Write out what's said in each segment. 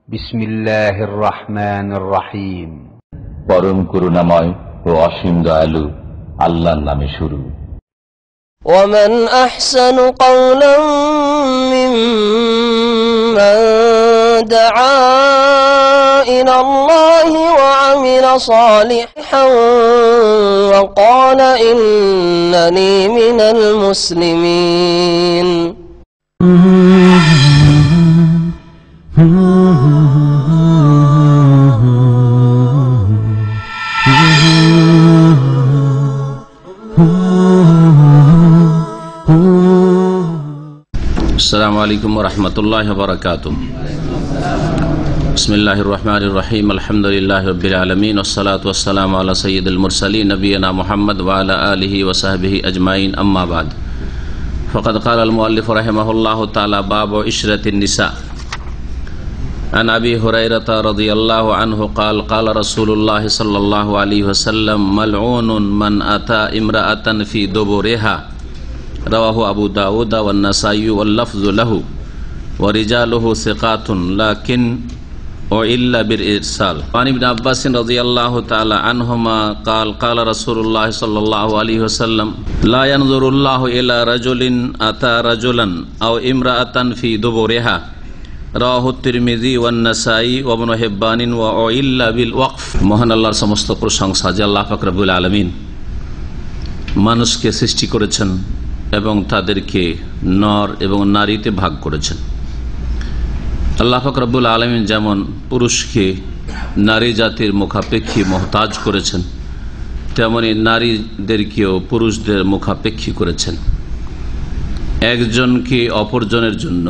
বিসমিল্লাহির রহমানির রহিম। পরম করুণাময় ও অসীম দয়ালু আল্লাহর নামে শুরু। ومن أحسن قولا ممن دعا إلى الله وعمل صالحا وقال إنني من المسلمين. আসসালামু আলাইকুম ওয়া রাহমাতুল্লাহি ওয়া বারাকাতুহু। বিসমিল্লাহির রহমানির রহিম। আলহামদুলিল্লাহি রাব্বিল আলামিন ওয়াস সালাতু ওয়াস সালামু আলা সাইয়্যিদিল মুরসালিন নবিয়িনা মুহাম্মদ ওয়া আলা আলিহি ওয়া সাহবিহি আজমাইন, আম্মা বাদ। ফাকাদ ক্বালা আল মুআল্লিফ রাহিমাহুল্লাহু তাআলা বাবু ইশরাতিন নিসা। আন আবি হুরায়রা রাদিয়াল্লাহু আনহু ক্বাল ক্বালা রাসূলুল্লাহ সাল্লাল্লাহু আলাইহি ওয়াসাল্লাম মালউনুন মান আতা ইমরাআতান ফি দুবুরিহা। রাওয়াহু আবু দাউদ ওয়ান নাসাই ওয়াল লাফযু লাহু ওয়া রিজালুহু সিকাতুন লাকিন ইল্লা বিল ইরসাল। আন ইবনে আব্বাস রাদিয়াল্লাহু তাআলা আনহুমা ক্বাল ক্বালা রাসূলুল্লাহ সাল্লাল্লাহু আলাইহি ওয়াসাল্লাম লা ইয়ানজুরুল্লাহু ইলা রাজুলিন আতা রাজুলান আও ইমরাআতান ফি দুবুরিহা। রাওয়াহু তিরমিজি ওয়ান নাসাই ওয়া ইবনে হিব্বান ওয়া ইল্লা বিল ওয়াকফ। মহান আল্লাহর সমস্ত প্রশংসা যে আল্লাহ পাক রব্বুল আলামিন মানুষকে সৃষ্টি করেছেন এবং তাদেরকে নর এবং নারীতে ভাগ করেছেন। আল্লাহ পাক রব্বুল আলামিন যেমন পুরুষকে নারী জাতির মুখাপেক্ষী মোহতাজ করেছেন, তেমনি নারীদেরকেও পুরুষদের মুখাপেক্ষী করেছেন। একজনকে অপরজনের জন্য,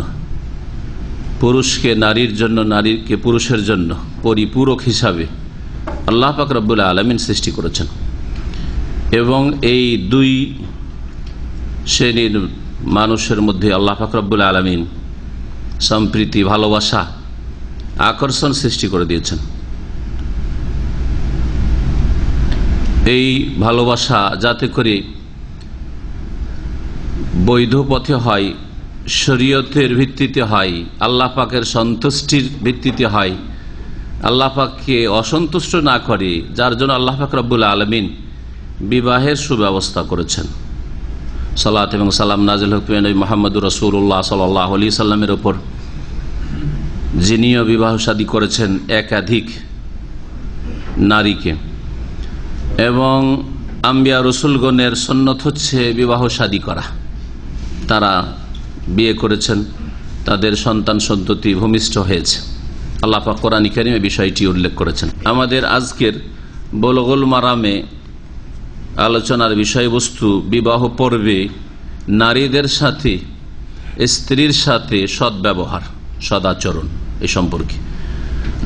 পুরুষকে নারীর জন্য, নারীকে পুরুষের জন্য পরিপূরক হিসাবে আল্লাহ পাক রব্বুল আলামিন সৃষ্টি করেছেন। এবং এই দুই শ্রেণীর মানুষের মধ্যে আল্লাহ পাক রব্বুল আলামিন সম্প্রীতি, ভালোবাসা, আকর্ষণ সৃষ্টি করে দিয়েছেন। এই ভালোবাসা যাতে করে বৈধ পথে হয়, শরীয়তের ভিত্তিতে হয়, আল্লাহ পাকের সন্তুষ্টির ভিত্তিতে হয়, আল্লাহ পাককে অসন্তুষ্ট না করে, যার জন্য আল্লাহ পাক রব্বুল আলামিন বিবাহের সুব্যবস্থা করেছেন। সালাত এবং সালাম নাজিল হোক নবী মুহাম্মদুর রাসূলুল্লাহ সাল্লাল্লাহু আলাইহি সাল্লামের ওপর, যিনিও বিবাহ শাদী করেছেন একাধিক নারীকে। এবং আম্বিয়া রসুলগণের সুন্নত হচ্ছে বিবাহ শাদী করা। তারা বিয়ে করেছেন, তাদের সন্তান সন্ততি ভূমিষ্ঠ হয়েছে। আল্লাহ পাক কোরআন কারীমে বিষয়টি উল্লেখ করেছেন। আমাদের আজকের বুলুগুল মারামে আলোচনার বিষয়বস্তু বিবাহ পর্বে নারীদের সাথে, স্ত্রীর সাথে সদ্ব্যবহার, সদাচরণ এই সম্পর্কে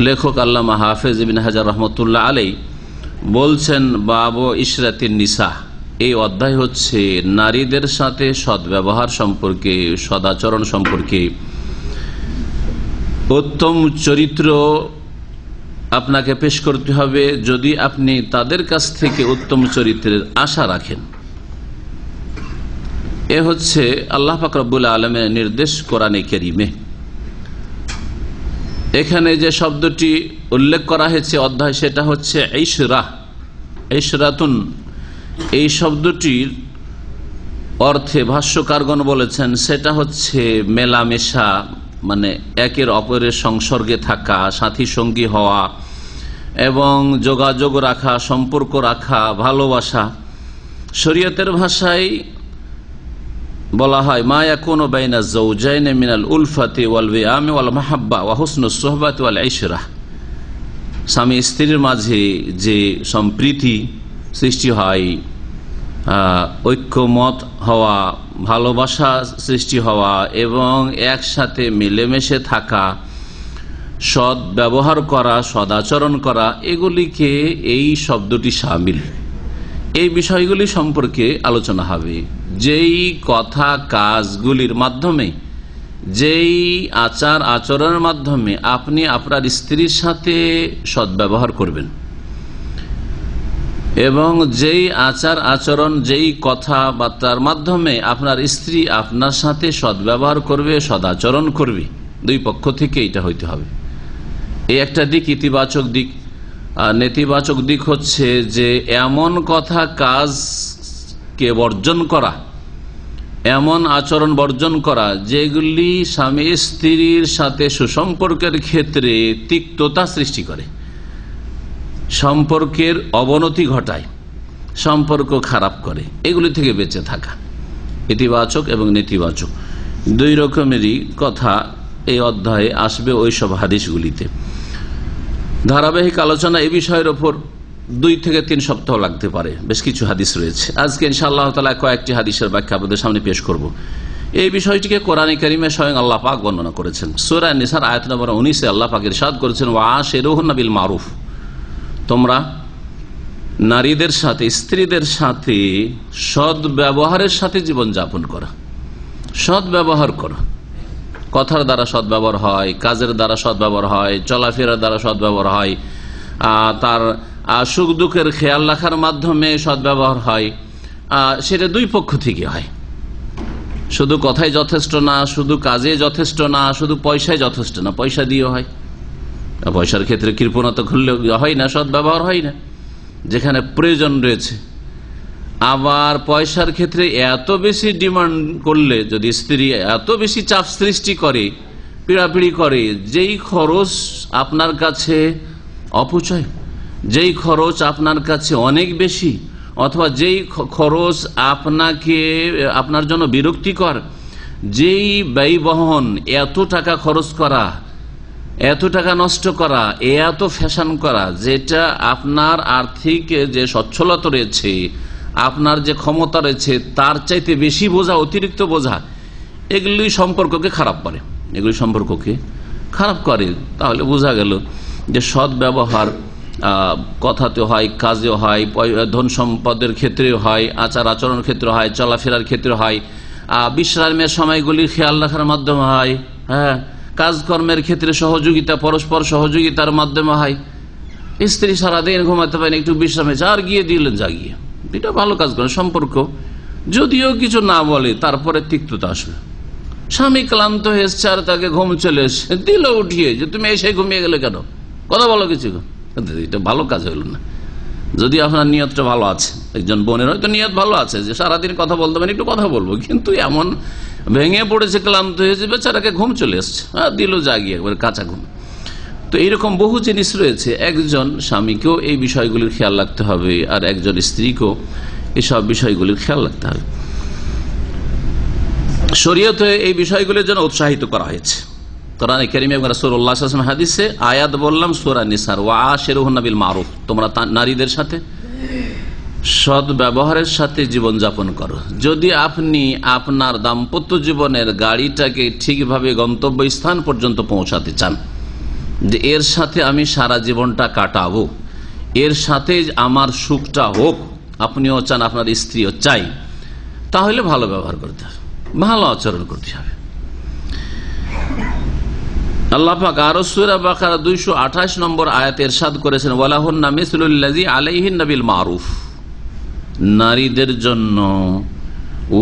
লেখক আল্লামা হাফেজ ইবনে হাজার রহমতুল্লাহ আলাইহি বলছেন বাবু ইশরাতিন নিসা। এই অধ্যায় হচ্ছে নারীদের সাথে সদ্ব্যবহার সম্পর্কে, সদাচরণ সম্পর্কে। উত্তম চরিত্র আপনাকে পেশ করতে হবে যদি আপনি তাদের কাছ থেকে উত্তম চরিত্রের আশা রাখেন। এ হচ্ছে আল্লাহ পাক রব্বুল আলামিনের নির্দেশ কোরআনে কারীমে। এখানে যে শব্দটি উল্লেখ করা হয়েছে অধ্যায়, সেটা হচ্ছে ইশরা, ইশরাতুন। এই শব্দটির অর্থে ভাষ্যকারগণ বলেছেন সেটা হচ্ছে মেলামেশা, মানে একের অপরের সংসর্গে থাকা, সাথী সঙ্গী হওয়া এবং যোগাযোগ রাখা, সম্পর্ক রাখা, ভালোবাসা। শরীয়তের ভাষায় বলা হয় মা ইয়াকুনু বাইনা যাওজাইনি মিনাল উলফাতি ওয়াল বিয়ামি ওয়াল মাহাব্বা ওয়া হুসনুস সুহবাতি ওয়াল ইশরা। স্বামী স্ত্রীর মাঝে যে সম্প্রীতি সৃষ্টি হয়, ঐক্যমত হওয়া, ভালোবাসা সৃষ্টি হওয়া এবং একসাথে মিলেমিশে থাকা, সৎ ব্যবহার করা, সদাচরণ করা, এগুলিকে এই শব্দটি শামিল। এই বিষয়গুলি সম্পর্কে আলোচনা হবে। যেই কথা কাজগুলির মাধ্যমে, যেই আচার আচরণের মাধ্যমে আপনি আপনার স্ত্রীর সাথে সদ্ব্যবহার করবেন এবং যেই আচার আচরণ, যেই কথাবার্তার মাধ্যমে আপনার স্ত্রী আপনার সাথে সদ্ব্যবহার করবে, সদাচরণ করবে, দুই পক্ষ থেকে এটা হইতে হবে। এই একটা দিক, ইতিবাচক দিক। আর নেতিবাচক দিক হচ্ছে যে এমন কথা কাজকে বর্জন করা, এমন আচরণ বর্জন করা যেগুলি স্বামী স্ত্রীর সাথে সুসম্পর্কের ক্ষেত্রে তিক্ততা সৃষ্টি করে, সম্পর্কের অবনতি ঘটায়, সম্পর্ক খারাপ করে, এগুলি থেকে বেঁচে থাকা। ইতিবাচক এবং নেতিবাচক দুই রকমেরই কথা এই অধ্যায়ে আসবে ওইসব হাদিসগুলিতে। ধারাবাহিক আলোচনা এই বিষয়ের ওপর 2 থেকে 3 সপ্তাহ লাগতে পারে, বেশ কিছু হাদিস রয়েছে। আজকে ইনশাআল্লাহ তাআলা কয়েকটি হাদিসের ব্যাখ্যা আপনাদের সামনে পেশ করব। এই বিষয়টিকে কোরআনে কারিমে স্বয়ং আল্লাহ পাক বর্ণনা করেছেন। সূরা নিসার আয়াত নম্বর 19-এ আল্লাহ পাক ইরশাদ করেছেন, ওয়াশিরুহুন্না বিল মারুফ, তোমরা নারীদের সাথে, স্ত্রীদের সাথে সৎ ব্যবহারের সাথে জীবন যাপন করা। সৎ ব্যবহার করা, কথার দ্বারা সদ্ব্যবহার হয়, কাজের দ্বারা সদ্ব্যবহার হয়, চলাফেরার দ্বারা সদ্ব্যবহার হয়, তার সুখ দুঃখের খেয়াল রাখার মাধ্যমে সদ্ব্যবহার হয়। সেটা দুই পক্ষ থেকে হয়, শুধু কথাই যথেষ্ট না, শুধু কাজে যথেষ্ট না, শুধু পয়সায় যথেষ্ট না, পয়সা দিয়ে হয়। পয়সার ক্ষেত্রে কৃপণতা করলে হয় না, সদ্ব্যবহার হয় না যেখানে প্রয়োজন রয়েছে। আবার পয়সার ক্ষেত্রে এত বেশি ডিমান্ড করলে, যদি স্ত্রী এত বেশি চাপ সৃষ্টি করে, পীড়াপিড়ি করে, যেই খরচ আপনার কাছে অপচয়, যেই খরচ আপনার কাছে অনেক বেশি, অথবা যেই খরচ আপনার জন্য বিরক্তিকর, যেই ব্যয়বহন, এত টাকা খরচ করা, এত টাকা নষ্ট করা, এত ফ্যাশন করা, যেটা আপনার আর্থিক যে সচ্ছলতা রয়েছে, আপনার যে ক্ষমতা রয়েছে তার চাইতে বেশি বোঝা, অতিরিক্ত বোঝা, এগুলি সম্পর্ককে খারাপ করে, এগুলি সম্পর্ককে খারাপ করে। তাহলে বোঝা গেল যে সৎ ব্যবহার কথাতে হয়, কাজে হয়, ধন সম্পদের ক্ষেত্রে হয়, আচার আচরণের ক্ষেত্রে হয়, চলাফেরার ক্ষেত্রে হয়, বিশ্রামের সময়গুলির খেয়াল রাখার মাধ্যমে হয়, হ্যাঁ, কাজকর্মের ক্ষেত্রে সহযোগিতা, পরস্পর সহযোগিতার মাধ্যমে হয়। স্ত্রী সারাদিন ঘুমাতে পারেন, একটু বিশ্রামে আর গিয়ে দিলেন, জাগিয়ে, এটা ভালো কাজ করে। সম্পর্ক যদিও কিছু না বলে, তারপরে তিক্ততা আসবে। স্বামী ক্লান্ত হয়ে এসছে আর তাকে ঘুম চলে এসছে, দিল উঠিয়ে যে তুমি এসে ঘুমিয়ে গেলে কেন, কথা বলো কিছু, এটা ভালো কাজ হইল না। যদি আপনার নিয়তটা ভালো আছে, একজন বোনের হয়তো নিয়ত ভালো আছে যে সারাদিন কথা বলতে পারেন, একটু কথা বলবো, কিন্তু এমন ভেঙে পড়েছে, ক্লান্ত হয়েছে, বেচারাকে ঘুম চলে এসছে, দিল জাগিয়ে একবার কাঁচা ঘুম। তো এইরকম বহু জিনিস রয়েছে। একজন স্বামীকেও এই বিষয়গুলির খেয়াল রাখতে হবে, আর একজন স্ত্রীকেও এইসব বিষয়গুলির খেয়াল রাখতে হবে। শরীয়তে এই বিষয়গুলির জন্য উৎসাহিত করা হয়েছে। কোরআনে কারীমে এবং রাসূলুল্লাহ সাল্লাল্লাহু আলাইহি ওয়াসাল্লাম হাদিসে, আয়াত বললাম সূরা নিসার, ওয়াশিরুহুন্না বিল মারুফ, তোমরা নারীদের সাথে সৎ ব্যবহারের সাথে জীবন যাপন করো। যদি আপনি আপনার দাম্পত্য জীবনের গাড়িটাকে ঠিকভাবে গন্তব্য স্থান পর্যন্ত পৌঁছাতে চান, যে এর সাথে আমি সারা জীবনটা কাটাবো, এর সাথে আমার সুখটা হোক, আপনিও চান, আপনার স্ত্রীও চাই, তাহলে ভালো ব্যবহার করতে হবে, ভালো আচরণ করতে হবে। আল্লাহ পাক আরো সূরা বাকারা 228 নম্বর আয়াতে ইরশাদ করেছেন, ওয়ালাহুন্না মিসলুল্লাযী আলাইহিন্না বিল মারুফ, নারীদের জন্য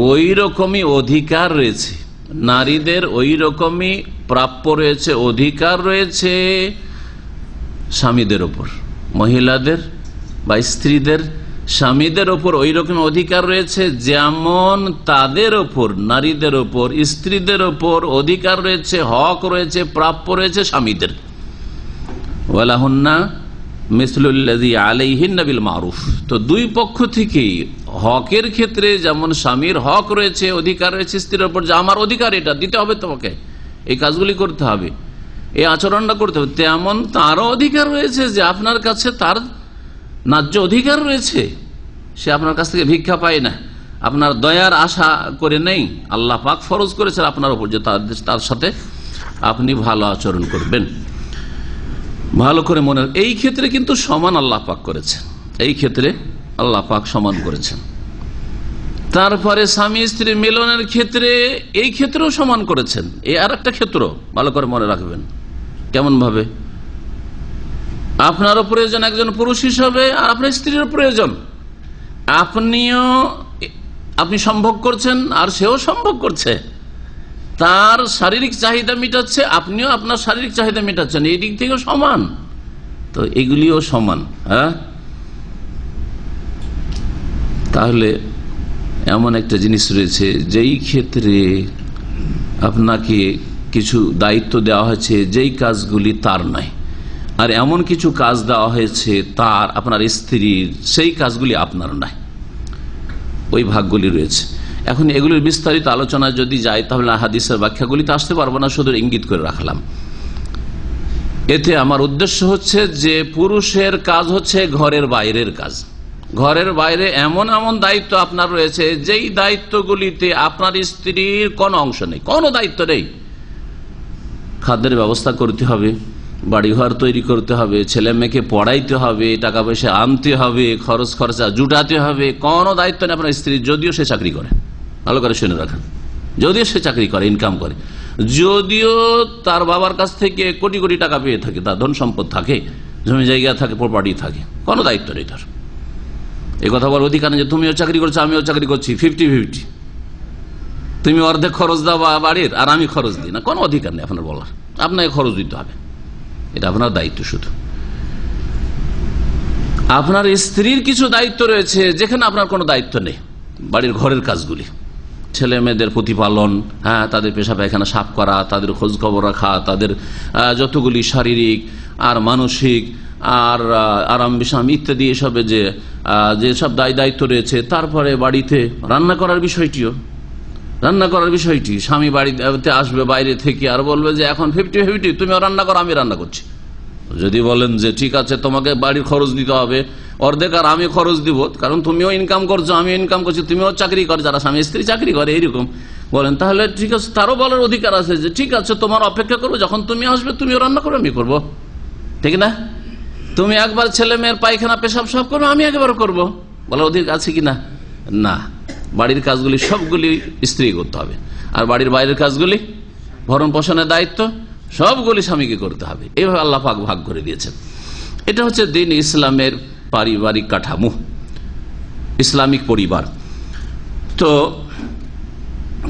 ওই রকমই অধিকার রয়েছে, নারীদের ওই রকমই প্রাপ্য রয়েছে, অধিকার রয়েছে স্বামীদের ওপর, মহিলাদের বা স্ত্রীদের স্বামীদের ওপর ওই রকম অধিকার রয়েছে যেমন তাদের ওপর, নারীদের ওপর, স্ত্রীদের ওপর অধিকার রয়েছে, হক রয়েছে, প্রাপ্য রয়েছে স্বামীদের। ওয়ালাহুন্না মিসলুল্লাযী আলাইহিন্না বিল মারুফ, তো দুই পক্ষ থেকেই হকের ক্ষেত্রে যেমন স্বামীর হক রয়েছে, অধিকার রয়েছে স্ত্রীর ওপর, যে আমার অধিকার, এটা দিতে হবে তোমাকে, এই কাজগুলি করতে হবে, এই আচরণটা করতে হবে, তেমন তারও অধিকার রয়েছে যে আপনার কাছে তার ন্যায্য অধিকার রয়েছে, সে আপনার কাছ থেকে ভিক্ষা পায় না, আপনার দয়ার আশা করে নেই। আল্লাহ পাক ফরজ করেছেন আপনার উপর যে তার সাথে আপনি ভালো আচরণ করবেন, ভালো করে মনে। এই ক্ষেত্রে কিন্তু সমান আল্লাহ পাক করেছেন, এই ক্ষেত্রে আল্লাহ পাক সমান করেছেন। তারপরে স্বামী স্ত্রী মিলনের ক্ষেত্রে এই ক্ষেত্রেও সমান করেছেন। এই আর একটা ক্ষেত্র ভালো করে মনে রাখবেন। কেমন ভাবে? আপনারও প্রয়োজন একজন পুরুষ হিসাবে, আর আপনার স্ত্রীর প্রয়োজন, আপনি সম্ভব করছেন আর সেও সম্ভব করছে, তার শারীরিক চাহিদা মেটাচ্ছে, আপনিও আপনার শারীরিক চাহিদা মেটাচ্ছেন, এই দিক থেকেও সমান। তো এগুলিও সমান। হ্যাঁ, তাহলে এমন একটা জিনিস রয়েছে যেই ক্ষেত্রে আপনাকে কিছু দায়িত্ব দেওয়া হয়েছে যেই কাজগুলি তার নাই, আর এমন কিছু কাজ দেওয়া হয়েছে তার, আপনার স্ত্রীর, সেই কাজগুলি আপনার নাই, ওই ভাগগুলি রয়েছে। এখন এগুলির বিস্তারিত আলোচনা যদি যায় তাহলে হাদিসের ব্যাখ্যাগুলিতে আসতে পারবো না, শুধু ইঙ্গিত করে রাখলাম। এতে আমার উদ্দেশ্য হচ্ছে যে পুরুষের কাজ হচ্ছে ঘরের বাইরের কাজ। ঘরের বাইরে এমন এমন দায়িত্ব আপনার রয়েছে যেই দায়িত্বগুলিতে আপনার স্ত্রীর কোনো অংশ নেই, কোনো দায়িত্ব নেই। খাদ্যের ব্যবস্থা করতে হবে, বাড়িঘর তৈরি করতে হবে, ছেলে মেয়েকে পড়াইতে হবে, টাকা পয়সা আনতে হবে, খরচ খরচা জুটাতে হবে, কোনো দায়িত্ব নেই আপনার স্ত্রীর। যদিও সে চাকরি করে, ভালো করে শুনে রাখেন, যদিও সে চাকরি করে, ইনকাম করে, যদিও তার বাবার কাছ থেকে কোটি কোটি টাকা পেয়ে থাকে, তার ধন সম্পদ থাকে, জমি জায়গা থাকে, প্রপার্টি থাকে, কোনো দায়িত্ব নেই তার। এই কথা বলার অধিকার নেই যে তুমিও চাকরি করছো আমিও চাকরি করছি, 50-50, তুমি অর্ধেক খরচ দাও বাড়ির আর আমি খরচ দিই না, কোনো অধিকার নেই আপনার বলার। আপনাকে খরচ দিতে হবে, এটা আপনার দায়িত্ব। শুধু আপনার স্ত্রীর কিছু দায়িত্ব রয়েছে যেখানে আপনার কোনো দায়িত্ব নেই। বাড়ির ঘরের কাজগুলি, ছেলে মেয়েদের প্রতিপালন, হ্যাঁ, তাদের পেশা পায়খানা সাফ করা, তাদের খোঁজ খবর রাখা, তাদের যতগুলি শারীরিক আর মানসিক আর আরাম বিশ্রাম ইত্যাদি এসবে যেসব দায়িত্ব রয়েছে। তারপরে বাড়িতে রান্না করার বিষয়টি, স্বামী বাড়িতে আসবে বাইরে থেকে আর বলবে যে এখন 50-50, তুমিও রান্না করো আমি রান্না করছি। যদি বলেন যে ঠিক আছে তোমাকে বাড়ির খরচ দিতে হবে অর্ধেক আর আমি খরচ দিব, কারণ তুমিও ইনকাম করছো আমিও ইনকাম করছি, তুমিও চাকরি করো, যারা স্বামী স্ত্রী চাকরি করে এইরকম বলেন, তাহলে ঠিক আছে, তারও বলার অধিকার আছে যে ঠিক আছে তোমার অপেক্ষা করবো, যখন তুমি আসবে তুমিও রান্না করো আমি করবো, ঠিক না? তুমি একবার ছেলে মেয়ের পায়খানা পেশাব সব করবো, আমি একবার করবো, বলার অধিকার আছে কিনা? না, বাড়ির কাজগুলি সবগুলি স্ত্রী করতে হবে, আর বাড়ির বাইরের কাজগুলি, ভরণ পোষণের দায়িত্ব সবগুলি স্বামীকে করতে হবে। এইভাবে আল্লাহ পাক ভাগ করে দিয়েছেন। এটা হচ্ছে দিন ইসলামের পারিবারিক কাঠামো, ইসলামিক পরিবার। তো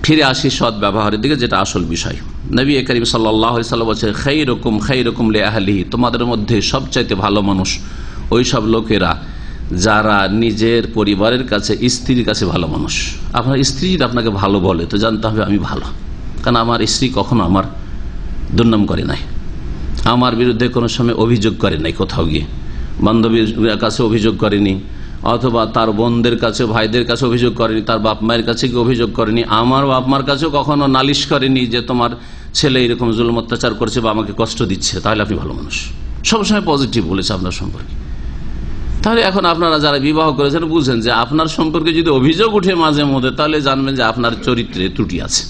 ফিরে আসি সৎ ব্যবহারের দিকে, যেটা আসল বিষয়। নবী করিম সাল্লাল্লাহু আলাইহি ওয়াসাল্লাম বলেছেন খায়রুকুম লিআহলিহি, তোমাদের মধ্যে সবচাইতে ভালো মানুষ ওই সব লোকেরা যারা নিজের পরিবারের কাছে, স্ত্রীর কাছে ভালো মানুষ। আপনার স্ত্রী যদি আপনাকে ভালো বলে তো জানতে হবে আমি ভালো, কারণ আমার স্ত্রী কখনো আমার দুর্নাম করে নাই, আমার বিরুদ্ধে কোনো সময় অভিযোগ করে নাই, কোথাও গিয়ে বান্ধবীর কাছে অভিযোগ করেনি, অথবা তার বোনদের কাছে ভাইদের কাছে অভিযোগ করেনি, তার বাপ মায়ের কাছে গিয়ে অভিযোগ করেনি, আমার বাপ মার কাছেও কখনো নালিশ করেনি যে তোমার ছেলে এরকম জুলুম অত্যাচার করছে বা আমাকে কষ্ট দিচ্ছে। তাহলে আপনি ভালো মানুষ, সবসময় পজিটিভ বলেছে আপনার সম্পর্কে। তাহলে এখন আপনারা যারা বিবাহ করেছেন বুঝছেন যে আপনার সম্পর্কে যদি অভিযোগ উঠে মাঝে মধ্যে, তাহলে জানবেন যে আপনার চরিত্রে ত্রুটি আছে,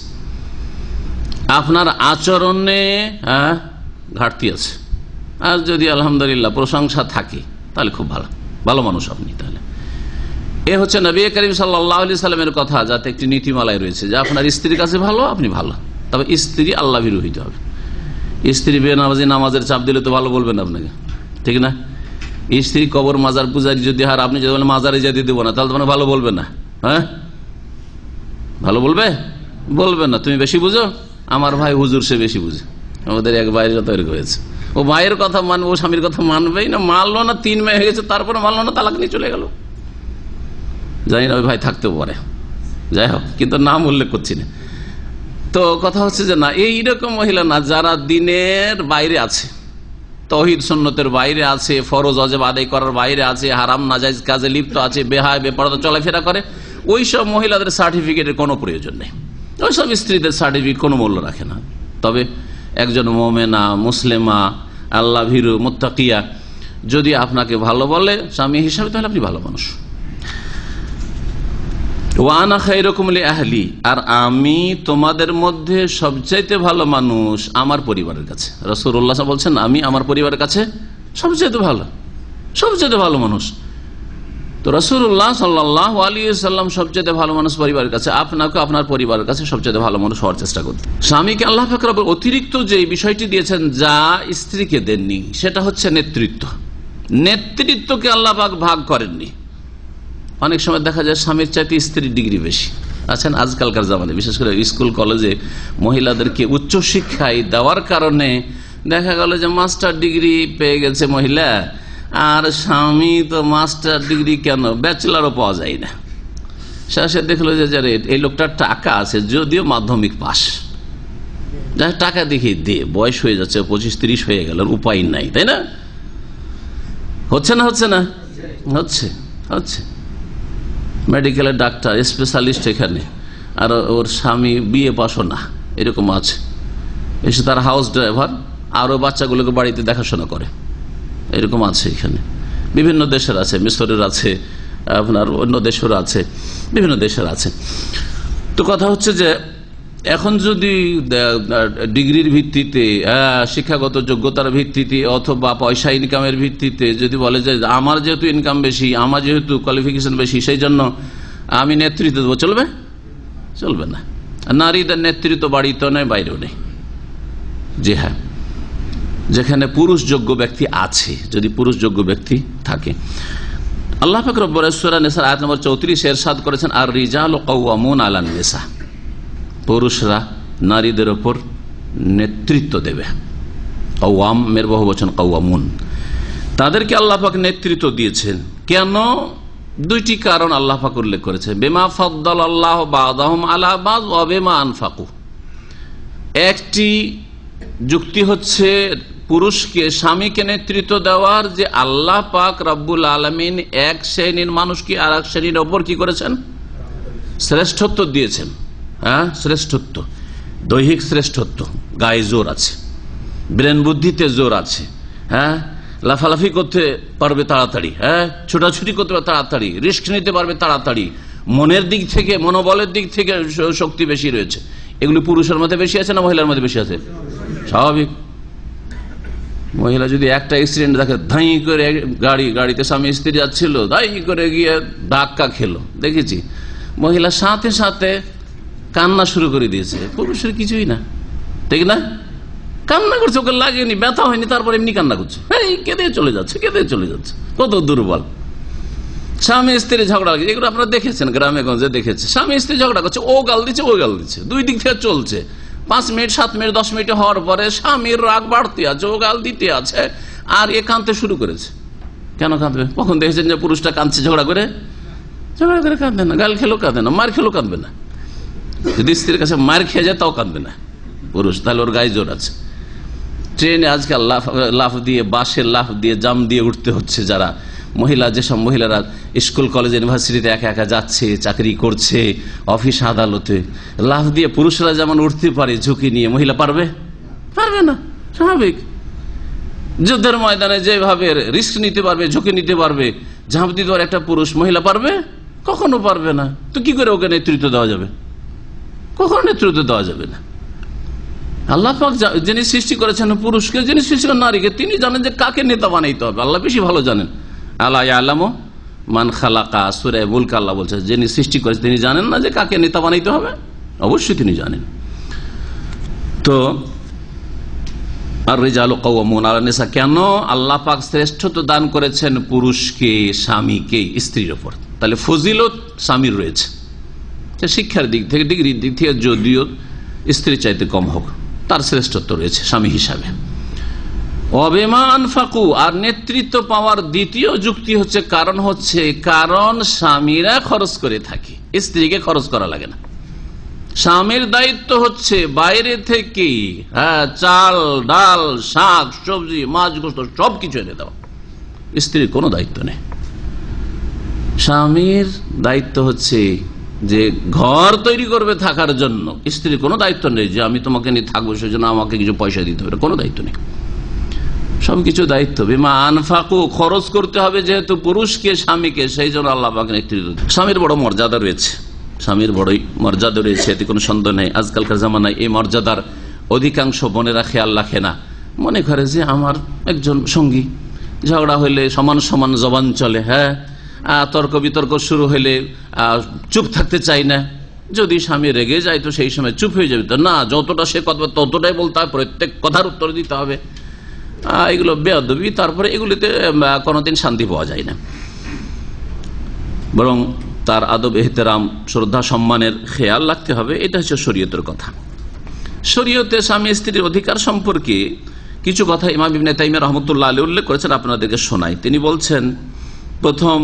আপনার আচরণে ঘাটতি আছে। আর যদি আলহামদুলিল্লাহ প্রশংসা থাকে তাহলে খুব ভালো, ভালো মানুষ আপনি। তাহলে এ হচ্ছে নবী করিম সাল্লাল্লাহু আলাইহি সাল্লামের কথা, যাতে একটি নীতিমালায় রয়েছে যে আপনার স্ত্রীর কাছে ভালো, আপনি ভালো। তবে স্ত্রী আল্লাহ ভীরু হইতে হবে। স্ত্রী বেনামাজি নামাজের চাপ দিলে তো ভালো বলবেন আপনাকে, ঠিক না? স্ত্রী কবর মাজার পূজারি যদি আর আপনি যদি বলেন মাজারে যেতে দেবো না, তাহলে তোমার ভালো বলবে না। হ্যাঁ, ভালো বলবে না। তুমি বেশি বুঝো, আমার ভাই হুজুর সে বেশি বুঝে। আমাদের এক ভাইয়ের তৈরি হয়েছে, ও ভাইয়ের কথা মানবে, ও স্বামীর কথা মানবেই না, মানলো না, 3 মেয়ে হয়ে গেছে, তারপরে মানলো না, তালাক নিয়ে চলে গেল। জানি না ওই ভাই থাকতেও পারে, যাই হোক, কিন্তু নাম উল্লেখ করছি না। তো কথা হচ্ছে যে না, এইরকম মহিলা না যারা দিনের বাইরে আছে, তৌহিদ সুন্নতের বাইরে আছে, ফরজ ওয়াজিব আদায় করার বাইরে আছে, হারাম নাজায়েজ কাজে লিপ্ত আছে, বেহায়া বেপরদা চলাফেরা করে, ওই সব মহিলাদের সার্টিফিকেটের কোনো প্রয়োজন নেই। ওই সব স্ত্রীদের সার্টিফিকেট কোনো মূল্য রাখে না। তবে একজন মুমিনা, মুসলিমা, আল্লাহ ভীরু, মুত্তাকিয়া যদি আপনাকে ভালো বলে স্বামী হিসাবে, তাহলে আপনি ভালো মানুষ। ওয়ানা খায়রুকুম লিআহলি, আর আমি তোমাদের মধ্যে সবচাইতে ভালো মানুষ আমার পরিবারের কাছে। রাসূলুল্লাহ বলছেন আমি আমার পরিবারের কাছে সবচাইতে ভালো মানুষ। তো রাসূলুল্লাহ সাল্লাল্লাহু আলাইহি ওয়াসাল্লাম সবচাইতে ভালো মানুষ পরিবারের কাছে, আপনাকে আপনার পরিবারের কাছে সবচাইতে ভালো মানুষ হওয়ার চেষ্টা করতে। স্বামীকে আল্লাহ পাক রব্বুল অতিরিক্ত যে বিষয়টি দিয়েছেন যা স্ত্রীকে দেননি, সেটা হচ্ছে নেতৃত্ব। নেতৃত্বকে আল্লাহ পাক ভাগ করেননি। অনেক সময় দেখা যায় স্বামীর চাইতে স্ত্রীর ডিগ্রি বেশি, আছেন আজকালকার জামানে, বিশেষ করে স্কুল কলেজে মহিলাদেরকে উচ্চশিক্ষায় দেওয়ার কারণে দেখা গেল যে মাস্টার ডিগ্রি পেয়ে গেছে মহিলা, আর স্বামী তো মাস্টার ডিগ্রি কেন, ব্যাচেলারও পাওয়া যায় না। শেষে দেখলো যে এই লোকটার টাকা আছে, যদিও মাধ্যমিক পাস, যা টাকা দেখি দে, বয়স হয়ে যাচ্ছে 25-30 হয়ে গেল, উপায় নাই, তাই না? হচ্ছে না হচ্ছে না হচ্ছে হচ্ছে মেডিকেলের ডাক্তার, স্পেশালিস্ট এখানে, আর ওর স্বামী বিএ পাসও না, এরকম আছে। এসে তার হাউস ড্রাইভার, আর ও বাচ্চাগুলোকে বাড়িতে দেখাশোনা করে, এরকম আছে এখানে। বিভিন্ন দেশের আছে, মিশরের আছে, আপনার অন্য দেশের আছে, বিভিন্ন দেশের আছে। তো কথা হচ্ছে যে এখন যদি ডিগ্রির ভিত্তিতে, শিক্ষাগত যোগ্যতার ভিত্তিতে অথবা পয়সা ইনকামের ভিত্তিতে যদি বলে যে আমার যেহেতু ইনকাম বেশি, আমার যেহেতু কোয়ালিফিকেশন বেশি, সেই জন্য আমি নেতৃত্ব দেবো, চলবে? চলবে না। নারীদের নেতৃত্ব বাড়িতে নয়, বাইরেও নেই। জি হ্যাঁ, যেখানে পুরুষ যোগ্য ব্যক্তি আছে, যদি পুরুষ যোগ্য ব্যক্তি থাকে। আল্লাহ পাক রব্বুল সূরা নিসার আয়াত নম্বর 34 ইরশাদ করেছেন, আর রিজালু কাওয়ামুন আলান নিসা, পুরুষরা নারীদের উপর নেতৃত্ব দেবে। কাওয়ামের বহুবচন কাওয়ামুন, তাদেরকে আল্লাহ পাক নেতৃত্ব দিয়েছেন। কেন? দুইটি কারণ আল্লাহ পাক উল্লেখ করেছেন, বিমা ফাদ্দালাল্লাহু বা'দাহুম আলা বা'দ ওয়া বিমা আনফাকু। একটি যুক্তি হচ্ছে পুরুষকে, স্বামীকে নেতৃত্ব দেওয়ার যে আল্লাহ পাক রব্বুল আলামিন এক শ্রেণীর মানুষকে আর এক শ্রেণীর ওপর কি করেছেন? শ্রেষ্ঠত্ব দিয়েছেন। হ্যাঁ, শ্রেষ্ঠত্ব, দৈহিক শ্রেষ্ঠত্ব, গায়ে জোর আছে, ব্রেন বুদ্ধিতে জোর আছে, হ্যাঁ, লাফালাফি করতে পারবে তাড়াতাড়ি, হ্যাঁ, ছোটাছুটি করতে পারবে তাড়াতাড়ি, রিস্ক নিতে পারবে তাড়াতাড়ি, মনের দিক থেকে, মনোবলের দিক থেকে শক্তি বেশি রয়েছে। এগুলি পুরুষের মধ্যে বেশি আছে না মহিলার মধ্যে বেশি আছে? স্বাভাবিক। মহিলা যদি একটা অ্যাক্সিডেন্ট দেখে, ধাই করে গাড়িতে স্বামী স্ত্রী যাচ্ছিল, ধাই করে গিয়ে ধাক্কা খেলো, দেখেছি, মহিলা সাথে সাথে কান্না শুরু করে দিয়েছে। পুরুষের কিছুই না, ঠিক না? কান্না করছে, ওকে লাগেনি, ব্যথা হয়নি, তারপর এমনি কান্না করছে, এই কেঁদে চলে যাচ্ছে, কেঁদে চলে যাচ্ছে। কত দুর্বল। স্বামী স্ত্রী ঝগড়া, এগুলো আপনারা দেখেছেন, গ্রামে গঞ্জে দেখেছে। স্বামী স্ত্রী ঝগড়া করছে, ও গাল দিচ্ছে, ও গাল দিচ্ছে, দুই দিক থেকে চলছে। 5 মিনিট, 7 মিনিট, 10 মিনিট হওয়ার পরে স্বামীর রাগ বাড়তে আছে, ও গাল দিতে আছে, আর এ কাঁদতে শুরু করেছে। কেন কাঁদবে? কখন দেখেছেন যে পুরুষটা কাঁদছে ঝগড়া করে? ঝগড়া করে কাঁদবে না, গাল খেলেও কাঁদবে না, মার খেলেও কাঁদবে না। যদি স্ত্রীর কাছে মার খেয়ে যায় তাও কাঁদবে না পুরুষ, তাহলে ওর গায়ে জোর আছে। ট্রেনে আজকাল লাফ দিয়ে, বাসে লাফ দিয়ে, জাম দিয়ে উঠতে হচ্ছে যারা মহিলা, যেসব মহিলারা স্কুল কলেজ ইউনিভার্সিটিতে একা একা যাচ্ছে, চাকরি করছে, অফিস আদালতে, লাফ দিয়ে পুরুষরা যেমন উঠতে পারে ঝুঁকি নিয়ে, মহিলা পারবে? পারবে না, স্বাভাবিক। যুদ্ধের ময়দানে যেভাবে রিস্ক নিতে পারবে, ঝুঁকি নিতে পারবে, ঝাঁপ দিতে পারে একটা পুরুষ, মহিলা পারবে? কখনো পারবে না। তো কি করে ওকে নেতৃত্ব দেওয়া যাবে? কখনো নেতৃত্ব দেওয়া যাবে না। আল্লাহ পাক যিনি সৃষ্টি করেছেন পুরুষকে, যিনি সৃষ্টি করেন নারীকে, তিনি জানেন যে কাকে নেতা বানাইতে হবে। আল্লাহ বেশি ভালো জানেন। আল্লাহ ইয়ালামু মান খালাকা, সূরা মুলক আল্লাহ বলছে, যিনি সৃষ্টি করেছেন তিনি জানেন না যে কাকে নেতা বানাইতে হবে? অবশ্যই তিনি জানেন। তো আর রিজালু কাওয়ামুন আলা নিসা, কেন আল্লাহ পাক শ্রেষ্ঠত্ব দান করেছেন পুরুষকে, স্বামীকে স্ত্রীর উপর? তাহলে ফজিলত স্বামীর রয়েছে, শিক্ষার দিক থেকে, ডিগ্রির দিক থেকে যদিও স্ত্রীর চাইতে কম হোক, তার শ্রেষ্ঠত্ব রয়েছে স্বামী হিসাবে। ওয়াবিমা আনফাকু, আর নেতৃত্ব পাওয়ার দ্বিতীয় যুক্তি হচ্ছে, কারণ স্বামীরা খরচ করে থাকে, স্ত্রীকে খরচ করা লাগে না। স্বামীর দায়িত্ব হচ্ছে বাইরে থেকে, হ্যাঁ, চাল ডাল শাক সবজি মাছ গোস্ত সবকিছু এনে দেওয়া, স্ত্রীর কোনো দায়িত্ব নেই। স্বামীর দায়িত্ব হচ্ছে যে ঘর তৈরি করবে থাকার জন্য, স্ত্রীর কোনো দায়িত্ব নেই যে আমি তোমাকে নিয়ে থাকবো সেই জন্য আমাকে কিছু পয়সা দিতে হবে, কোনো দায়িত্ব নেই। সবকিছু দায়িত্ব বিমা আনফাকু, খরচ করতে হবে যেহেতু পুরুষকে, স্বামীকে, সেই জন্য আল্লাহ পাক নেতৃত্ব। স্বামীর বড় মর্যাদা রয়েছে, স্বামীর বড়ই মর্যাদা রয়েছে, এতে কোনো সন্দেহ নেই। আজকালকার জামানায় এই মর্যাদার অধিকাংশ বোনেরা খেয়াল রাখে না, মনে করে যে আমার একজন সঙ্গী, ঝগড়া হইলে সমান সমান জবান চলে, হ্যাঁ, তর্ক বিতর্ক শুরু হইলে চুপ থাকতে চাই না, যদি স্বামী রেগে যায় তো সেই সময় চুপ হয়ে যাবে, তো না, যতটা সে কথা ততটাই বলতে হবে, প্রত্যেক কথার উত্তর দিতে হবে। এগুলো বেয়াদবি। তারপরে এগুলিতে কোনোদিন শান্তি পাওয়া যায় না, বরং তার আদব এহতেরাম শ্রদ্ধা সম্মানের খেয়াল রাখতে হবে। এটা হচ্ছে শরীয়তের কথা। শরীয়তে স্বামী স্ত্রীর অধিকার সম্পর্কে কিছু কথা ইমাম ইবনে তাইমিয়া রাহমাতুল্লাহ আলাইহি উল্লেখ করেছেন, আপনাদেরকে শোনাই। তিনি বলছেন, প্রথম,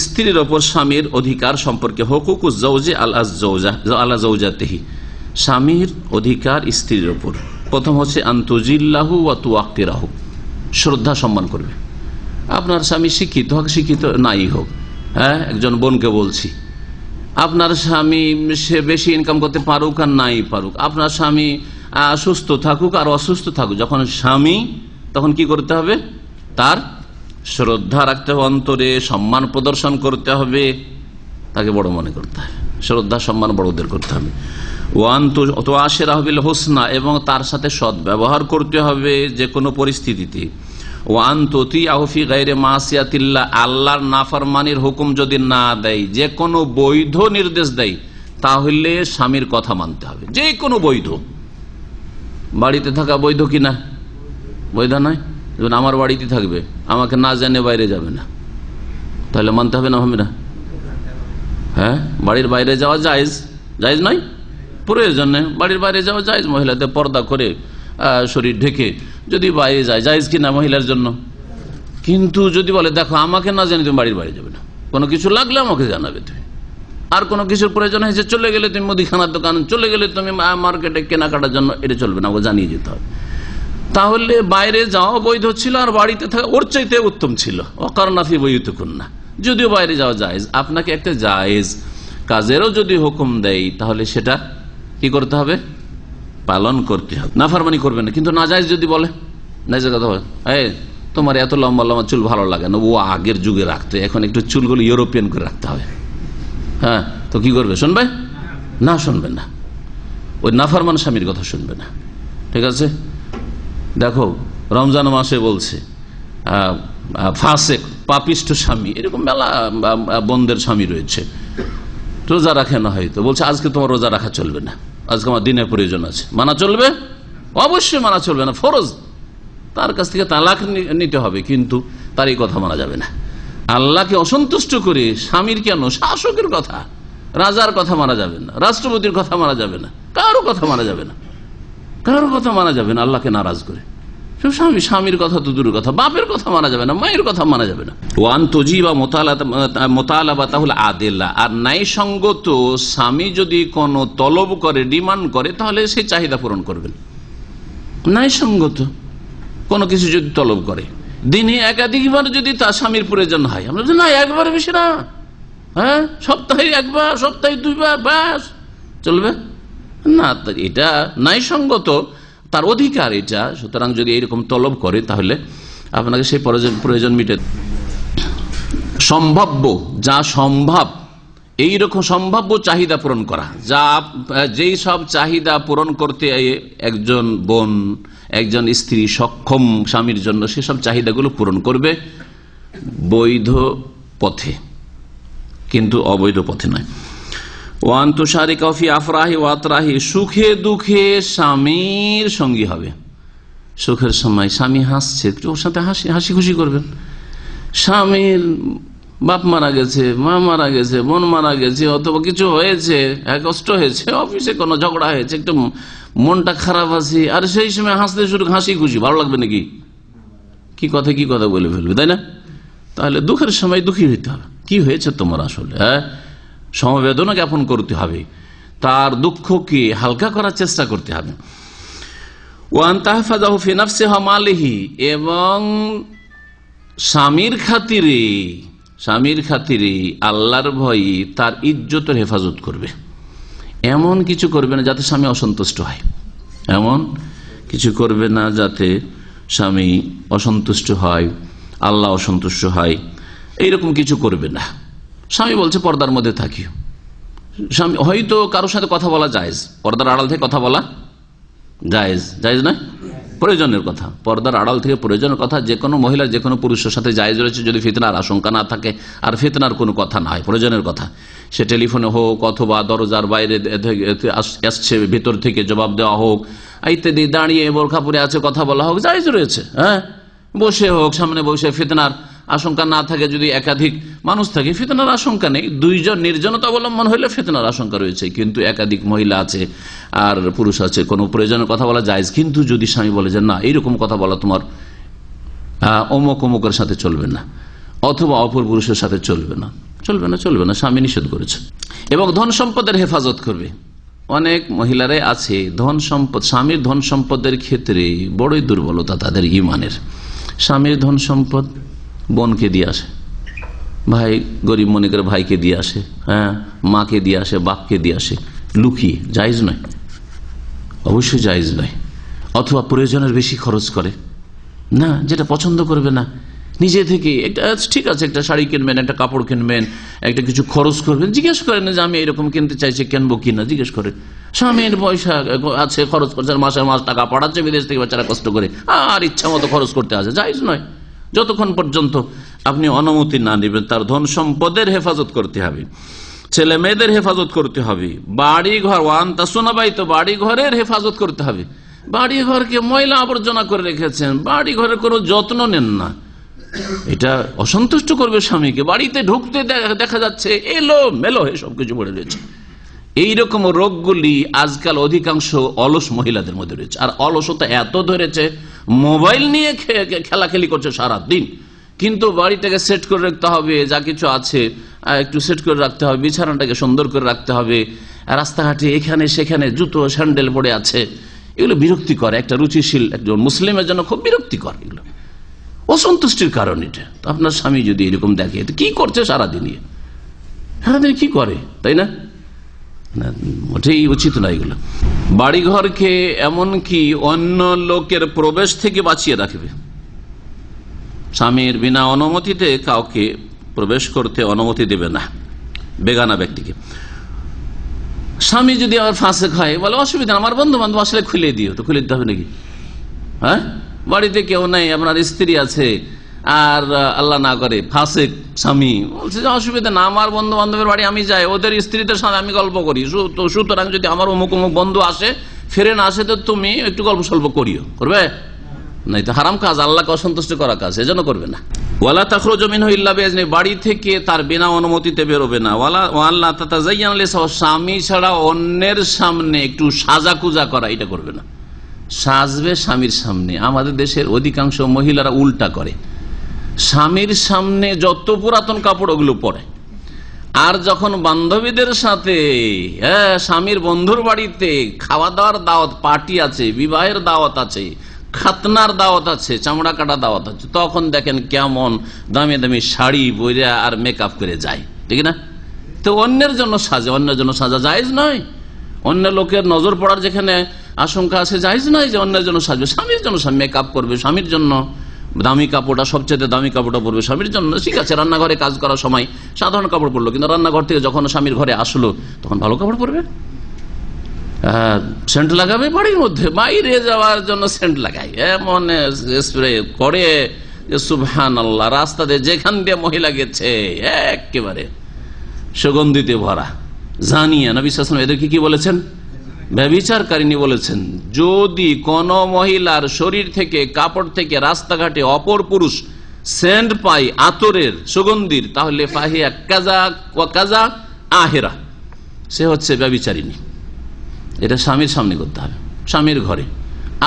স্ত্রীর ওপর স্বামীর অধিকার সম্পর্কে হুকুকুজ জাওজি আলা জাওজাতিহি, স্বামীর অধিকার স্ত্রীর ওপর প্রথম হচ্ছে আনতুজিল্লাহু ওয়া তুওয়াক্কিরাহু, শ্রদ্ধা সম্মান করবে। আপনার স্বামী শিক্ষিত হোক শিক্ষিত নাই হোক, হ্যাঁ, একজন বোনকে বলছি, আপনার স্বামী সে বেশি ইনকাম করতে পারুক আর নাই পারুক, আপনার স্বামী সুস্থ থাকুক আর অসুস্থ থাকুক, যখন স্বামী তখন কি করতে হবে? তার শ্রদ্ধা রাখতে হবে, অন্তরে সম্মান প্রদর্শন করতে হবে, তাকে বড় মনে করতে হবে, শ্রদ্ধা সম্মান বড়দের করতে হবে। হোসনা, এবং তার সাথে সৎ ব্যবহার করতে হবে যে কোনো পরিস্থিতিতে। আল্লাহর নাফরমানির হুকুম যদি না দেয়, যে কোনো বৈধ নির্দেশ দেয়, তাহলে স্বামীর কথা মানতে হবে। যে কোনো বৈধ, বাড়িতে থাকা বৈধ কিনা? বৈধ নয়। আমার বাড়িতে থাকবে, আমাকে না জেনে বাইরে যাবে না, তাহলে মানতে হবে না? হবে না? হ্যাঁ, বাড়ির বাইরে যাওয়া জায়েজ, জায়েজ নয় প্রয়োজনে বাড়ির বাইরে যাওয়া জায়েজ, মহিলাদের পর্দা করে শরীর ঢেকে যদি বাইরে যায়, জায়েজ কিনা মহিলার জন্য। কিন্তু যদি বলে, দেখো আমাকে না জানি তুমি বাড়ির বাইরে যাবে না, কোনো কিছু লাগলে আমাকে জানাবে তুমি, আর কোনো কিছুর প্রয়োজন হয়েছে চলে গেলে তুমি মুদিখানার দোকান, চলে গেলে তুমি মার্কেটে কেনাকাটার জন্য, এটা চলবে না, আমাকে জানিয়ে যেতে হবে। তাহলে বাইরে যাওয়া বৈধ ছিল, আর বাড়িতে থাকা ওর চাইতে উত্তম ছিল। অকারনাফি বইতুকুন্না, যদিও বাইরে যাওয়া জায়েজ, আপনাকে একটা জায়েজ কাজেরও যদি হুকুম দেয়, তাহলে সেটা কি করতে হবে? পালন করতে হবে, নাফরমানি করবে না। কিন্তু নাজায়েজ যদি বলে, নাজায়েজ কথা বলে, তোমার এত লম্বা লম্বা চুল ভালো লাগে না, ও আগের যুগে রাখতে, এখন একটু চুলগুলো ইউরোপিয়ান করে রাখতে হবে, হ্যাঁ, তো কি করবে? শুনবে না? শুনবে না, ওই নাফরমান স্বামীর কথা শুনবে না। ঠিক আছে? দেখো, রমজান মাসে বলছে ফাসেক, পাপিষ্ঠ স্বামী, এরকম মেলা বন্ধের স্বামী রয়েছে, রোজা রাখে না, হয়তো বলছে আজকে তোমার রোজা রাখা চলবে না, আজকে আমার দিনের প্রয়োজন আছে। মানা চলবে? অবশ্যই মানা চলবে না, ফরজ। তার কাছ থেকে তালাক নিতে হবে, কিন্তু তার এই কথা মানা যাবে না। আল্লাহকে অসন্তুষ্ট করে স্বামীর কেন, শাসকের কথা, রাজার কথা মানা যাবে না, রাষ্ট্রপতির কথা মানা যাবে না, কারো কথা মানা যাবে না, কারোর কথা মানা যাবে না আল্লাহকে নারাজ করে। স্বামীর কথা তো দূরের কথা, বাপের কথা মানা যাবে না, মায়ের কথা মানা যাবে না। ওয়ান তজিবা মোতালাবা তাহলে আদেলা, আর ন্যায়সঙ্গত স্বামী যদি কোনো তলব করে, ডিমান্ড করে, তাহলে সেই চাহিদা পূরণ করবেন। ন্যায়সঙ্গত কোনো কিছু যদি তলব করে, দিনে একাধিকবার যদি তার স্বামীর প্রয়োজন হয়, আমরা না একবার বেশি না, হ্যাঁ, সপ্তাহে একবার, সপ্তাহে দুইবার, ব্যাস চলবে না, এটা ন্যায়সঙ্গত, তার অধিকার এটা। সুতরাং যদি এইরকম তলব করে, তাহলে আপনাকে সেই প্রয়োজন মিটে। সম্ভাব্য, যা সম্ভব, এইরকম সম্ভাব্য চাহিদা পূরণ করা, যা যেই সব চাহিদা পূরণ করতে একজন বোন, একজন স্ত্রী সক্ষম স্বামীর জন্য, সেসব চাহিদাগুলো পূরণ করবে বৈধ পথে, কিন্তু অবৈধ পথে নয়। ওয়ান তুশারিকা ফি আফরাহি ওয়া আতরাহি, সুখে দুঃখে স্বামীর সঙ্গী হবে। সুখের সময় স্বামী হাসছে, ওর সাথে হাসি খুশি করবেন। স্বামীর বাপ মারা গেছে, মা মারা গেছে, বোন মারা গেছে, অথবা কিছু হয়েছে, কষ্ট হয়েছে, অফিসে কোনো ঝগড়া হয়েছে, একটু মনটা খারাপ আছে, আর সেই সময় হাসতে শুরু, হাসি খুশি, ভালো লাগবে নাকি? কি কথা বলে ফেলবে, তাই না? তাহলে দুঃখের সময় দুঃখী হইতে হবে। কি হয়েছে তোমার আসলে, হ্যাঁ, সমবেদনা জ্ঞাপন করতে হবে, তার দুঃখকে হালকা করার চেষ্টা করতে হবে। ওয়ান তাহফাযাহু ফি নাফসিহি ওয়া মালিহি, এবং স্বামীর খাতিরে আল্লাহর ভয়ে তার ইজ্জতের হেফাজত করবে। এমন কিছু করবে না যাতে স্বামী অসন্তুষ্ট হয়, এমন কিছু করবে না যাতে স্বামী অসন্তুষ্ট হয়, আল্লাহ অসন্তুষ্ট হয়, এইরকম কিছু করবে না। স্বামী বলছে পর্দার মধ্যে থাকি, স্বামী হয়তো কারোর সাথে কথা বলা জায়েজ, পর্দার আড়াল থেকে কথা বলা জায়েজ, জায়েজ নয়, প্রয়োজনের কথা, পর্দার আড়াল থেকে প্রয়োজনের কথা যে কোনো মহিলা যে কোনো পুরুষের সাথে জায়েজ রয়েছে, যদি ফিতনার আশঙ্কা না থাকে আর ফিতনার কোনো কথা না হয়, প্রয়োজনের কথা, সে টেলিফোনে হোক অথবা দরজার বাইরে আসছে ভেতর থেকে জবাব দেওয়া হোক ইত্যাদি, দাঁড়িয়ে বোরখা পরে আছে কথা বলা হোক, জায়েজ রয়েছে, হ্যাঁ, বসে হোক, সামনে বসে ফিতনার আশঙ্কা না থাকে, যদি একাধিক মানুষ থাকে ফিতনার আশঙ্কা নেই। দুইজন নির্জনতা অবলম্বন হইলে ফিতনার আশঙ্কা রয়েছে, কিন্তু একাধিক মহিলা আছে আর পুরুষ আছে, কোনো প্রয়োজনের কথা বলা জায়েজ। কিন্তু যদি স্বামী বলে যে না, এইরকম কথা বলা তোমার অমুক অমুকের সাথে চলবে না, অথবা অপর পুরুষের সাথে চলবে না, স্বামী নিষেধ করেছে। এবং ধন সম্পদের হেফাজত করবে। অনেক মহিলারাই আছে ধন সম্পদ, স্বামীর ধন সম্পদের ক্ষেত্রে বড়ই দুর্বলতা তাদের ইমানের। স্বামীর ধন সম্পদ বোনকে দিয়ে আসে, ভাই গরিব মনে করে ভাইকে দিয়ে আসে, হ্যাঁ মাকে দিয়ে আসে, বাপকে দিয়ে আসে, লুকিয়ে। জায়েজ নয়, অবশ্যই জায়েজ নয়। অথবা প্রয়োজনের বেশি খরচ করে না, যেটা পছন্দ করবে না, নিজে থেকে একটা ঠিক আছে একটা শাড়ি কিনবেন, একটা কাপড় কিনবেন, একটা কিছু খরচ করবেন, জিজ্ঞেস করেন যে আমি এরকম কিনতে চাইছি, কিনবো কিনা, জিজ্ঞেস করে। স্বামীর পয়সা আছে, খরচ করছে, মাসের মাস টাকা পাঠাচ্ছে বিদেশ থেকে, বাচ্চারা কষ্ট করে, আর ইচ্ছা মতো খরচ করতে আছে, জায়েজ নয়। যতক্ষণ পর্যন্ত আপনি অনুমতি না নেবেন। তার ধন সম্পদের হেফাজত করতে হবে, ছেলে মেয়েদের হেফাজত করতে হবে, বাড়ি ঘর ওয়ান তাসুনাবাই, তো বাড়ি ঘরের হেফাজত করতে হবে। বাড়ি ঘরকে ময়লা আবর্জনা করে রেখেছেন, বাড়ি ঘরের কোনো যত্ন নেন না, এটা অসন্তুষ্ট করবে স্বামীকে। বাড়িতে ঢুকতে দেখা যাচ্ছে এলো মেলো হয়ে সবকিছু পড়ে রয়েছে। এইরকম রোগগুলি আজকাল অধিকাংশ অলস মহিলাদের মধ্যে রয়েছে। আর অলসতা এত ধরেছে, মোবাইল নিয়ে খেলাখেলি করছে সারা দিন, কিন্তু বাড়িটাকে সেট করে রাখতে হবে, যা কিছু আছে একটু সেট করে রাখতে হবে, বিছানাটাকে সুন্দর করে রাখতে হবে, রাস্তাঘাটে এখানে সেখানে জুতো স্যান্ডেল পড়ে আছে, এগুলো বিরক্তিকর। একটা রুচিশীল একজন মুসলিমের জন্য খুব বিরক্তিকর, এগুলো অসন্তুষ্টির কারণ। এটা তো আপনার স্বামী যদি এরকম দেখে, কি করছে সারাদিন কি করে, তাই না? মোটেই উচিত না এগুলো। বাড়িঘরকে এমনকি অন্য লোকের প্রবেশ থেকে বাঁচিয়ে রাখবে। স্বামীর বিনা অনুমতিতে কাউকে প্রবেশ করতে অনুমতি দেবে না, বেগানা ব্যক্তিকে। স্বামী যদি আবার ফাঁসেক হয়, বলে অসুবিধা, আমার বন্ধু বান্ধব আসলে খুলে দিও, তো খুলে দিতে হবে নাকি? হ্যাঁ, বাড়িতে কেউ নাই, আপনার স্ত্রী আছে, আর আল্লাহ না করে ফাঁসেক স্বামী বলছে যে অসুবিধা না, আমার বন্ধু বান্ধবের বাড়ি আমি যাই, ওদের স্ত্রীদের সাথে আমি গল্প করি, সুতরাং যদি আমার অমুক অমুক বন্ধু আসে ফিরে না আসে, তো তুমি একটু গল্প সল্প করিও, করবে নাই তো হারাম কাজ, আল্লাহকে অসন্তুষ্ট করা কাজ, সেজন্য করবে না। ওয়ালা তাখরুজু মিনহু ইল্লা বিইজনি, বাড়ি থেকে তার বিনা অনুমতিতে বেরোবে না। ওয়ালা তাতাযায়্যানা লিসাও, স্বামী ছাড়া অন্যের সামনে একটু সাজাকুজা করা, এটা করবে না। সাজবে স্বামীর সামনে। আমাদের দেশের অধিকাংশ মহিলারা উল্টা করে, স্বামীর সামনে যত পুরাতন কাপড় ওগুলো পরে, আর যখন বান্ধবীদের সাথে স্বামীর বন্ধুর বাড়িতে খাওয়া দাওয়ার দাওয়াত, পার্টি আছে, বিবাহের দাওয়াত আছে, খাতনার দাওয়াত আছে, চামড়া কাটা দাওয়াত আছে, তখন দেখেন কেমন দামি দামি শাড়ি বইরা আর মেকআপ করে যায়, ঠিক না? তো অন্যের জন্য সাজে, অন্যের জন্য সাজা জায়েজ নয়। অন্য লোকের নজর পড়ার যেখানে আশঙ্কা আছে, জায়েজ নয় যে অন্যের জন্য সাজবে। স্বামীর জন্য মেকআপ করবে, স্বামীর জন্য দামি কাপড়টা, সবচেয়ে দামি কাপড়টা পরবে স্বামীর জন্য, ঠিক আছে। রান্নাঘরে কাজ করার সময় সাধারণ কাপড় পরলো, কিন্তু রান্নাঘর থেকে যখন স্বামীর ঘরে আসলো তখন ভালো কাপড় পরবে, সেন্ট লাগাবে। বাড়ির মধ্যে বাইরে যাওয়ার জন্য সেন্ট লাগায়, এমন স্প্রে করে যে সুবহানাল্লাহ, রাস্তাতে যেখান দিয়ে মহিলা গেছে একেবারে সুগন্ধিতে ভরা। জানিয়া নবী সাল্লাল্লাহু আলাইহি ওয়াসাল্লাম এদেরকে কি বলেছেন? ব্যভিচারকারিনী বলেছেন। যদি কোন মহিলার শরীর থেকে, কাপড় থেকে রাস্তাঘাটে অপর পুরুষ সেন্ট পায় আতরের, সুগন্ধির, তাহলে ফাহিয়া কাজা ওয়া কাজা আহেরা, সে হচ্ছে ব্যভিচারিণী। এটা স্বামীর সামনে করতে হবে, স্বামীর ঘরে।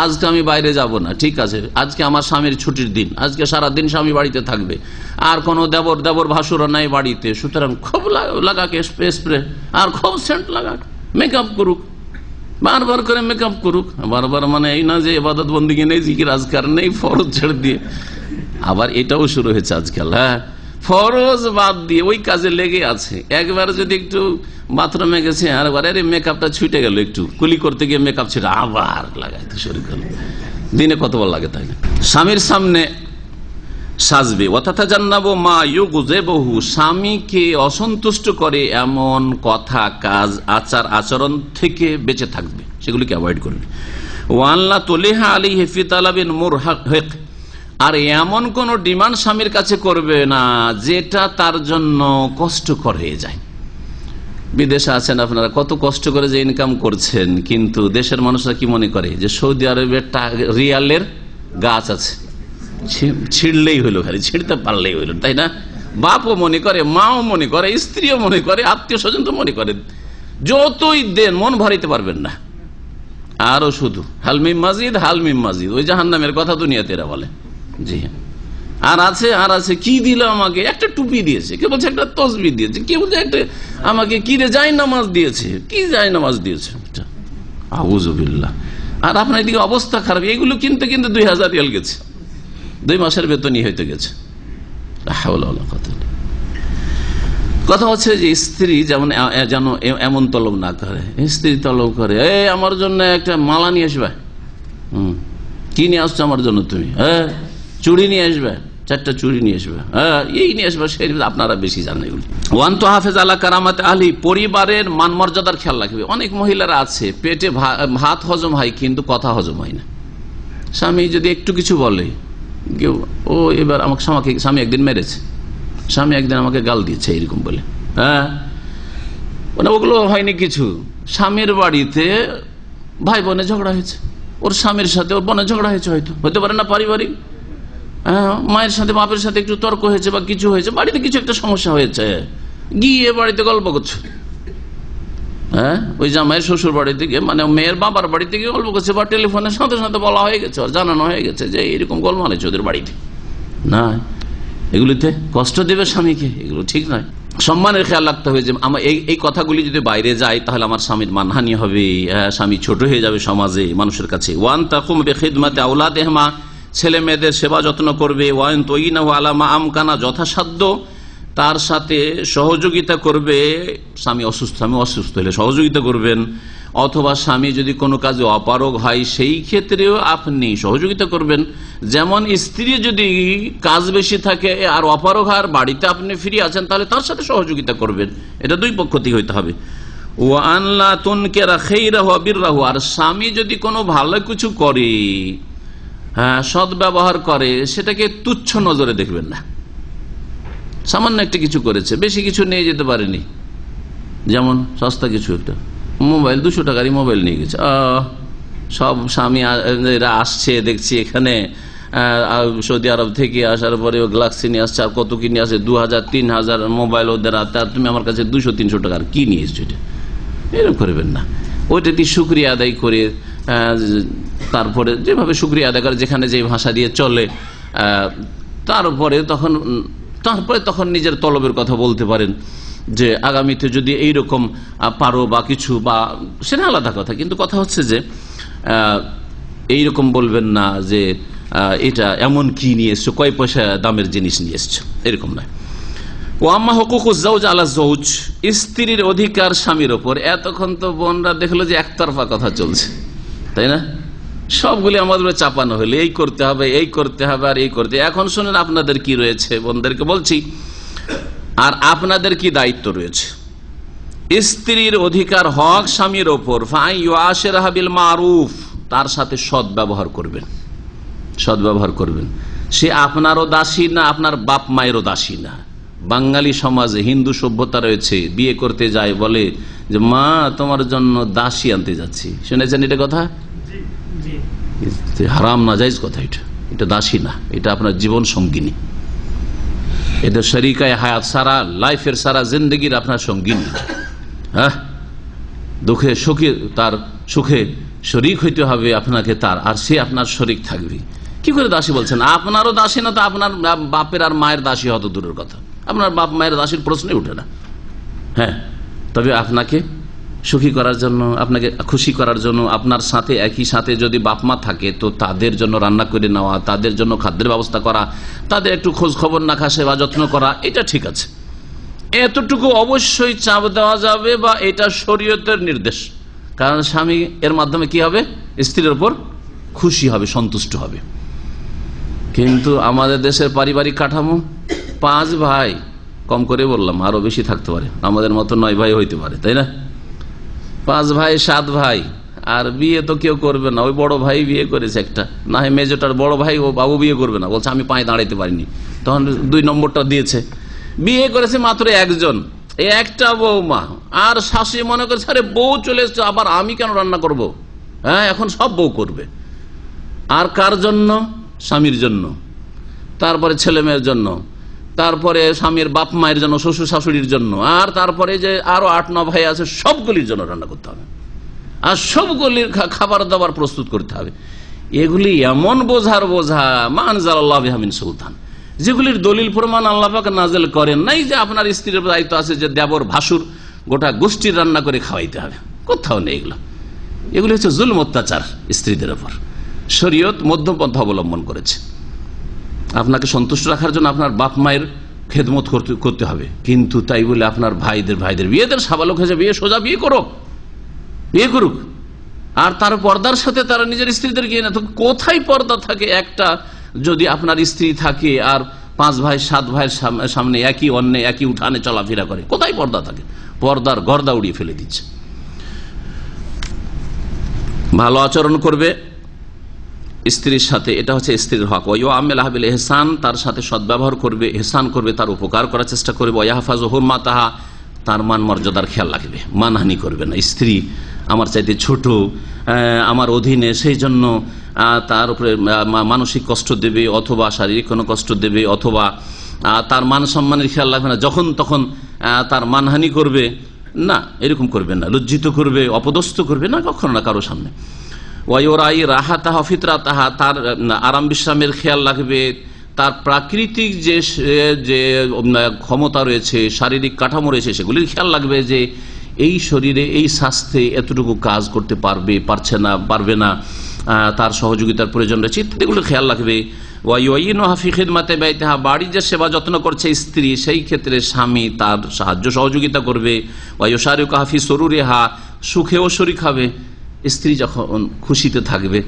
আজকে আমি বাইরে যাব না, ঠিক আছে, আজকে আমার স্বামীর ছুটির দিন, আজকে সারাদিন স্বামী বাড়িতে থাকবে, আর কোনো দেবর ভাসুরা নাই বাড়িতে, সুতরাং খুব লাগাকে স্প্রে, আর খুব সেন্ট লাগাক, মেকআপ করুক, বারবার করে মেকআপ করুক। বারবার মানে এই না যে ইবাদত বন্দেগী নেই, জিকির আজকার নেই, ফরজ ছেড়ে দিয়ে। আবার এটাও শুরু হয়েছে আজকাল, হ্যাঁ, ফরজ বাদ দিয়ে ওই কাজে লেগে আছে। একবার যদি একটু বাথরুমে গেছে, আর এবারে মেকআপটা ছুটে গেল, একটু কুলি করতে গিয়ে মেকআপ ছেড়ে আবার লাগাইতে শুরু করলো। দিনে কতবার লাগে, তাই না? স্বামীর সামনে সাজবে। ওয়াতাতাজান্নাবু মা ইউগযিবহু, স্বামীকে অসন্তুষ্ট করে এমন কথা, কাজ, আচার আচরণ থেকে বেঁচে থাকবে, সেগুলিকে অ্যাভয়েড করবে। ওয়াল্লা তুলিহা আলাইহি ফি তালাবিন মুরহাক, আর এমন কোন ডিমান্ড স্বামীর কাছে করবে না যেটা তার জন্য কষ্টকর হয়ে যায়। বিদেশে আছেন আপনারা, কত কষ্ট করে যে ইনকাম করছেন, কিন্তু দেশের মানুষরা কি মনে করে যে সৌদি আরবের রিয়ালের গাছ আছে, ছিঁড়লেই হইলো, খালি ছিঁড়তে পারলেই হইলো, তাই না? বাপও মনে করে, মাও মনে করে, স্ত্রীও মনে করে, আত্মীয় স্বজন তো মনে করে। যতই দেন মন ভরাইতে পারবেন না। আরো শুধু হালমিম মাজিদ, হালমিম মাজিদ, ওই জাহান্নামের কথা দুনিয়াতে এরা বলে। জি হ্যাঁ, আর আছে কি দিল আমাকে, একটা টুপি দিয়েছে, কে বলছে একটা তসবি দিয়েছে, কে বলছে একটা আমাকে কি রে জায় নামাজ দিয়েছে, কি জায় নামাজ দিয়েছে, আউযুবিল্লাহ। আর আপনার এদিকে অবস্থা খারাপ, এগুলো কিনতে কিনতে 2000 রিয়াল গেছে, 2 মাসের বেতনই হইতে গেছে। কথা হচ্ছে যে স্ত্রী যেমন যেন এমন তলব না করে। স্ত্রী তলব করে, আমার জন্য একটা মালা নিয়ে আসবে, কি নিয়ে আসছো আমার জন্য তুমি, চুড়ি নিয়ে আসবে, 4টা চুড়ি নিয়ে আসবে, এই নিয়ে আসবে, সেই আপনারা বেশি জানেন এগুলো। ওয়ান তো হাফেজ আলা কারামাত আহলি, পরিবারের মান মর্যাদার খেয়াল রাখবে। অনেক মহিলারা আছে পেটে ভাত হজম হয় কিন্তু কথা হজম হয় না। স্বামী যদি একটু কিছু বলে, ও এবার আমাকে স্বামী একদিন মেরেছে, স্বামী একদিন আমাকে গাল দিয়েছে, এরকম বলে, মানে ওগুলো হয়নি কিছু। স্বামীর বাড়িতে ভাই বোনে ঝগড়া হয়েছে, ওর স্বামীর সাথে ওর বোনের ঝগড়া হয়েছে, হতে পারে না পারিবারিক, মায়ের সাথে বাপের সাথে একটু তর্ক হয়েছে বা কিছু হয়েছে, বাড়িতে কিছু একটা সমস্যা হয়েছে, গিয়ে বাড়িতে গল্প করছে, ওই জামাইয়ের শ্বশুর বাড়ি থেকে, মানে মেয়ের বাবার বাড়ি থেকে গল্প করছে, বা টেলিফোনের সাথে সাথে বলা হয়ে গেছে, জানানো হয়ে গেছে যে এরকম গোলমাল হয়েছে ওদের বাড়িতে। না, এগুলিতে কষ্ট দেবে স্বামীকে, এগুলো ঠিক নয়। সম্মানের খেয়াল রাখতে হবে যে আমার এই কথাগুলি যদি বাইরে যায় তাহলে আমার স্বামীর মানহানি হবে, স্বামী ছোট হয়ে যাবে সমাজে, মানুষের কাছে। ওয়ান তাকুম বিখিদমাতি আওলাদিহিমা, ছেলে মেয়েদের সেবা যত্ন করবে। ওয়ান তুইনাহু আলা মা আমকানা, যথাসাধ্য তার সাথে সহযোগিতা করবে। স্বামী অসুস্থ হলে সহযোগিতা করবেন, অথবা স্বামী যদি কোনো কাজে অপারগ হয় সেই ক্ষেত্রেও আপনি সহযোগিতা করবেন। যেমন স্ত্রী যদি কাজ বেশি থাকে আর অপারগ আর বাড়িতে আপনি ফিরে আছেন, তাহলে তার সাথে সহযোগিতা করবেন। এটা দুই পক্ষ থেকে হইতে হবে। ওয়ান লা তুনকিরা খাইরাহু ওয়া বিররাহু, আর স্বামী যদি কোনো ভালো কিছু করে, সৎ ব্যবহার করে, সেটাকে তুচ্ছ নজরে দেখবেন না। সামান্য একটা কিছু করেছে, বেশি কিছু নিয়ে যেতে পারেনি, যেমন সস্তা কিছু একটা মোবাইল, 200 টাকারই মোবাইল নিয়ে গেছে, সব স্বামী এরা আসছে দেখছি এখানে সৌদি আরব থেকে আসার পরে ও গ্লাক্সি নিয়ে আসছে, আর কত কি নিয়ে আসে, 2000-3000 মোবাইল ওদের হাতে, আর তুমি আমার কাছে 200-300 টাকার কি নিয়ে এসছো, এটা এরকম করবেন না। ওইটাতে শুকরিয়া আদায় করে, তারপরে যেভাবে শুকরিয়া আদায় করে, যেখানে যে ভাষা দিয়ে চলে, তারপরে তখন নিজের তলবের কথা বলতে পারেন যে আগামীতে যদি এইরকম পারো বা কিছু, বা সেটা আলাদা কথা, কিন্তু কথা হচ্ছে যে এইরকম বলবেন না যে এটা এমন কি নিয়ে এসছো, কয় পয়সা দামের জিনিস নিয়ে এসছো, এরকম নয়। ও আম্মা হুকুকুজ জাওজ আলা জৌজ, স্ত্রীর অধিকার স্বামীর ওপর। এতক্ষণ তো বোনরা দেখলো যে একতরফা কথা চলছে, তাই না? সবগুলি আমাদের চাপানো হলে এই করতে হবে, এই করতে হবে, আর এই করতে। এখন শুনেন আপনাদের কি রয়েছে, বোনদেরকে বলছি, আর আপনাদের কি দায়িত্ব রয়েছে। স্ত্রীর অধিকার হক স্বামীর ওপর, ফাইয়ুআশিরহা বিল মারুফ, তার সাথে সৎ ব্যবহার করবেন, সৎ ব্যবহার করবেন। সে আপনারও দাসী না, আপনার বাপ মায়েরও দাসী না। বাঙালি সমাজে হিন্দু সভ্যতা রয়েছে, বিয়ে করতে যায় বলে যে মা তোমার জন্য দাসী আনতে যাচ্ছি, শুনেছেন এটা কথা? হারাম নাজায়েজ কথা, এটা দাসী না, এটা আপনার জীবন সঙ্গিনী, এটা শরীকায়ে হায়াত, সারা লাইফের সারা জিন্দগির আপনার সঙ্গিনী। দুঃখে সুখে তার সুখে শরীক হইতে হবে আপনাকে তার, আর সে আপনার শরীক থাকবে। কি করে দাসী বলছেন? আপনারও দাসী না তো আপনার বাপের আর মায়ের দাসী হতো দূরের কথা, আপনার বাপ মায়ের দাসীর প্রশ্নই উঠে না। তবে আপনাকে সুখী করার জন্য, আপনাকে খুশি করার জন্য, আপনার সাথে একই সাথে যদি বাপ মা থাকে তো তাদের জন্য রান্না করে নেওয়া, তাদের জন্য খাদ্যের ব্যবস্থা করা, তাদের একটু খোঁজ খবর রাখা, সেবা যত্ন করা, এটা ঠিক আছে। এতটুকু অবশ্যই চাপ দেওয়া যাবে, বা এটা শরীয়তের নির্দেশ। কারণ স্বামী এর মাধ্যমে কি হবে? স্ত্রীর উপর খুশি হবে, সন্তুষ্ট হবে। কিন্তু আমাদের দেশের পারিবারিক কাঠামো, 5 ভাই, কম করে বললাম, আরো বেশি থাকতে পারে, আমাদের মতো 9 ভাই হইতে পারে, তাই না? 5 ভাই 7 ভাই, আর বিয়ে তো কেউ করবে না। ওই বড় ভাই বিয়ে করেছে একটা, না হয় মেজোটার বড় ভাই, ও বাবু বিয়ে করবে না, বলছে আমি পায়ে দাঁড়াইতে পারিনি, তখন 2 নম্বরটা দিয়েছে। বিয়ে করেছে মাত্র একজন, একটা বৌমা, আর শাশুড়ি মনে করছে আরে বউ চলে এসছে, আবার আমি কেন রান্না করব, এখন সব বউ করবে। আর কার জন্য? স্বামীর জন্য। তারপরে ছেলে মেয়ের জন্য, তারপরে স্বামীর বাপ মায়ের জন্য, শ্বশুর শাশুড়ির জন্য, আর তারপরে যে আরো 8-9 ভাই আছে সবগুলির জন্য রান্না করতে হবে, আর সবগুলির খাবার দাবার প্রস্তুত করতে হবে। এগুলি এমন বোঝার বোঝা মা আনজালাল্লাহু বিহা মিন সুলতান, যেগুলির দলিল প্রমাণ আল্লাহ পাক নাযিল করেন নাই। যে আপনার স্ত্রীর দায়িত্ব আছে যে দেবর ভাসুর গোটা গোষ্ঠীর রান্না করে খাওয়াইতে হবে, কোথাও নেই এগুলো। এগুলি হচ্ছে জুলম, অত্যাচার স্ত্রীদের উপর। শরীয়ত মধ্যপন্থা অবলম্বন করেছে। আপনাকে সন্তুষ্ট রাখার জন্য আপনার বাপ মায়ের খেদমত করতে হবে, কিন্তু তাই বলে আপনার ভাইদের বিয়েদের সাবালক হয়েছে, সোজা বিয়ে করুক, আর তার পর্দার সাথে তারা নিজের স্ত্রীদের গিয়ে না। তো কোথায় পর্দা থাকে? একটা যদি আপনার স্ত্রী থাকে আর 5 ভাই 7 ভাইয়ের সামনে একই অন্যে একই উঠানে চলাফেরা করে, কোথায় পর্দা থাকে? পর্দার গর্দা উড়িয়ে ফেলে দিচ্ছে। ভালো আচরণ করবে স্ত্রীর সাথে, এটা হচ্ছে স্ত্রীর হক। ওয়া আমেলাহা বিল ইহসান, তার সাথে সদ্ব্যবহার করবে, ইহসান করবে, তার উপকার করার চেষ্টা করবে। ওয়া ইয়াহফাজু হুরমাতাহা, তার মান মর্যাদার খেয়াল রাখবে, মানহানি করবে না। স্ত্রী আমার চাইতে ছোট, আমার অধীনে, সেই জন্য তার উপরে মানসিক কষ্ট দেবে অথবা শারীরিক কোনো কষ্ট দেবে, অথবা তার মান সম্মানের খেয়াল রাখবে না, যখন তখন তার মানহানি করবে না, এরকম করবে না। লজ্জিত করবে, অপদস্থ করবে না কখনো না কারো সামনে। ওয়ায়ুরাই রাহাতাহা ফিতরাতাহা, তার আরাম বিশ্রামের খেয়াল রাখবে, তার প্রাকৃতিক যে ক্ষমতা রয়েছে, শারীরিক কাঠামো রয়েছে, সেগুলির খেয়াল রাখবে যে এই শরীরে এই স্বাস্থ্যে এতটুকু কাজ করতে পারবে না, তার সহযোগিতার প্রয়োজন রয়েছে, ইত্যাদিগুলো খেয়াল রাখবে। ওয়ায়ুইনুহা ফি খিদমাতি বাইতিহা, বাড়ির যে সেবা যত্ন করছে স্ত্রী, সেই ক্ষেত্রে স্বামী তার সাহায্য সহযোগিতা করবে। ওয়ায়ুশারিকুহা ফি সুরুরিহা, সুখেও শরীক হবে। স্ত্রী যখন খুশিতে থাকবে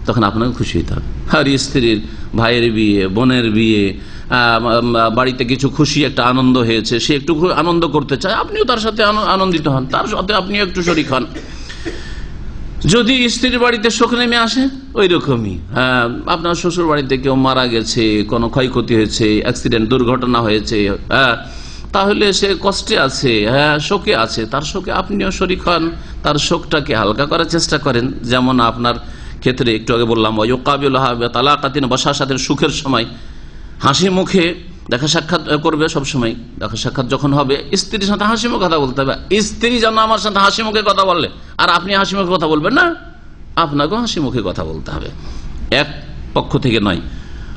তখন আপনাকে খুশি হতে হবে। আর স্ত্রীর ভাইয়ের বিয়ে, বোনের বিয়ে, বাড়িতে কিছু খুশি একটা আনন্দ হয়েছে, সে একটু আনন্দ করতে চায়, আপনিও তার সাথে আনন্দিত হন, তার সাথে আপনিও একটু শরীক হন। যদি স্ত্রীর বাড়িতে শোক নেমে আসে, ওই রকমই আপনার শ্বশুর বাড়িতে কেউ মারা গেছে, কোনো ক্ষয়ক্ষতি হয়েছে, অ্যাক্সিডেন্ট, দুর্ঘটনা হয়েছে, তাহলে সে কষ্টে আছে, শোকে আছে, তার শোকে আপনিও শরীক হন, তার শোকটাকে হালকা করার চেষ্টা করেন। যেমন আপনার ক্ষেত্রে একটু আগে বললাম, ওয়ায়ুকাবিলুহা বিতালাকাতিন, বসার সাথে সুখের সময় হাসি মুখে দেখা সাক্ষাৎ করবে। সবসময় দেখা সাক্ষাৎ যখন হবে স্ত্রীর সাথে হাসি মুখে কথা বলতে হবে। স্ত্রী যেন আমার সাথে হাসি মুখে কথা বললে, আর আপনি হাসি মুখে কথা বলবেন না, আপনাকেও হাসি মুখে কথা বলতে হবে, এক পক্ষ থেকে নয়।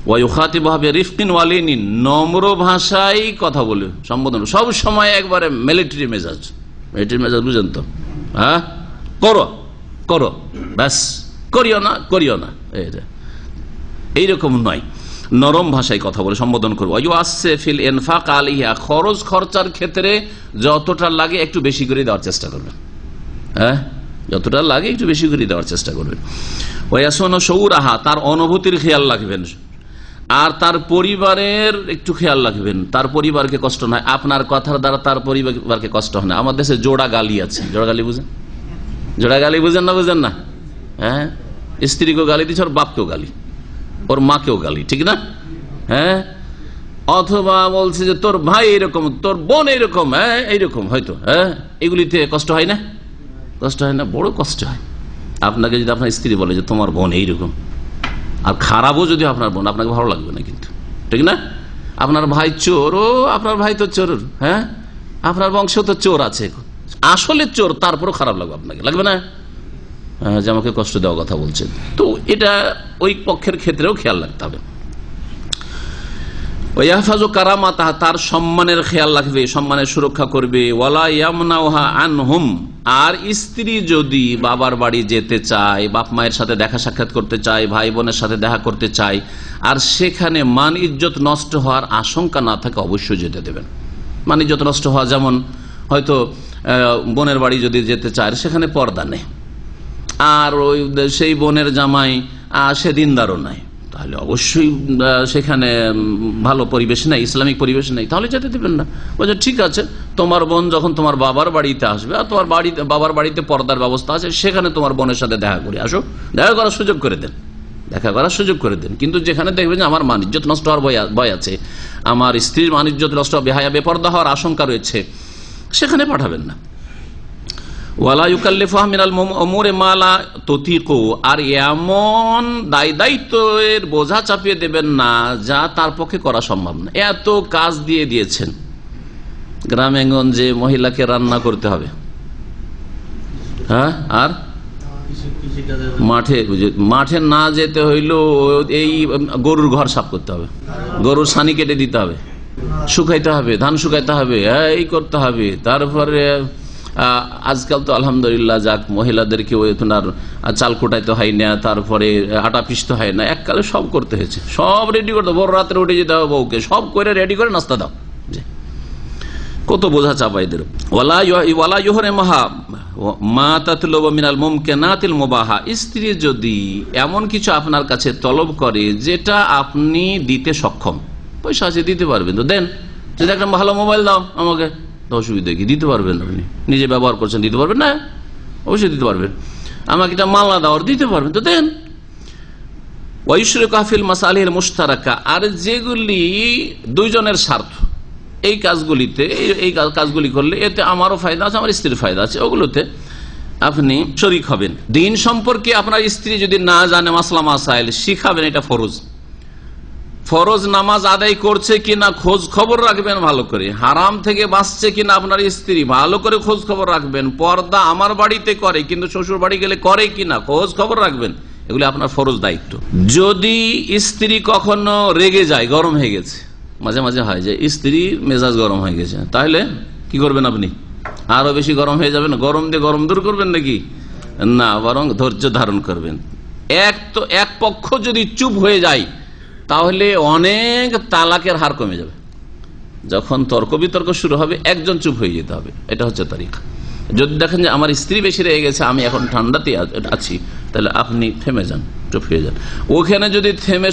ওয়ায়ুখাতিবুহা বিরিফকিন ওয়ালিনিন, নম্র ভাষায় কথা বলে সম্বোধন, সব সময় একবারে মিলিটারি মেজাজ বুঝেন তো, করো ব্যাস, করিও না এইরকম নয়, নরম ভাষায় কথা বলে সম্বোধন করবো। ফিল ইনফাক আলাইহা, খরচ খরচার ক্ষেত্রে যতটা লাগে একটু বেশি করে দেওয়ার চেষ্টা করবেন, যতটা লাগে একটু বেশি করে দেওয়ার চেষ্টা করবেন। ওয়াসুন শৌরাহা, তার অনুভূতির খেয়াল রাখবেন, আর তার পরিবারের একটু খেয়াল রাখবেন, তার পরিবারকে কষ্ট নয়, আপনার কথার দ্বারা তার পরিবারকে কষ্ট হয় না। আমার দেশে জোড়া গালি আছে, জোড়া গালি বুঝেন না? হ্যাঁ, স্ত্রীকেও গালি দিচ্ছে, ওর বাপকেও গালি, ওর মাকেও গালি, ঠিক না? অথবা বলছে যে তোর ভাই এরকম, তোর বোন এরকম, এইরকম হয়তো, এগুলিতে কষ্ট হয় না? বড় কষ্ট হয়। আপনাকে যদি আপনার স্ত্রী বলে যে তোমার বোন এইরকম, আর খারাপও যদি আপনার বোন, আপনাকে ভালো লাগবে না কিন্তু, ঠিক না? আপনার ভাই চোর, ও আপনার ভাই তো চোর, আপনার বংশ তো চোর আছে, আসলে চোর, তারপরও খারাপ লাগবে, আপনাকে লাগবে না যে আমাকে কষ্ট দেওয়া কথা বলছে। তো এটা ওই পক্ষের ক্ষেত্রেও খেয়াল রাখতে হবে। ওয়াহফাজু কারামাতাহা, তার সম্মানের খেয়াল রাখবে, সম্মানের সুরক্ষা করবে। ওয়ালা ইয়ামনাউহা আনহুম, আর স্ত্রী যদি বাবার বাড়ি যেতে চায়, বাপ মায়ের সাথে দেখা সাক্ষাৎ করতে চায়, ভাই বোনের সাথে দেখা করতে চায়, আর সেখানে মান ইজ্জত নষ্ট হওয়ার আশঙ্কা না থাকে, অবশ্যই যেতে দেবেন। মান ইজ্জত নষ্ট হওয়া, যেমন হয়তো বোনের বাড়ি যদি যেতে চায়, সেখানে পর্দা নেই, আর ওই সেই বোনের জামাই সে দিনদারও নাই, তাহলে অবশ্যই সেখানে ভালো পরিবেশ নেই, ইসলামিক পরিবেশ নেই, তাহলে যেতে দেবেন না। বলছে ঠিক আছে, তোমার বোন যখন তোমার বাবার বাড়িতে আসবে, আর তোমার বাবার বাড়িতে পর্দার ব্যবস্থা আছে, সেখানে তোমার বোনের সাথে দেখা করে আসো, দেখা করার সুযোগ করে দেন। কিন্তু যেখানে দেখবেন যে আমার মান ইজ্জত নষ্ট হওয়ার ভয় আছে, আমার স্ত্রীর মান ইজ্জত নষ্ট, বেহায়া বেপর্দা হওয়ার আশঙ্কা রয়েছে, সেখানে পাঠাবেন না। ওয়ালা ইউকাল্লিফুহা মিনাল উমুরি মা লা তুতিকু, আর এমন দায়িত্বের বোঝা চাপিয়ে দেবেন না যা তার পক্ষে করা সম্ভব না। এত কাজ দিয়ে দিয়েছেন, গ্রামে গঞ্জে মহিলাকে রান্না করতে হবে, হ্যাঁ, আর মাঠে না যেতে হইল এই গরুর ঘর সাফ করতে হবে, গরুর ছানি কেটে দিতে হবে, শুকাইতে হবে, ধান শুকাইতে হবে, এই করতে হবে। তারপরে আজকাল তো আলহামদুলিল্লাহ যাক, মহিলাদেরকে আপনার চাল কোটাইতে হয় না, তারপরে আটা পিষতে হয় না, এককালে সব করতে হয়েছে, সব রেডি করতে, বড় রাত্রে উঠে যেতে হবে বউকে, সব করে রেডি করে নাস্তা দাও, কত বোঝা চাপা এদের। স্ত্রী যদি এমন কিছু আপনার কাছে তলব করে যেটা আপনি দিতে সক্ষম, পয়সা আছে দিতে পারবেন তো দেন, যদি একটা ভালো মোবাইল দাও আমাকে, অসুবিধা কি, দিতে পারবেন, আপনি নিজে ব্যবহার করছেন দিতে পারবেন না, অবশ্যই দিতে পারবেন। আমাকে একটা মালা দাও, দিতে পারবেন তো দেন। ওয়াইশরিকু ফিল মাসালিহিল মুশতারাকা, আর যেগুলি দুইজনের স্বার্থ, এই কাজগুলিতে, এই কাজগুলি করলে এতে আমারও ফায়দা আছে, আমার স্ত্রীর ফায়দা আছে, ওগুলোতে আপনি শরীক হবেন। দিন সম্পর্কে আপনার স্ত্রী যদি না জানে, মাসলা মাসাইল শিখাবেন, এটা ফরজ। ফরজ নামাজ আদায় করছে কিনা খোঁজ খবর রাখবেন ভালো করে, হারাম থেকে বাঁচছে কিনা আপনার স্ত্রী ভালো করে খোঁজ খবর রাখবেন, পর্দা আমার বাড়িতে করে কিন্তু শ্বশুর বাড়ি গেলে করে কিনা খোঁজ খবর রাখবেন, এগুলি আপনার ফরজ দায়িত্ব। যদি স্ত্রী কখনো রেগে যায়, গরম হয়ে গেছে, মাঝে মাঝে হয় যে স্ত্রীর মেজাজ গরম হয়ে গেছে, তাহলে কি করবেন আপনি? আরো বেশি গরম হয়ে যাবেন, গরম দিয়ে গরম দূর করবেন নাকি? না, বরং ধৈর্য ধারণ করবেন। এক পক্ষ যদি চুপ হয়ে যায় তাহলে অনেক তালাকের হার কমে যাবে। যখন তর্ক বিতর্ক শুরু হবে একজন চুপ হয়ে যেতে হবে, এটা হচ্ছে তারিকা। যদি দেখেন যে আমার স্ত্রী বেশি রেগে গেছে, আমি এখন ঠান্ডাতে আছি, তাহলে আপনি থেমে যান, চুপ হয়ে যান। ওখানে যদি থেমে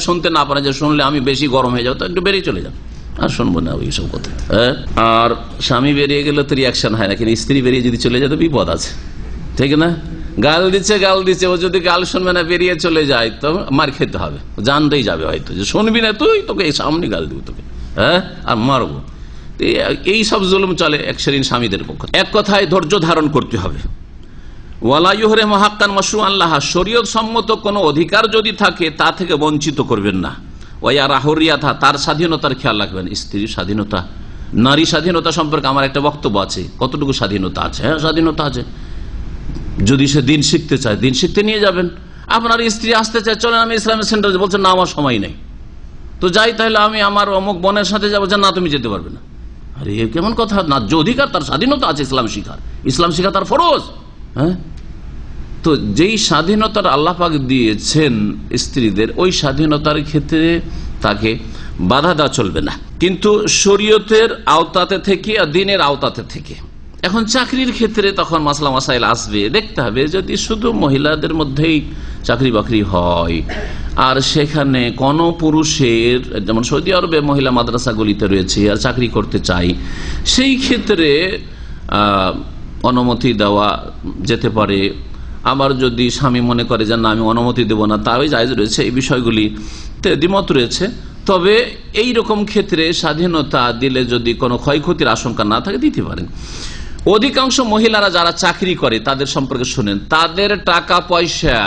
শুনতে না পারেন, যে শুনলে আমি বেশি গরম হয়ে যাবো, তো একটু বেরিয়ে চলে যান, আর শুনবো না ওইসব কথা। আর স্বামী বেরিয়ে গেলে তো রিয়াকশন হয় না, কিন্তু স্ত্রী বেরিয়ে যদি চলে যায় তো বিপদ আছে, ঠিক না? গাল দিচ্ছে, ও যদি গাল শুনবে না বেরিয়ে চলে যায় তো মার খেতে হবে, জানতেই যাবে হয়তো যে শুনবি না তুই, তোকে এই সামনে গাল দিব তোকে, হ্যাঁ, আর মারবো। এই সব জুলুম চলে এক শ্রেণীর স্বামীদের পক্ষ। এক কথায় ধৈর্য ধারণ করতে হবে। ওয়ালা ইউহরিমু হাক্কান মাশরুআন লাহা, শরীয়ত সম্মত কোনো অধিকার যদি থাকে তা থেকে বঞ্চিত করবেন না। ওয়া হুরিয়াতা, তার স্বাধীনতার খেয়াল রাখবেন। স্ত্রীর স্বাধীনতা, নারী স্বাধীনতা সম্পর্কে আমার একটা বক্তব্য আছে। কতটুকু স্বাধীনতা আছে? হ্যাঁ, স্বাধীনতা আছে। যদি সে দিন শিখতে চায়, দিন শিখতে নিয়ে যাবেন। আপনার স্ত্রী আসতে চায়, চলেন আমি ইসলামিক সেন্টারে, বলছেন না আমার সময় নেই, তো যাই, তাহলে আমি আমার অমুক বোনের সাথে যাবো, না তুমি যেতে পারবে না। আরে কেমন কথা? না, যে অধিকার, তার স্বাধীনতা আছে ইসলাম শিখার, ইসলাম শিখা তার ফরজ। হ্যাঁ, তো যেই স্বাধীনতার আল্লাহ পাক দিয়েছেন স্ত্রীদের, ওই স্বাধীনতার ক্ষেত্রে তাকে বাধা দেওয়া চলবে না, কিন্তু শরীয়তের আওতাতে থেকে আর দিনের আওতাতে থেকে। এখন চাকরির ক্ষেত্রে তখন মাসলা মাসাইল আসবে, দেখতে হবে যদি শুধু মহিলাদের মধ্যেই চাকরি বাকরি হয় আর সেখানে কোন পুরুষের, যেমন সৌদি আরবে মহিলা মাদ্রাসাগুলিতে রয়েছে, আর চাকরি করতে চাই, সেই ক্ষেত্রে অনুমতি দেওয়া যেতে পারে। আবার যদি স্বামী মনে করে যে না আমি অনুমতি দেব না, তাও জায়েজ রয়েছে। এই বিষয়গুলিতে দ্বিমত রয়েছে। তবে এই রকম ক্ষেত্রে স্বাধীনতা দিলে যদি কোনো ক্ষয়ক্ষতির আশঙ্কা না থাকে দিতে পারেন। অধিকাংশ মহিলারা যারা চাকরি করে তাদের সম্পর্কে শুনেন, তাদের টাকা পয়সা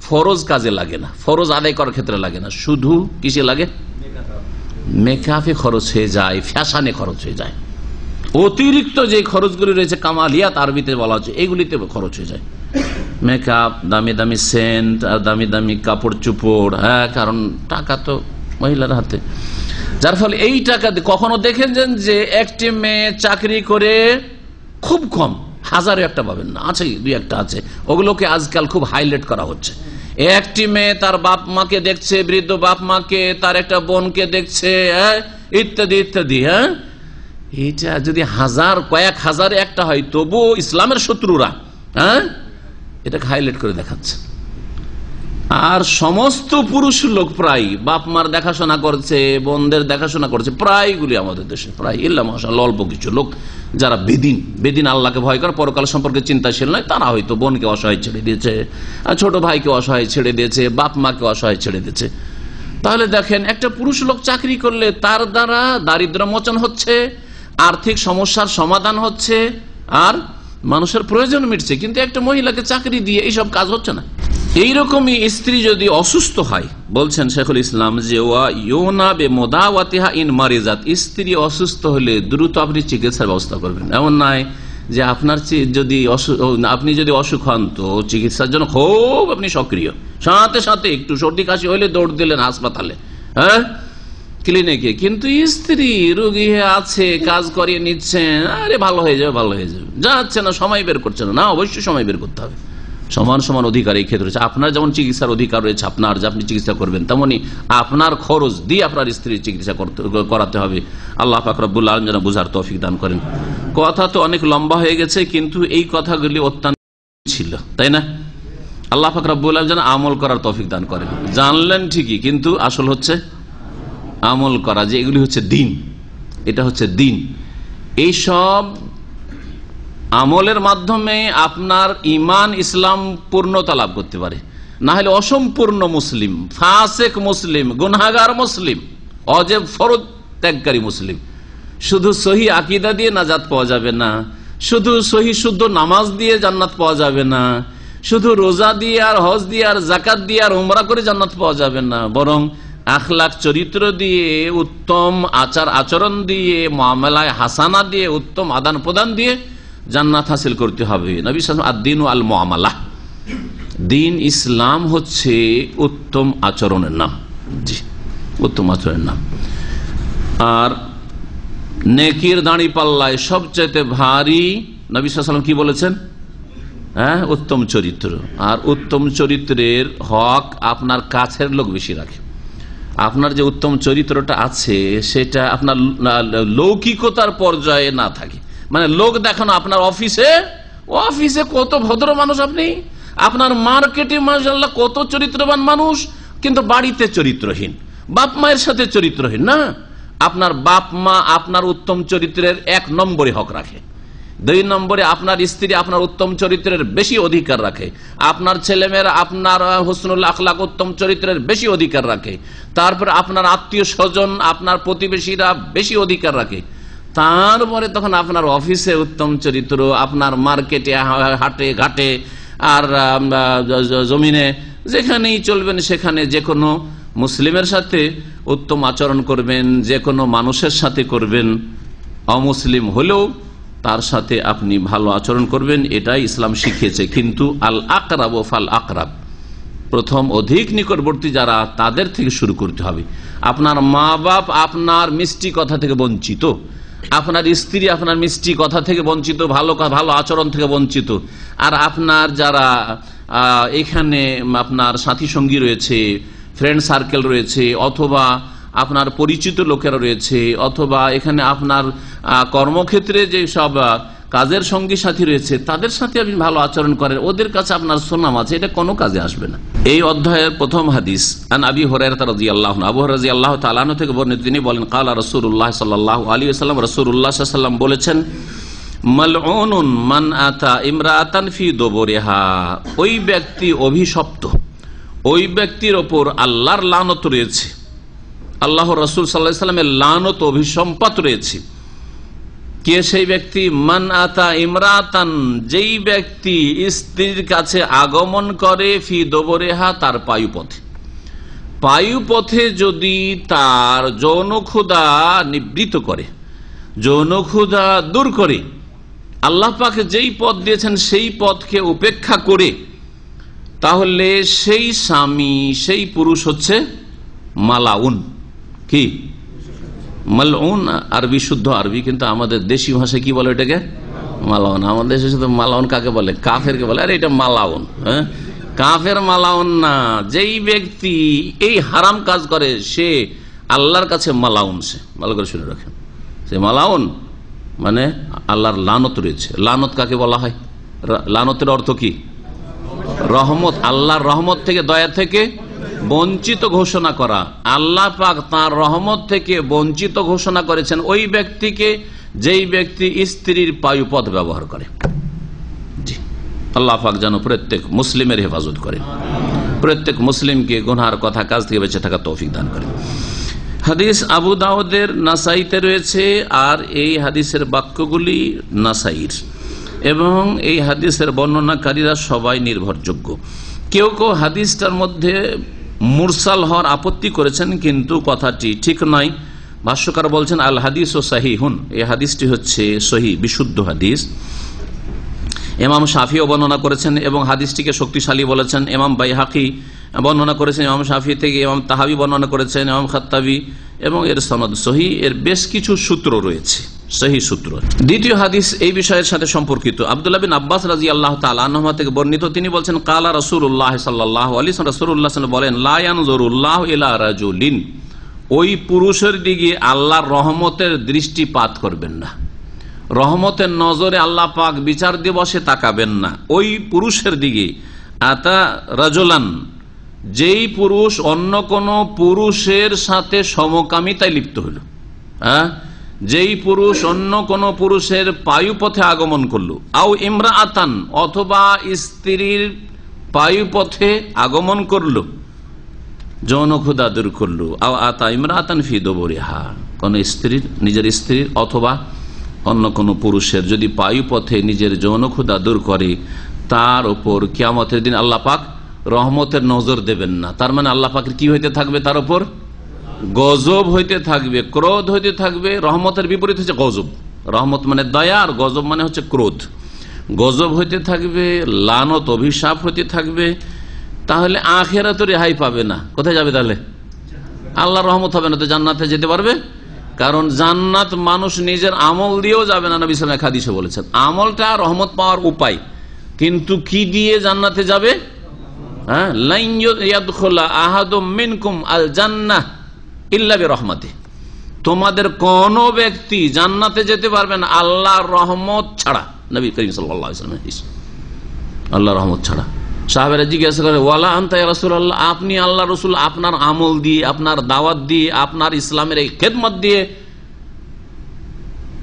ফরজ কাজে লাগে না, ফরজ আদায় করার ক্ষেত্রে লাগে না, শুধু কিসে লাগে? মেকআপে খরচ হয়ে যায়, ফ্যাশনে খরচ হয়ে যায়। অতিরিক্ত যে খরচগুলি রয়েছে কামালিয়াত আরবিতে বলা হচ্ছে, এইগুলিতে খরচ হয়ে যায়। মেকআপ, দামি দামি সেন্ট, আর দামি দামি কাপড় চুপড়। হ্যাঁ, কারণ টাকা তো মহিলার হাতে, যার ফলে এই টাকা কখনো দেখেছেন যে একটি মেয়ে চাকরি করে খুব কম, হাজারে একটা পাবেন না, আছে দুই একটা আছে, ওগুলোকে আজকাল খুব হাইলাইট করা হচ্ছে। একটি মেয়ে তার বাপ মাকে দেখছে, বৃদ্ধ বাপ মাকে, তার একটা বোনকে দেখছে, ইত্যাদি ইত্যাদি। হ্যাঁ, এটা যদি কয়েক হাজারে একটা হয়, তবু ইসলামের শত্রুরা এটাকে হাইলাইট করে দেখাচ্ছে। আর সমস্ত পুরুষ লোক প্রায় বাপ মার দেখাশোনা করছে, বোনদের দেখাশোনা করছে, প্রায়গুলি আমাদের দেশে, প্রায় ইল্লা মাশাআল্লাহ অল্প কিছু লোক যারা বেদিন আল্লাহকে ভয় করে, পরকাল সম্পর্কে চিন্তাশীল নয়, তারা হয়তো বোনকে অসহায় ছেড়ে দিয়েছে, ছোট ভাইকে অসহায় ছেড়ে দিয়েছে, বাপ মাকে অসহায় ছেড়ে দিয়েছে। তাহলে দেখেন, একটা পুরুষ লোক চাকরি করলে তার দ্বারা দারিদ্র্য মোচন হচ্ছে, আর্থিক সমস্যার সমাধান হচ্ছে, আর মানুষের প্রয়োজন মিটছে, কিন্তু একটা মহিলাকে চাকরি দিয়ে এইসব কাজ হচ্ছে না। এইরকমই স্ত্রী যদি অসুস্থ হয়, বলছেন শেখুল ইসলাম যে স্ত্রী অসুস্থ হলে দ্রুত আপনি চিকিৎসার ব্যবস্থা করবেন। এমন নয় যে আপনার আপনি যদি অসুখ হন তো চিকিৎসার জন্য খুব আপনি সক্রিয়, সাথে সাথে একটু সর্দি কাশি হলে দৌড় দিলেন হাসপাতালে, হ্যাঁ, ক্লিনিকে, কিন্তু স্ত্রী রোগী আছে, কাজ করিয়ে নিচ্ছেন, আরে ভালো হয়ে যাবে ভালো হয়ে যাবে, যাচ্ছে না, সময় বের করছে না। না, অবশ্যই সময় বের করতে হবে। সমান সমান অধিকার এই ক্ষেত্রে রয়েছে। আপনার যেমন চিকিৎসার অধিকার রয়েছে আপনার, যে আপনি চিকিৎসা করবেন, তেমনি আপনার খরচ দিয়ে আপনার স্ত্রীর চিকিৎসা করাতে হবে। আল্লাহ পাক রব্বুল আলামিন যেন বুঝার তৌফিক দান করেন। কথা তো অনেক লম্বা হয়ে গেছে, কিন্তু এই কথাগুলি অত্যন্ত ছিল, তাই না? আল্লাহ পাক রব্বুল আলামিন যেন আমল করার তৌফিক দান করেন। জানলেন ঠিকই, কিন্তু আসল হচ্ছে আমল করা, যে এগুলি হচ্ছে দিন, এটা হচ্ছে দিন। এইসব আমলের মাধ্যমে আপনার ইমান ইসলাম পূর্ণতা লাভ করতে পারে, না হলে অসম্পূর্ণ মুসলিম, ফাসেক মুসলিম, গুনাহগার মুসলিম, অজেব ফরজ ত্যাগকারী মুসলিম। শুধু সহি আকীদা দিয়ে নাজাত পাওয়া যাবে না, শুধু সহি শুদ্ধ নামাজ দিয়ে জান্নাত পাওয়া যাবে না, শুধু রোজা দিয়ে আর হজ দিয়ে আর যাকাত দিয়ে আর উমরা করে জান্নাত পাওয়া যাবে না, বরং আখলাক চরিত্র দিয়ে, উত্তম আচার আচরণ দিয়ে, মুআমালায়ে হাসানা দিয়ে, উত্তম আদান প্রদান দিয়ে জান্নাত হাসিল করতে হবে। নবী সাল্লাল্লাহু আলাইহি ওয়াসাল্লাম আদ-দীন আল মুআমালা, দিন ইসলাম হচ্ছে উত্তম আচরণের নাম। জি, উত্তম আচরণের নাম। আর নেকির দাঁড়ি পাল্লায় সবচেয়ে ভারী নবী সাল্লাল্লাহু আলাইহি ওয়াসাল্লাম কি বলেছেন? হ্যাঁ, উত্তম চরিত্র। আর উত্তম চরিত্রের হক আপনার কাছের লোক বেশি রাখে। আপনার যে উত্তম চরিত্রটা আছে সেটা আপনার লৌকিকতার পর্যায়ে না থাকে, মানে লোক দেখানো। আপনার অফিসে কত ভদ্র মানুষ আপনি, আপনার মার্কেটে মাশাআল্লাহ কত চরিত্রবান মানুষ, কিন্তু বাড়িতে চরিত্রহীন, বাপ মায়ের সাথে চরিত্রহীন। না, আপনার বাপ মা আপনার উত্তম চরিত্রের 1 নম্বরে হক রাখে, 2 নম্বরে আপনার স্ত্রী আপনার উত্তম চরিত্রের বেশি অধিকার রাখে, আপনার ছেলেমেয়েরা আপনার হুসনুল আখলাক উত্তম চরিত্রের বেশি অধিকার রাখে, তারপর আপনার আত্মীয় স্বজন আপনার প্রতিবেশীরা বেশি অধিকার রাখে, তারপরে তখন আপনার অফিসে উত্তম চরিত্র, আপনার মার্কেটে হাটে ঘাটে আর জমিনে যেখানেই চলবেন সেখানে যে কোনো মুসলিমের সাথে উত্তম আচরণ করবেন, যে কোনো মানুষের সাথে করবেন, অমুসলিম হলেও তার সাথে আপনি ভালো আচরণ করবেন, এটাই ইসলাম শিখিয়েছে। কিন্তু আল আকরাব ও ফাল আকরাব, প্রথম অধিক নিকটবর্তী যারা, তাদের থেকে শুরু করতে হবে। আপনার মা বাপ আপনার মিষ্টি কথা থেকে বঞ্চিত, আপনার স্ত্রী আপনার মিষ্টি কথা থেকে বঞ্চিত, ভালো আচরণ থেকে বঞ্চিত, আর আপনার যারা এখানে আপনার সাথী সঙ্গী রয়েছে, ফ্রেন্ড সার্কেল রয়েছে, অথবা আপনার পরিচিত লোকেরা রয়েছে, অথবা এখানে আপনার কর্মক্ষেত্রে যে সব কাজের সঙ্গী সাথী রয়েছে, তাদের সাথে আপনি ভালো আচরণ করেন, ওদের কাছে আপনার সুনাম আছে, এটা কোনো কাজে আসবে না। এই অধ্যায়ের প্রথম হাদিস আন আবি হুরায়রা রাদিয়াল্লাহু আনহু, আবু হুরায়রা রাদিয়াল্লাহু তাআলা আনহু থেকে বর্ণিত, তিনি বলেন ক্বালা রাসূলুল্লাহ সাল্লাল্লাহু আলাইহি ওয়াসাল্লাম, রাসূলুল্লাহ সাল্লাল্লাহু আলাইহি ওয়াসাল্লাম বলেছেন, মালউনুন মান আতা ইমরাআতান ফি দুবুরিহা, ওই ব্যক্তি অভিশপ্ত, ওই ব্যক্তির ওপর আল্লাহর লানত রয়েছে, আল্লাহর রাসূল সাল্লাল্লাহু আলাইহি ওয়াসাল্লামের লানত অভিসম্পাত রয়েছে। কে সেই ব্যক্তি? মান আতা ইমরাতান, যেই ব্যক্তি স্ত্রীর কাছে আগমন করে, ফি দুবুরিহা, তার পায়ুপথে যদি তার যৌন ক্ষুধা নিবৃত করে, যৌন ক্ষুধা দূর করে, আল্লাহ পাক যেই পথ দিয়েছেন সেই পথকে উপেক্ষা করে, তাহলে সেই স্বামী, সেই পুরুষ হচ্ছে মালাউন। কি মালউন? আরবি, শুদ্ধ আরবি, কিন্তু আমাদের দেশি ভাষায় কি বলে এটাকে? মালাউন। আমাদের দেশে শুধু মালাউন কাকে বলে? কাফেরকে বলে। আরে এটা মালাউন, হ্যাঁ, কাফের মালাউন না। যেই ব্যক্তি এই হারাম কাজ করে সে আল্লাহর কাছে মালাউন। সে ভালো করে শুনে রাখেন, সে মালাউন মানে আল্লাহর লানত রয়েছে। লানত কাকে বলা হয়? লানতের অর্থ কি? রহমত, আল্লাহর রহমত থেকে, দয়া থেকে বঞ্চিত ঘোষণা করা। আল্লাহ পাক তাঁর রহমত থেকে বঞ্চিত ঘোষণা করেছেন ওই ব্যক্তিকে যেই ব্যক্তি স্ত্রীর পায়ুপথ ব্যবহার করে। জি, আল্লাহ পাক যেন প্রত্যেক মুসলিমের হেফাজত করে, প্রত্যেক মুসলিমকে গুনার কথা কাজ থেকে বেঁচে থাকা তৌফিক দান করে। হাদিস আবু দাউদের, নাসাইতে রয়েছে, আর এই হাদিসের বাক্যগুলি নাসাইর। এবং এই হাদিসের বর্ণনাকারীরা সবাই নির্ভরযোগ্য। কেউ কেউ হাদিসটার মধ্যে মুরসাল হওয়ার আপত্তি করেছেন, কিন্তু কথাটি ঠিক নয়। ভাষ্যকার বলছেন আল হাদিস ও সাহিহুন, এই হাদিসটি হচ্ছে সহি, বিশুদ্ধ হাদিস। ইমাম শাফিও বর্ণনা করেছেন এবং হাদিসটিকে শক্তিশালী বলেছেন। ইমাম বাইহাকি বর্ণনা করেছেন ইমাম শাফি থেকে, ইমাম তাহাবি বর্ণনা করেছেন, ইমাম খাত্তাবি, এবং এর সনদ সহি। এর বেশ কিছু সূত্র রয়েছে, সহি সূত্র। দ্বিতীয় হাদিস এই বিষয়ের সাথে সম্পর্কিত। আব্দুল্লাহ বিন আব্বাস রাদিয়াল্লাহু তাআলা আনহুমা থেকে বর্ণিত, তিনি বলছেন কালা রাসূলুল্লাহ সাল্লাল্লাহু আলাইহি ওয়াসাল্লাম, রাসূলুল্লাহ সাল্লাল্লাহু আলাইহি ওয়াসাল্লাম বলেন লা ইয়ানজুরুল্লাহু ইলা রাজুলিন, ওই পুরুষের দিকে আল্লাহর রহমতের দৃষ্টিপাত করবেন না, রহমতের নজরে আল্লাহ পাক বিচার দিবসে তাকাবেন না ওই পুরুষের দিকে। আতা রাজুলান, যেই পুরুষ অন্য কোন পুরুষের সাথে সমকামিতায় লিপ্ত হলো, যেই পুরুষ অন্য কোন পুরুষের পায়ুপথে আগমন করলো, আও ইমরাআতান, অথবা স্ত্রীর পায়ুপথে আগমন করলো, যৌন ক্ষুধা দূর করলো, আও আতা ইমরাআতান ফি দুবুরিহা, কোন স্ত্রীর, নিজের স্ত্রীর অথবা অন্য কোন পুরুষের যদি পায়ুপথে নিজের যৌন ক্ষুধা দূর করে, তার উপর কিয়ামতের দিন আল্লাহ পাক রহমতের নজর দেবেন না। তার মানে আল্লাহ পাকের কি হইতে থাকবে, তার উপর গজব হইতে থাকবে, ক্রোধ হইতে থাকবে। রহমতের বিপরীত হচ্ছে গজব। রহমত মানে দয়া, আর গজব মানে হচ্ছে ক্রোধ। গজব হইতে থাকবে, লানত, অভিশাপ হইতে থাকবে। তাহলে আখিরাতে রেহাই পাবে না, কোথায় যাবে তাহলে? আল্লাহর রহমত হবে না, তো জান্নাতে যেতে পারবে? কারণ জান্নাত মানুষ নিজের আমল দিয়েও যাবে না। নবী সাল্লাল্লাহু আলাইহি ওয়াসাল্লাম হাদিসে বলেছেন আমলটা রহমত পাওয়ার উপায়, কিন্তু কি দিয়ে জান্নাতে যাবে? লাইন ইয়াদখুলা আহাদুম মিনকুম আল জান্নাহ ইল্লা বিরহমাতিহি, তোমাদের কোন ব্যক্তি জান্নাতে যেতে পারবে না আল্লাহর রহমত ছাড়া। নবী করিম সাল্লাল্লাহু আলাইহি ওয়াসাল্লাম হাদিস, আল্লাহর রহমত ছাড়া। সাহাবারা জিজ্ঞাসা করে ওয়ালা আনতা ইয়া রাসূলুল্লাহ, আপনি আল্লাহ রাসূল, আপনার আমল দিয়ে, আপনার দাওয়াত দিয়ে, আপনার ইসলামের এই খেদমত দিয়ে,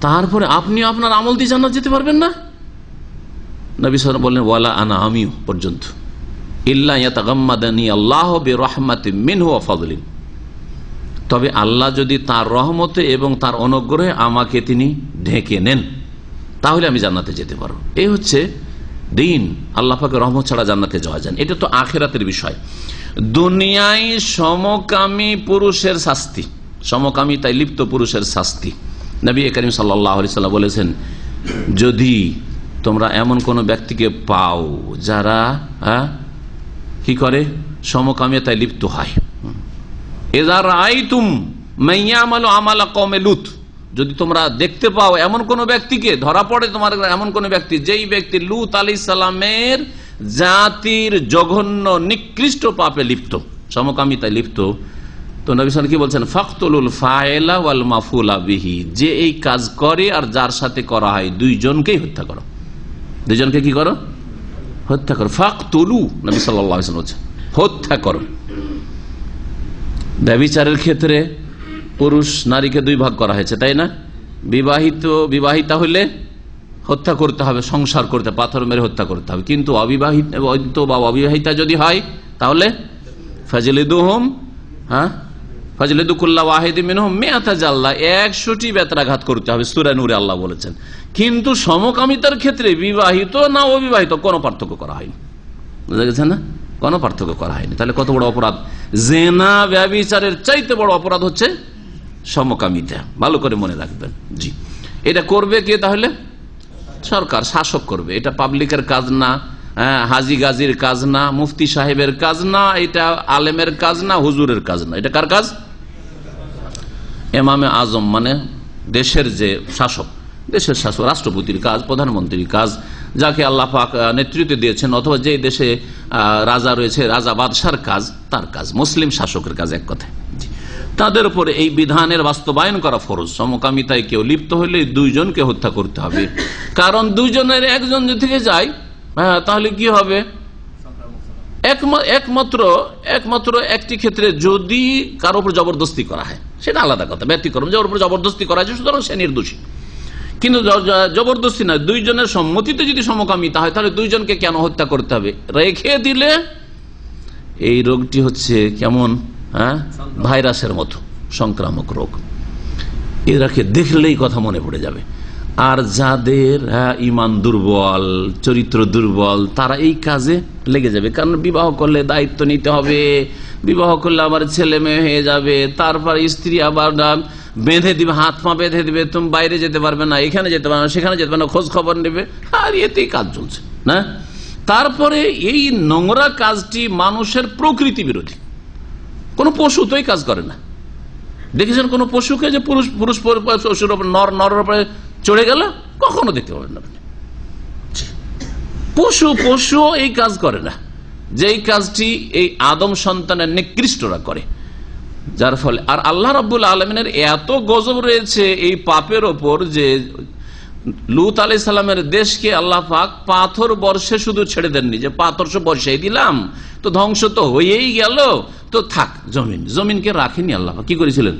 তারপরে আপনি আপনার আমল দিয়ে জান্নাত যেতে পারবেন না? নবী সাল্লাল্লাহু আলাইহি ওয়াসাল্লাম বললেন ওয়ালা আনা, আমিও পর্যন্ত। ইল্লা ইয়াতাগাম্মাদানি আল্লাহু বিরহমাতিন মিনহু ওয়া ফাদলিন, তবে আল্লাহ যদি তার রহমতে এবং তার অনুগ্রহে আমাকে তিনি ঢেকে নেন, তাহলে আমি জান্নাতে যেতে পারবো। এই হচ্ছে দিন, আল্লাহ পাকের রহমত ছাড়া জান্নাতে যাওয়া যায় না। এটা তো আখিরাতের বিষয়। দুনিয়ায় সমকামী পুরুষের শাস্তি, সমকামিতায় লিপ্ত পুরুষের শাস্তি। নবী করিম সাল্লাল্লাহু আলাইহি ওয়াসাল্লাম বলেছেন, যদি তোমরা এমন কোন ব্যক্তিকে পাও যারা কি করে, সমকামিতায় লিপ্ত হয়, ইযা রাআইতুম মাইয়ামালু আমালা কওমে লূত, যদি তোমরা দেখতে পাও এমন কোন ব্যক্তিকে, ধরা পড়ে তোমার এমন কোন ব্যক্তি, যেই ব্যক্তি লূত আলাইহিস সালামের জাতির জঘন্য নিকৃষ্ট পাপে লিপ্ত, সমকামিতায় লিপ্ত, তো নবী সাল্লাল্লাহু আলাইহি ওয়াসাল্লাম কি বলছেন? ফাকতুলুল ফাইলা ওয়াল মাফুলা বিহি, যে এই কাজ করে আর যার সাথে করা হয় দুইজনকেই হত্যা করো। দুইজনকে কি করো? হত্যা করো। ফাকতুলু, নবী সাল্লাল্লাহু আলাইহি ওয়াসাল্লাম বলছেন হত্যা করো। ব্যভিচারের ক্ষেত্রে পুরুষ নারীকে দুই ভাগ করা হয়েছে, তাই না? বিবাহিতা হলে হত্যা করতে হবে, সংসার করতে, পাথর মেরে হত্যা করতে হবে। কিন্তু অবিবাহিত বা অবিবাহিতা যদি হয় তাহলে ফাজলিদুহুম, ফাজলিদু কুল্লা ওয়াহিদিন মিনহুম মিআতা জাল্লা, 100টি বেত্রাঘাত করতে হবে, সূরা নূরে আল্লাহ বলেছেন। কিন্তু সমকামিতার ক্ষেত্রে বিবাহিত না অবিবাহিত কোনো পার্থক্য করা হয়নি, বুঝা গেছে না? কোনো পার্থক্য করা হয়নি। তাহলে কত বড় অপরাধ! জেনা, ব্যভিচারের চাইতে বড় অপরাধ হচ্ছে সমকামিতা, ভালো করে মনে রাখবেন। জি, এটা করবে কে? তাহলে সরকার, শাসক করবে। এটা পাবলিকের কাজ না, হাজি গাজির কাজ না, মুফতি সাহেবের কাজ না, এটা আলেমের কাজ না, হুজুরের কাজ না। এটা কার কাজ? ইমামে আজম, মানে দেশের যে শাসক, দেশের শাসক, রাষ্ট্রপতির কাজ, প্রধানমন্ত্রীর কাজ, যাকে আল্লাহ পাক নেতৃত্ব দিয়েছেন, অথবা যে দেশে রাজা রয়েছে, রাজা বাদশার কাজ, তার কাজ, মুসলিম শাসকের কাজ, এক কথায়। তাদের উপরে এই বিধানের বাস্তবায়ন করা ফরজ। সমকামিতায় কেউ লিপ্ত হলে দুইজনকে হত্যা করতে হবে, কারণ দুইজনের একজন থেকে যায়, তাহলে কি হবে? একমাত্র একটি ক্ষেত্রে যদি কারোর উপর জবরদস্তি করা হয়, সেটা আলাদা কথা, ব্যতিক্রম। যার উপর জবরদস্তি করা হয় সুতরাং সে নির্দোষী। কিন্তু জবরদস্তি নয়, দুইজনের সম্মতিতে যদি সমকামিতা হয়, তাহলে দুইজনকে কেন হত্যা করতে হবে? রেখে দিলে এই রোগটি হচ্ছে কেমন, ভাইরাসের মতো সংক্রামক রোগ। এরাকে দেখলেই কথা মনে পড়ে যাবে। আর যাদের ইমান দুর্বল, চরিত্র দুর্বল, তারা এই কাজে লেগে যাবে। কারণ বিবাহ করলে দায়িত্ব নিতে হবে, বিবাহ করলে আবার ছেলে মেয়ে হয়ে যাবে, তারপর স্ত্রী আবার বেঁধে দিবে, হাত পা বেঁধে দিবে, তুমি বাইরে যেতে পারবে না, এখানে যেতে পারবে না, সেখানে যেতে পারবে না, খোঁজ খবর নেবে, আর এতেই কাজ চলছে না। তারপরে এই নোংরা কাজটি মানুষের প্রকৃতি বিরোধী। কোন পশু তো এই কাজ করে না। দেখেছেন কোন পশুকে যে পুরুষ পুরুষ পশুর উপর নর উপরে চড়ে গেল? কখনো দেখতে পাবেন না। পশু এই কাজ করে না, যেই কাজটি এই আদম সন্তানের নিকৃষ্টরা করে। যার ফলে আর আল্লাহ রাব্বুল আলামিনের এত গজব রয়েছে এই পাপের ওপর যে লূত আলাইহিস সালামের দেশকে আল্লাহ পাক পাথর বর্ষে শুধু ছেড়ে দেননি, যে পাথর সব বর্ষাই দিলাম তো ধ্বংস তো হয়েই গেল, তো থাক। জমিনকে রাখেনি আল্লাহ পাক। কি করেছিলেন?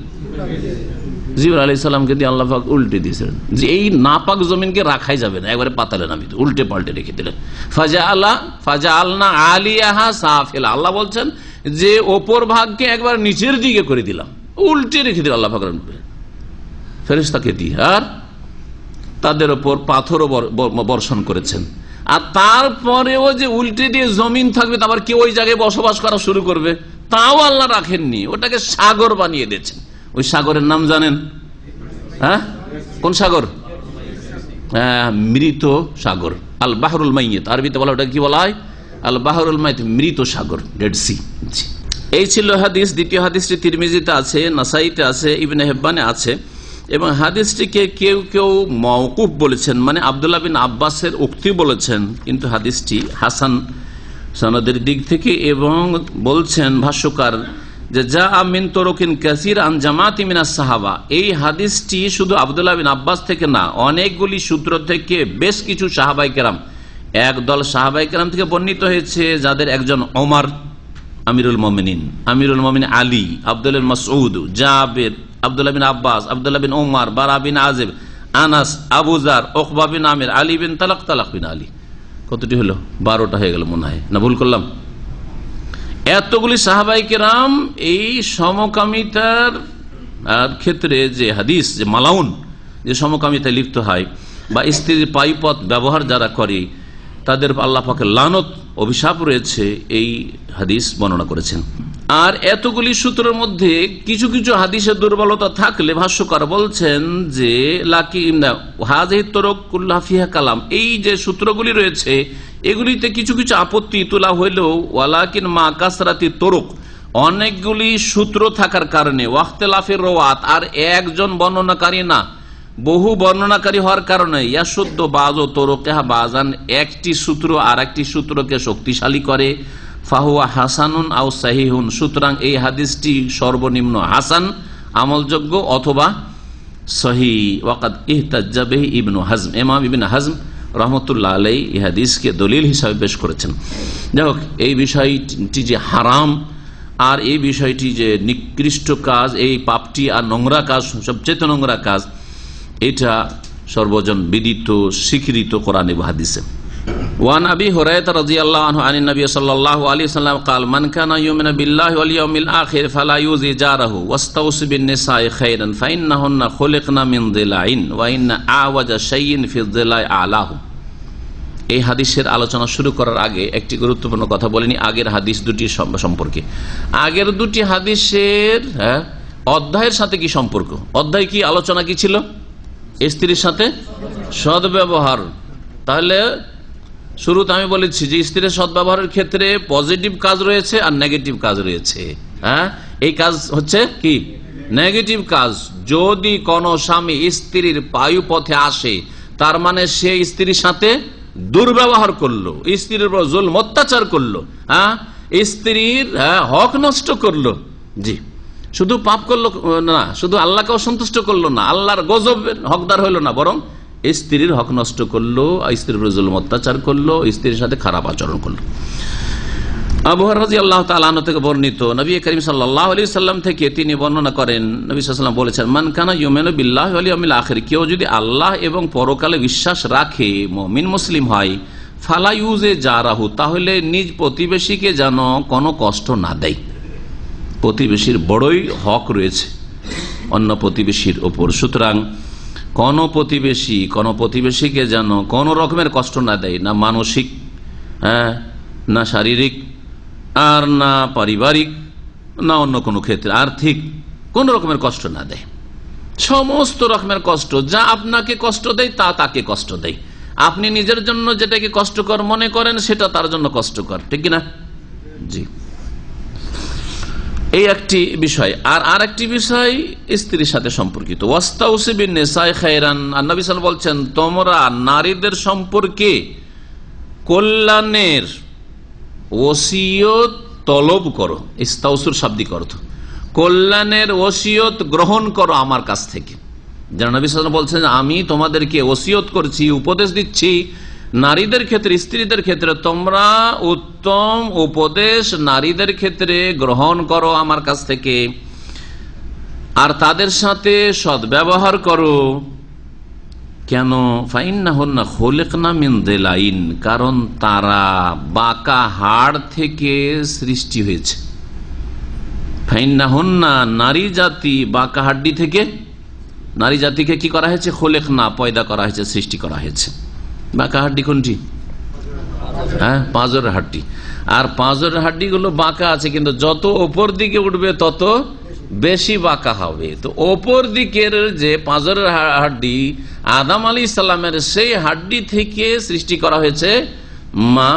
জিবরাইল আলাইহিস সালামকে দিয়ে আল্লাহ পাক উল্টে দিয়েছিলেন, যে এই নাপাক জমিনকে রাখাই যাবে না, একবারে পাতালে নামিয়ে উল্টে পাল্টে রেখে দিলেন। ফাজাআলনা আলিয়াহা সাফিলা, আল্লাহ বলছেন যে ওপর ভাগকে একবার নিচের দিকে করে দিলাম, উল্টে রেখে দিল আল্লাহ পাক ফেরেশতাকে দিয়ে, আর তাদের ওপর পাথরও বর্ষণ করেছেন। আর তারপরেও যে উল্টে দিয়ে জমিন থাকবে, তারপর কেউ ওই জায়গায় বসবাস করা শুরু করবে, তাও আল্লাহ রাখেননি, ওটাকে সাগর বানিয়ে দিয়েছেন। ওই সাগরের নাম জানেন? কোন সাগর? মৃত সাগর, আল বাহরুল মাইয়িত। আরবিতে বলা, ওটা কি বলা হয়? আল বাহরুল মাইয়িত, মৃত সাগর, ডেড সি। এই ছিল হাদিস। দ্বিতীয় হাদিসটি তিরমিজিতে আছে, নাসাইতে আছে, ইবনে হিব্বানে আছে, এবং হাদিসটিকে কেউ কেউ মওকুফ বলেছেন, মানে আব্দুল্লাহ বিন আব্বাসের উক্তি বলেছেন, কিন্তু হাদিসটি হাসান সনদের দিক থেকে। এবং বলছেন ভাষ্যকার যে যা মিন তুরুকিন কাসীর আন জামাতি মিনাস সাহাবা, এই হাদিসটি শুধু আব্দুল্লাহ বিন আব্বাস থেকে না, অনেকগুলি সূত্র থেকে বেশ কিছু সাহাবায়ে কেরাম, একদল সাহাবায়ে কেরাম থেকে বর্ণিত হয়েছে, যাদের একজন ওমর আমিরুল মুমিনিন, আলী, আব্দুল্লাহ বিন মাসউদ, জাবের, আব্দুল্লাহ বিন আব্বাস, আব্দুল্লাহ বিন ওমর, বারা বিন আযিব, আনাস, আবু যার, উকবা বিন আমির, আলী বিন তালাক বিন আলী। কতটি হলো? 12টা হয়ে গেল মনে হয়, না ভুল করলাম? এতগুলি সাহাবায়ে কেরাম এই সমকামিতার ক্ষেত্রে যে হাদিস, যে মালাউন, যে সমকামিতায় লিপ্ত হয় বা স্ত্রীর পাইপথ ব্যবহার যারা করে, তাদের আল্লাহ পাকের লানত, অভিশাপ রয়েছে, এই হাদিস বর্ণনা করেছেন। আর এতগুলি সূত্রের মধ্যে কিছু কিছু হাদিসের দুর্বলতা থাকলে ভাষ্যকার বলছেন যে হাযিহি তুরুক কুল্লুহা ফিহা কালাম, এই যে সূত্রগুলি রয়েছে এগুলিতে কিছু কিছু আপত্তি তোলা হইলেও ওয়ালাকিন মা কাসরাতি তুরুক, অনেকগুলি সূত্র থাকার কারণে, ওয়াখতিলাফির রাওয়াত, আর একজন বর্ণনাকারী না, বহু বর্ণনাকারী হওয়ার কারণে, ইয়াশুদ্দ বাযু তুরুকিহা বাযান, একটি সূত্র আর একটি সূত্রকে শক্তিশালী করে, ফাহুয়া হাসানুন আও সাহিহুন, সুতরাং এই হাদিসটি সর্বনিম্ন হাসান, আমলযোগ্য, অথবা সহিহ। ওয়াকাদ ইহতাজ্জা বিহি ইবনু হাজম, ইমাম ইবনে হাজম রহমতুল্লাহ আলাইহি এই হাদিসকে দলিল হিসাবে পেশ করেছেন। যাই হোক, এই বিষয়টি যে হারাম আর এই বিষয়টি যে নিকৃষ্ট কাজ, এই পাপটি আর নোংরা কাজ, সবচেয়ে নোংরা কাজ, এটা সর্বজন বিদিত, স্বীকৃত কোরআন এবং হাদিসে। ওয়ান আবি হুরায়রা রাদিয়াল্লাহু আনহু আনিন নবী সাল্লাল্লাহু আলাইহি ওয়াসাল্লাম قال من كان يؤمن بالله واليوم الاخر فلا يؤذي جاره واستوصي بالنساء خيرا فانهن خلقنا من ضلع وان اعوج شيء في الضلع اعلاه। এই হাদিসের আলোচনা শুরু করার আগে একটি গুরুত্বপূর্ণ কথা বলিনি আগের হাদিস দুটি সম্পর্কে। আগের দুটি হাদিসের অধ্যায়ের সাথে কি সম্পর্ক? অধ্যায় কি, আলোচনা কি ছিল? স্ত্রীর সাথে সদ্ব্যবহার। তাহলে শুরুতে আমি বলেছি যে স্ত্রীর সদ্ব্যবহারের ক্ষেত্রে পজিটিভ কাজ রয়েছে আর নেগেটিভ কাজ রয়েছে। এই কাজ হচ্ছে কি? নেগেটিভ কাজ। যদি কোন স্বামী স্ত্রীর পায়ুপথে আসে, তার মানে সে স্ত্রীর সাথে দুর্ব্যবহার করলো, স্ত্রীর উপর জুলম অত্যাচার করলো, স্ত্রীর হক নষ্ট করলো। জি, শুধু পাপ করলো না, শুধু আল্লাহকে অসন্তুষ্ট করলো না, আল্লাহর গজবের হকদার হইল না, বরং স্ত্রীর হক নষ্ট করলো, স্ত্রীর উপর জুলম অত্যাচার করলো, স্ত্রীর সাথে খারাপ আচরণ করলো। আবু হুরায়রা রাদিয়াল্লাহু তাআলা আনহু থেকে বর্ণিত, নবী করিম সাল্লাল্লাহু আলাইহি ওয়াসাল্লাম থেকে তিনি বর্ণনা করেন, নবী সাল্লাল্লাহু আলাইহি ওয়াসাল্লাম বলেছেন, মান কানা ইউমিনু বিল্লাহি ওয়াল ইয়াউমিল আখির, কেউ যদি আল্লাহ এবং পরকালে বিশ্বাস রাখে, মুমিন মুসলিম হয়, ফালা ইউজে জারাহু, তাহলে নিজ প্রতিবেশীকে যেন কোনো কষ্ট না দেয়। প্রতিবেশীর বড়ই হক রয়েছে অন্য প্রতিবেশীর ওপর। সুতরাং কোন প্রতিবেশীকে যেন কোন রকমের কষ্ট না দেয়, না মানসিক, না শারীরিক, আর না পারিবারিক, না অন্য কোনো ক্ষেত্রে আর্থিক, কোন রকমের কষ্ট না দেয়। সমস্ত রকমের কষ্ট যা আপনাকে কষ্ট দেয় তা তাকে কষ্ট দেয়। আপনি নিজের জন্য যেটাকে কষ্টকর মনে করেন সেটা তার জন্য কষ্টকর, ঠিক কিনা? জি, এই একটি বিষয়। আর একটি বিষয় স্ত্রীর সাথে সম্পর্কিত। ওয়াস্তাউসি বিন নিসাই খায়রান, নবী সাল্লাল্লাহু আলাইহি ওয়াসাল্লাম বলছেন, তোমরা নারীদের সম্পর্কে কল্যাণের ওসিয়ত তলব করো। ইস্তাউসুর শাব্দিক অর্থ কল্যাণের ওসিয়ত গ্রহণ করো আমার কাছ থেকে। যেন নবী সাল্লাল্লাহু আলাইহি ওয়াসাল্লাম বলছেন, আমি তোমাদেরকে ওসিয়ত করছি, উপদেশ দিচ্ছি নারীদের ক্ষেত্রে, স্ত্রীদের ক্ষেত্রে তোমরা উত্তম উপদেশ নারীদের ক্ষেত্রে গ্রহণ করো আমার কাছ থেকে, আর তাদের সাথে সদ্ব্যবহার করো। কেন? ফাইন্নাহুন্না খুলিকনা মিন দিলাইন, কারণ তারা বাঁকা হাড় থেকে সৃষ্টি হয়েছে। ফাইন্নাহুন্না, নারী জাতি বাঁকা হাড্ডি থেকে, নারী জাতিকে কি করা হয়েছে? খুলিকনা, পয়দা করা হয়েছে, সৃষ্টি করা হয়েছে। বাঁকা হাড্ডি কোনটি? পাঁজরের হাড্ডি। আর পাঁজরের হাড্ডিগুলো বাঁকা আছে, কিন্তু যত ওপর দিকে উঠবে তত বেশি বাঁকা হবে। তো ওপর দিকের যে পাঁজরের হাড্ডি আদম আলাইহিস সালামের, সেই হাড্ডি থেকে সৃষ্টি করা হয়েছে মা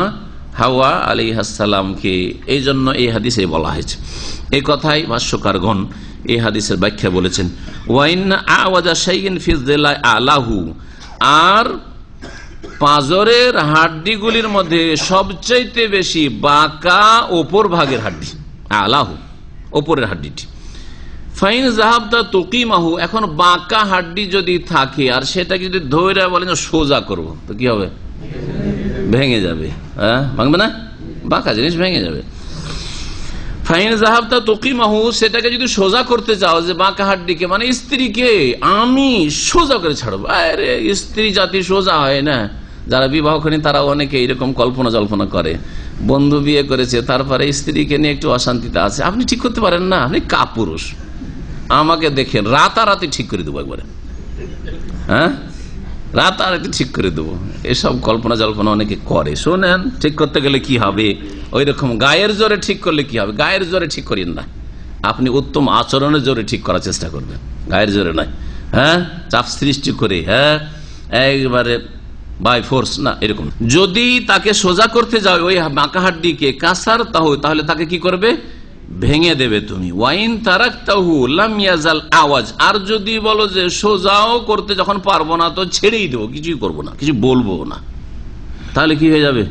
হাওয়া আলাইহিস সালামকে। এই জন্য এই হাদিসে বলা হয়েছে। এই কথাই ভাষ্যকারগণ এই হাদিসের ব্যাখ্যা বলেছেন, ওয়াইন্না আওয়াজা শাইইন ফি যিলাই আলাহু, আর পাঁজরের হাড্ডিগুলির মধ্যে সবচাইতে বেশি বাঁকা ওপর ভাগের হাড্ডি, আলাহু, ওপরের হাড্ডিটি। ফাইন যাহাবতা তুকিমাহু, এখন বাঁকা হাড্ডি যদি থাকে আর সেটাকে যদি ধরে বলেন সোজা করবো, তো কি হবে? ভেঙে যাবে। ভাঙবে না? বাঁকা জিনিস ভেঙে যাবে। ফাইন যাহাবতা তুকিমাহু, সেটাকে যদি সোজা করতে চাও, যে বাঁকা হাড্ডিকে মানে স্ত্রীকে আমি সোজা করে ছাড়বো, আরে স্ত্রী জাতি সোজা হয় না। যারা বিবাহ করেন তারা অনেকে এরকম কল্পনা জল্পনা করে, বন্ধু বিয়ে করেছে তারপরে স্ত্রীকে নিয়ে একটু অশান্তিতে আছে, আপনি ঠিক করতে পারেন না, আপনি কাপুরুষ, আমাকে দেখেন রাতারাতি ঠিক করে দেবো একবারে, রাতারাতি ঠিক করে দেবো। এসব কল্পনা জল্পনা অনেকে করে। শোনেন, ঠিক করতে গেলে কি হবে? ওই রকম গায়ের জোরে ঠিক করলে কি হবে? গায়ের জোরে ঠিক করেন না, আপনি উত্তম আচরণের জোরে ঠিক করার চেষ্টা করবেন, গায়ের জোরে নয়। চাপ সৃষ্টি করে, একবারে বাই ফোর্স না, এরকম। যদি তাকে সোজা করতে যাও ওই বাঁকা হাড্ডিকে, কাসার তাহলে তাকে কি করবে? ভেঙে দেবে তুমি। ওয়াইন তারাকতাহু লাম ইয়াজাল আওয়াজ, আর যদি বলো যে সোজাও করতে যখন পারবো না তো ছেড়েই দেবো, কিছুই করবো না, কিছু বলবো না, তাহলে কি হয়ে যাবে?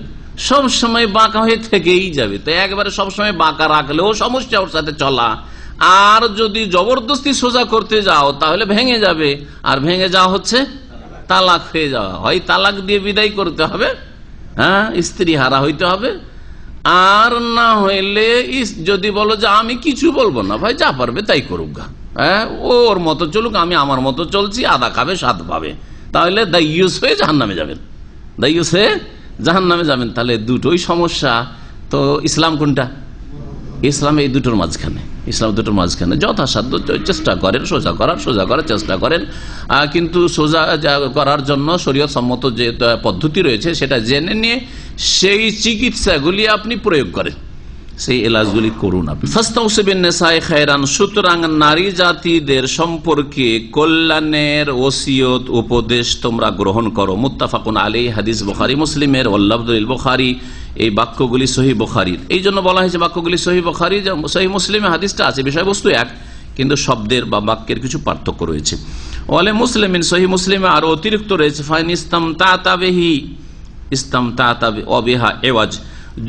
সব সময় বাঁকা হয়ে থেকেই যাবে। তো একবারে সবসময় বাঁকা রাখলেও সমস্যা, ওর সাথে চলা। আর যদি জবরদস্তি সোজা করতে যাও তাহলে ভেঙে যাবে, আর ভেঙে যাওয়া হচ্ছে তালাক হয়ে যাওয়া। হয় তালাক দিয়ে বিদায় করতে হবে, স্ত্রী হারা হইতে হবে, আর না হইলে যদি বলো যে আমি কিছু বলবো না, ভাই যা পারবে তাই করুক গা, ওর মতো চলুক, আমি আমার মতো চলছি, আদা খাবে স্বাদ পাবে, তাহলে দাইয়ুস হয়ে জাহান্নামে যাবেন, দাইয়ুস হয়ে জাহান্নামে যাবেন। তাহলে দুটোই সমস্যা। তো ইসলাম কোনটা? ইসলাম এই দুটোর মাঝখানে, ইসলাম দুটোর মাঝখানে যথাসাধ্য চেষ্টা করেন সোজা করার চেষ্টা করেন, কিন্তু সোজা করার জন্য শরীয়ত সম্মত যে পদ্ধতি রয়েছে সেটা জেনে নিয়ে সেই চিকিৎসাগুলি আপনি প্রয়োগ করেন, সেই এলাজগুলি করুন আপনি। ফাস্তাউসিবিন নিসাই খায়রান, সুতরাং নারী জাতিদের সম্পর্কে কল্যাণের ওসিয়ত উপদেশ তোমরা গ্রহণ করো। মুত্তাফাকুন আলাইহি, হাদিস বুখারী মুসলিমের, ওয়াল্লাফযুল বুখারী, এই বাক্যগুলি সহিহ বুখারীর। এই জন্য বলা হয়েছে বাক্যগুলি সহিহ বুখারী, সহিহ মুসলিমে হাদিসটা আছে, বিষয়বস্তু এক, কিন্তু শব্দের বা বাক্যের কিছু পার্থক্য রয়েছে। ওয়ালে মুসলিমিন, সহিহ মুসলিমে আরো অতিরিক্ত রয়েছে, ফাইন ইসতামতাতা বিহি ইসতামতাতা বিহা এওয়াজ,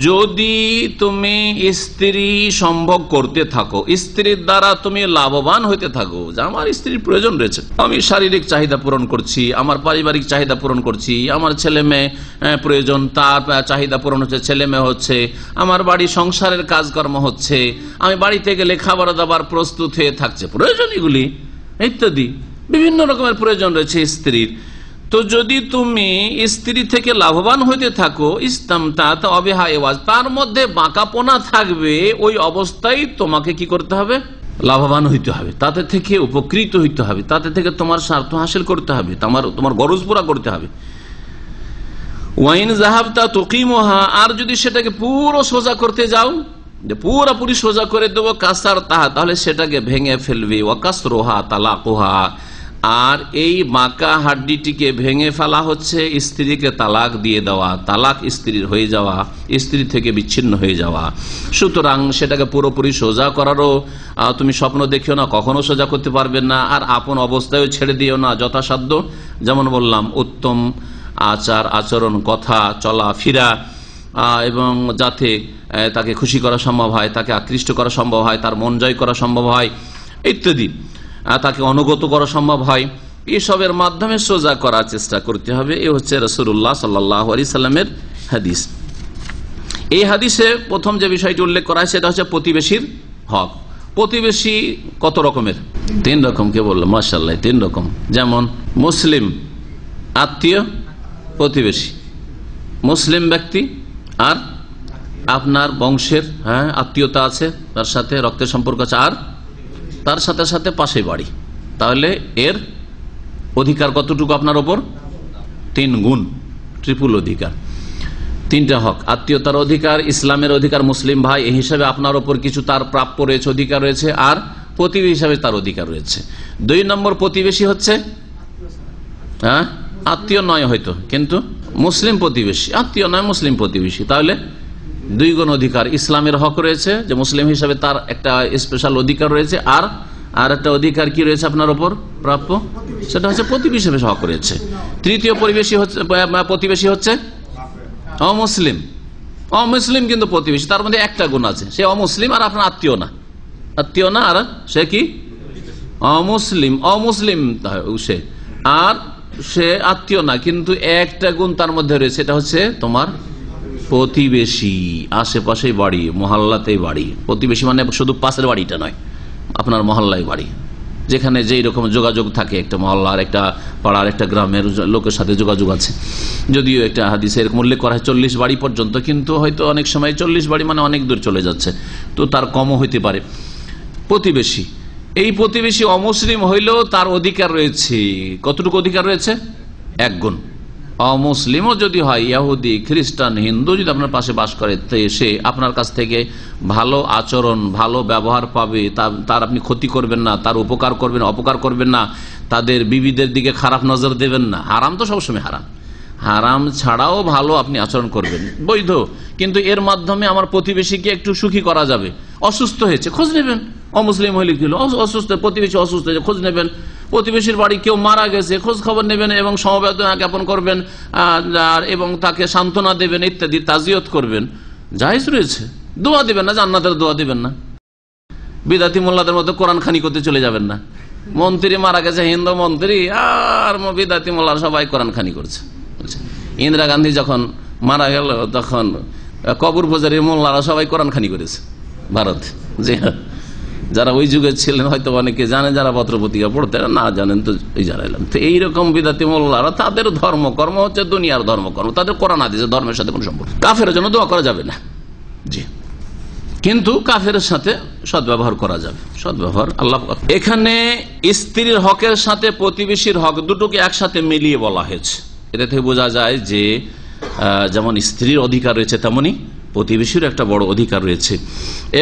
যদি তুমি স্ত্রী সম্ভোগ করতে থাকো, স্ত্রীর দ্বারা তুমি লাভবান হইতে থাকো, যে আমার স্ত্রীর প্রয়োজন রয়েছে, আমি শারীরিক চাহিদা পূরণ করছি, আমার পারিবারিক চাহিদা পূরণ করছি, আমার ছেলে মেয়ে প্রয়োজন, তার চাহিদা পূরণ হচ্ছে, ছেলে মেয়ে হচ্ছে, আমার বাড়ি সংসারের কাজকর্ম হচ্ছে, আমি বাড়িতে গেলে খাবার দাবার প্রস্তুত হয়ে থাকছে, প্রয়োজন এগুলি ইত্যাদি বিভিন্ন রকমের প্রয়োজন রয়েছে স্ত্রীর। তো যদি তুমি স্ত্রী থেকে লাভবান হইতে থাকো, ইসতামতাতা বিহা এওয়াজ, তার মধ্যে বাঁকাপোনা থাকবে, ওই অবস্থায় তোমাকে কি করতে হবে? লাভবান হইতে হবে, তাতে থেকে উপকৃত হইতে হবে, তাতে থেকে তোমার স্বার্থ হাসিল করতে হবে, তোমার গরজ পুরা করতে হবে। ওয়াইন যাহাবতা তুকিমুহা, আর যদি সেটাকে পুরো সোজা করতে যাও, যে পুরোপুরি সোজা করে দেবো, কাসার তাহা, তাহলে সেটাকে ভেঙে ফেলবে। ওয়াকাসরুহা তালাকুহা, আর এই বাঁকা হাড্ডিটিকে ভেঙে ফেলা হচ্ছে স্ত্রীকে তালাক দিয়ে দেওয়া, তালাক স্ত্রীর হয়ে যাওয়া, স্ত্রী থেকে বিচ্ছিন্ন হয়ে যাওয়া। সুতরাং সেটাকে পুরোপুরি সোজা করারও তুমি স্বপ্ন দেখিও না, কখনো সোজা করতে পারবে না। আর আপন অবস্থায় ছেড়ে দিও না, যথাসাধ্য যেমন বললাম উত্তম আচার আচরণ, কথা চলা ফিরা, এবং যাতে তাকে খুশি করা সম্ভব হয়, তাকে আকৃষ্ট করা সম্ভব হয়, তার মন জয় করা সম্ভব হয় ইত্যাদি, তাকে অনুগত করা সম্ভব হয়, এসবের মাধ্যমে সোজা করার চেষ্টা করতে হবে। এ হচ্ছে রাসূলুল্লাহ সাল্লাল্লাহু আলাইহি সাল্লামের হাদিস। এই হাদিসে প্রথম যে বিষয়টি উল্লেখ করা হয় সেটা হচ্ছে প্রতিবেশীর হক। প্রতিবেশী কত রকমের? 3 রকম। কে বললো? মাশাআল্লাহ, 3 রকম। যেমন মুসলিম আত্মীয় প্রতিবেশী, মুসলিম ব্যক্তি আর আপনার বংশের আত্মীয়তা আছে, তার সাথে রক্তের সম্পর্ক আছে, আর তার সাথে সাথে পাশে বাড়ি। তাহলে এর অধিকার কতটুকু আপনার ওপর? 3 গুণ, ট্রিপল অধিকার। 3টা হক, আত্মীয়তার অধিকার, ইসলামের অধিকার, মুসলিম ভাই এই হিসাবে আপনার ওপর কিছু তার প্রাপ্য রয়েছে, অধিকার রয়েছে, আর প্রতিবেশী হিসাবে তার অধিকার রয়েছে। 2 নম্বর প্রতিবেশী হচ্ছে আত্মীয় নয় হয়তো, কিন্তু মুসলিম প্রতিবেশী, আত্মীয় নয় মুসলিম প্রতিবেশী। তাহলে 2 গুণ অধিকার। ইসলামের হক রয়েছে, যে মুসলিম হিসাবে তার একটা স্পেশাল অধিকার রয়েছে, আর একটা অধিকার কি রয়েছে আপনার ওপর প্রাপ্য, সেটা হচ্ছে প্রতিবেশী হিসেবে হক রয়েছে। 3য় প্রতিবেশী হচ্ছে অমুসলিম। অমুসলিম কিন্তু প্রতিবেশী, তার মধ্যে একটা গুণ আছে, সে অমুসলিম আর আপনার আত্মীয় না, আত্মীয় না, আর সে কি অমুসলিম, অমুসলিম সে, আর সে আত্মীয় না, কিন্তু একটা গুণ তার মধ্যে রয়েছে, সেটা হচ্ছে তোমার প্রতিবেশী, আশেপাশেই বাড়ি, মহল্লাতেই বাড়ি। প্রতিবেশী মানে শুধু পাশের বাড়িটা নয়, আপনার মহল্লায় বাড়ি, যেখানে যেই রকম যোগাযোগ থাকে, একটা মহল্লার, একটা পাড়ার, একটা গ্রামের লোকের সাথে যোগাযোগ আছে। যদিও একটা হাদিসে এরকম উল্লেখ করা হয় 40 বাড়ি পর্যন্ত, কিন্তু হয়তো অনেক সময় 40 বাড়ি মানে অনেক দূর চলে যাচ্ছে, তো তার কমও হইতে পারে। প্রতিবেশী, এই প্রতিবেশী অমুসলিম হইলেও তার অধিকার রয়েছে। কতটুকু অধিকার রয়েছে? 1 গুণ। অমুসলিমও যদি হয়, ইহুদি, খ্রিস্টান, হিন্দু যদি আপনার পাশে বাস করে, সে আপনার কাছ থেকে ভালো আচরণ, ভালো ব্যবহার পাবে, তার আপনি ক্ষতি করবেন না, তার উপকার করবেন, অপকার করবেন না, তাদের বিবিদের দিকে খারাপ নজর দেবেন না। হারাম তো সবসময় হারাম, হারাম ছাড়াও ভালো আপনি আচরণ করবেন, বৈধ। কিন্তু এর মাধ্যমে আমার প্রতিবেশীকে একটু সুখী করা যাবে। অসুস্থ হয়েছে, খোঁজ নেবেন। অমুসলিম হইলে কি হলো, অসুস্থ, প্রতিবেশী অসুস্থ হয়েছে, খোঁজ নেবেন। প্রতিবেশীর বাড়ি কেউ মারা গেছে, খোঁজ খবর নেবেন এবং সমবেদনা জ্ঞাপন করবেন, এবং তাকে সান্ত্বনা দেবেন ইত্যাদি, তাজিয়ত করবেন, জায়েজ রয়েছে। দোয়া দিবেন না, জান্নাতের দোয়া দিবেন না। বিদাতি মোল্লাদের মতো কোরআন খানি করতে চলে যাবেন না। মন্ত্রী মারা গেছে, হিন্দু মন্ত্রী, আর বিদাতি মোল্লার সবাই কোরআন খানি করছে। ইন্দিরা গান্ধী যখন মারা গেল, তখন কবর বাজারের মোল্লারা সবাই কোরআন খানি করেছে ভারতে। জি হ্যাঁ, যারা ওই যুগে ছিলেন হয়তো অনেকে জানেন, যারা পত্র পত্রিকা পড়তে না জানেন তো এই জানাইলাম। তো এইরকম বিদাতি মোল্লারা, তাদের ধর্মকর্ম হচ্ছে দুনিয়ার ধর্মকর্ম, তাদের কোরআন হাদিসের ধর্মের সাথে কোনো সম্পর্ক। কাফের জন্য দোয়া করা যাবে না, জি, কিন্তু কাফের সাথে সদ্ব্যবহার করা যাবে। সদ্ব্যবহার আল্লাহ। এখানে স্ত্রীর হকের সাথে প্রতিবেশীর হক দুটোকে একসাথে মিলিয়ে বলা হয়েছে। এটা থেকে বোঝা যায় যে যেমন স্ত্রীর অধিকার রয়েছে, তেমনি প্রতিবেশীর একটা বড় অধিকার রয়েছে।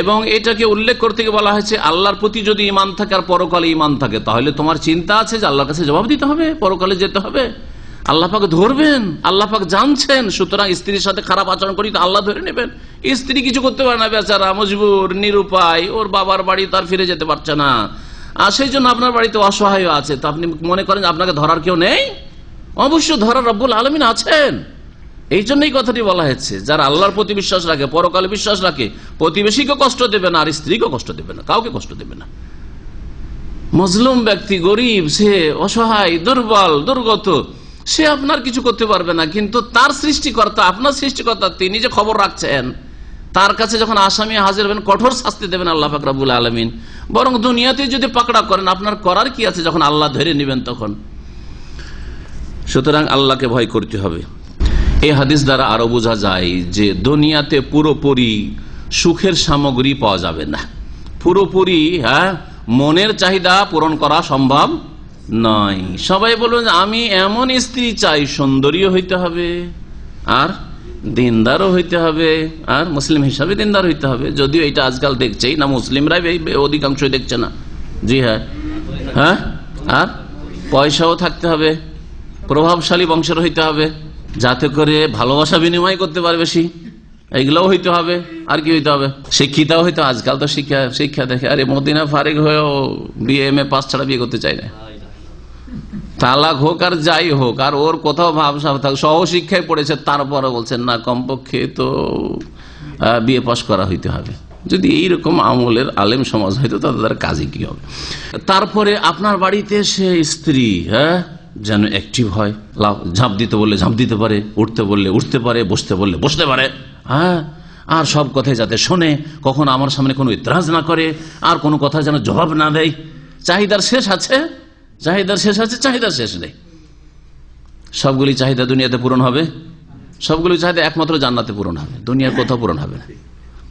এবং এটাকে উল্লেখ করতে গিয়ে বলা হয়েছে, আল্লাহর প্রতি যদি ঈমান থাকে আর পরকালে ঈমান থাকে, তাহলে তোমার চিন্তা আছে যে আল্লাহর কাছে জবাব দিতে হবে, পরকালে যেতে হবে, আল্লাহ পাক ধরবেন, আল্লাহ পাক জানছেন। সুতরাং স্ত্রীর সাথে খারাপ আচরণ করি তো আল্লাহ ধরে নেবেন। স্ত্রী কিছু করতে পারে না, বেচারা মজবুর, নিরুপায়, ওর বাবার বাড়ি তার ফিরে যেতে পারছে না, আর সেই জন্য আপনার বাড়িতে অসহায় আছে। তো আপনি মনে করেন আপনাকে ধরার কেউ নেই? অবশ্য ধরার রব্বুল আলামিন আছেন। এই জন্যই কথাটি বলা হয়েছে, যারা আল্লাহর প্রতি বিশ্বাস রাখে, পরকালে বিশ্বাস রাখে, প্রতিবেশীকে কষ্ট দেবে না, আর স্ত্রীকে কষ্ট দেবে না, কাউকে কষ্ট দেবে না। মজলুম ব্যক্তি, গরিব, সে অসহায়, দুর্বল, দুর্গত, সে আপনার কিছু করতে পারবে না, কিন্তু তার সৃষ্টিকর্তা, আপনার সৃষ্টিকর্তা, তিনি যে খবর রাখছেন, তার কাছে যখন আসামি হাজির হবেন, কঠোর শাস্তি দেবেন আল্লাহ পাক রব্বুল আলামিন। বরং দুনিয়াতে যদি পাকড়া করেন, আপনার করার কি আছে যখন আল্লাহ ধরে নেবেন তখন। সুতরাং আল্লাহকে ভয় করতে হবে। এই হাদিস দ্বারা আরো বোঝা যায় যে দুনিয়াতে পুরোপুরি সুখের সামগ্রী পাওয়া যাবে না, পুরোপুরি মনের চাহিদা পূরণ করা সম্ভব নয়। সবাই বলুন আমি এমন স্ত্রী চাই, সুন্দরীও হইতে হবে আর দিনদারও হইতে হবে, আর মুসলিম হিসাবে দিনদার হইতে হবে। যদিও এটা আজকাল দেখছেই না, মুসলিমরাই অধিকাংশই দেখছে না। জি হ্যাঁ, আর পয়সাও থাকতে হবে, প্রভাবশালী বংশের হইতে হবে, যাতে করে ভালোবাসা বিনিময় করতে পারে বেশি, এইগুলোও হইতে হবে। আর কি হইতে হবে? শিক্ষিতাও হইতে। আজকাল তো শিক্ষা দেখে, আরে মদিনা ফারিক হয়েও BA-MA পাস ছাড়া বিয়ে করতে চাই না। তালাক হোক আর যাই হোক, আর ওর কোথাও ভাবসা থাক, সহশিক্ষায় পড়েছে, তারপরে বলছেন না কমপক্ষে তো বিয়ে পাস করা হইতে হবে। যদি এইরকম আমলের আলেম সমাজ হয়তো তাদের কাজে কি হবে? তারপরে আপনার বাড়িতে সে স্ত্রী যেন অ্যাক্টিভ হয়, ঝাঁপ দিতে বললে ঝাঁপ দিতে পারে, উঠতে বললে উঠতে পারে, বসতে বললে বসতে পারে, আর সব কথাই যাতে শোনে, কখনো আমার সামনে কোনো ইতরাজ না করে, আর কোনো কথা যেন জবাব না দেয়। চাহিদার শেষ আছে, চাহিদার শেষ নেই। সবগুলি চাহিদা দুনিয়াতে পূরণ হবে, সবগুলি চাহিদা একমাত্র জান্নাতে পূরণ হবে, দুনিয়ার কোথাও পূরণ হবে না।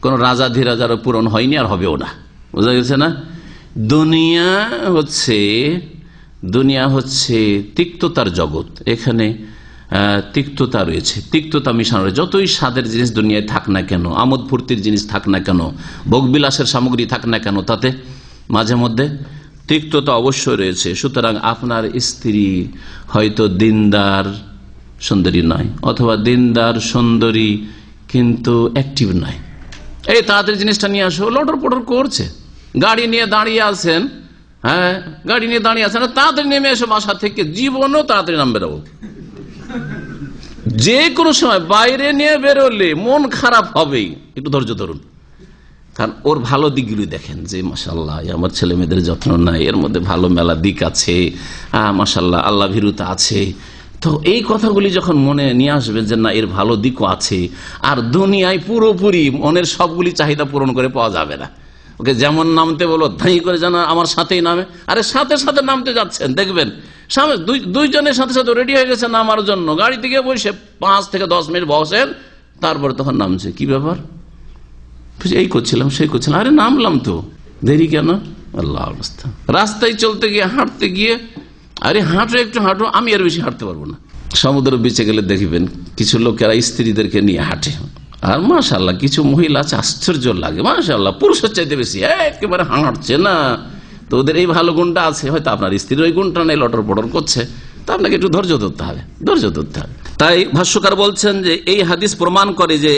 কোন রাজা ধীরাজারও পূরণ হয়নি, আর হবেও না। বোঝা গেছে না? দুনিয়া হচ্ছে তিক্ততার জগৎ। এখানে তিক্ততা রয়েছে, তিক্ততা মিশানো রয়েছে। যতই স্বাদের জিনিস দুনিয়ায় থাক না কেন, আমোদ ফুর্তির জিনিস থাক না কেন, ভোগবিলাসের সামগ্রী থাক না কেন, তাতে মাঝে মধ্যে তিক্ততা অবশ্যই রয়েছে। সুতরাং আপনার স্ত্রী হয়তো দিনদার সুন্দরী নয়, অথবা দিনদার সুন্দরী কিন্তু অ্যাক্টিভ নয়, এই তাড়াতাড়ি জিনিসটা নিয়ে আসো, লটর পটর করছে, গাড়ি নিয়ে দাঁড়িয়ে আছেন, গাড়ি নিয়ে দাঁড়িয়ে আছেন, তাড়াতাড়ি নেমে এসো বাসা থেকে, জীবনও তাড়াতাড়ি নাম বেরোবো। যে কোনো সময় বাইরে নিয়ে বেরোলে মন খারাপ হবেই, একটু ধৈর্য ধরুন। কারণ ওর ভালো দিকগুলি দেখেন, যে মাশাআল্লাহ আমার ছেলে মেয়েদের যত্ন নাই, এর মধ্যে ভালো মেলা দিক আছে, মাশাআল্লাহ আল্লাহ ভীরুতা আছে। তো এই কথাগুলি যখন মনে নিয়ে আসবেন যে না এর ভালো দিকও আছে, আর দুনিয়ায় পুরোপুরি মনের সবগুলি চাহিদা পূরণ করে পাওয়া যাবে না। ওকে যেমন নামতে বলো ধাই করে যেন আমার সাথেই নামে, আরে সাথে সাথে নামতে যাচ্ছেন, দেখবেন সামনে দুইজনের সাথে সাথে রেডি হয়ে গেছে নামার জন্য, গাড়ি থেকে বসে 5 থেকে 10 মিনিট বসেন, তারপরে তখন নামছে। কি ব্যাপার? এই করছিলাম সেই করছিলাম, আরে নামলাম তো, দেরি কেন? আল্লাহ অবস্থা। রাস্তায় চলতে গিয়ে হাঁটতে গিয়ে, আরে হাঁটো একটু হাঁটো, আমি আর বেশি হাঁটতে পারবো না। সমুদ্র বিচে গেলে দেখবেন কিছু লোকেরা স্ত্রীদেরকে নিয়ে হাঁটে, আর মাশাআল্লাহ কিছু মহিলা আছে আশ্চর্য লাগে, মাশাআল্লাহ পুরুষের চাইতে বেশি একেবারে হাঁটছে না। তো ওদের এই ভালো গুণটা আছে, হয়তো আপনার স্ত্রীর ওই গুণটা নেই, লটর পটর করছে, তা আপনাকে একটু ধৈর্য ধরতে হবে, ধৈর্য ধরতে হবে। তাই ভাষ্যকার বলছেন যে এই হাদিস প্রমাণ করে যে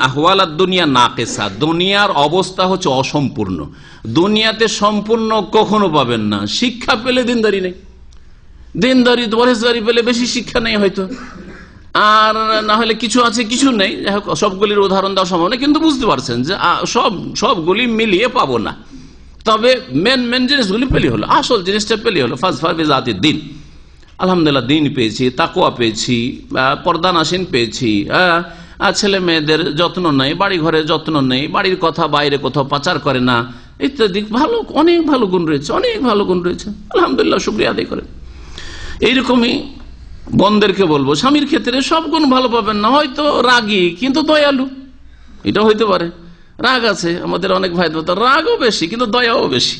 আহওয়ালাদ দুনিয়া নাকিসা, দুনিয়ার অবস্থা হচ্ছে অসম্পূর্ণ। দুনিয়াতে সম্পূর্ণ কখনো পাবেন না। শিক্ষা পেলে দিনদারি নেই, দিনদারি পরহেজগারি পেলে বেশি শিক্ষা নেই হয়তো, আর না হলে কিছু আছে কিছু নেই। সবগুলির উদাহরণ দেওয়া সম্ভব না, কিন্তু বুঝতে পারছেন যে সবগুলি মিলিয়ে পাবো না। তবে মেন জিনিসগুলি পেলি হলো, আসল জিনিসটা পেলি হলো। ফাজফার বিজাতিদ দিন, আলহামদুলিল্লাহ দিন পেয়েছি, তাকওয়া পেয়েছি, পর্দানাসীন পেয়েছি, ছেলে মেয়েদের যত্ন নেই, বাড়ি ঘরের যত্ন নেই, বাড়ির কথা বাইরে কোথাও পাচার করে না, ইত্যাদি ভালো অনেক ভালো গুণ রয়েছে, অনেক ভালো গুণ রয়েছে, আলহামদুলিল্লাহ শুকরিয়া আদায় করেন। এইরকমই বোনদেরকে বলবো, স্বামীর ক্ষেত্রে সব গুণ ভালো পাবেন না, হয়তো রাগী কিন্তু দয়ালু, এটা হইতে পারে। রাগ আছে আমাদের অনেক ভাই, রাগও বেশি কিন্তু দয়াও বেশি,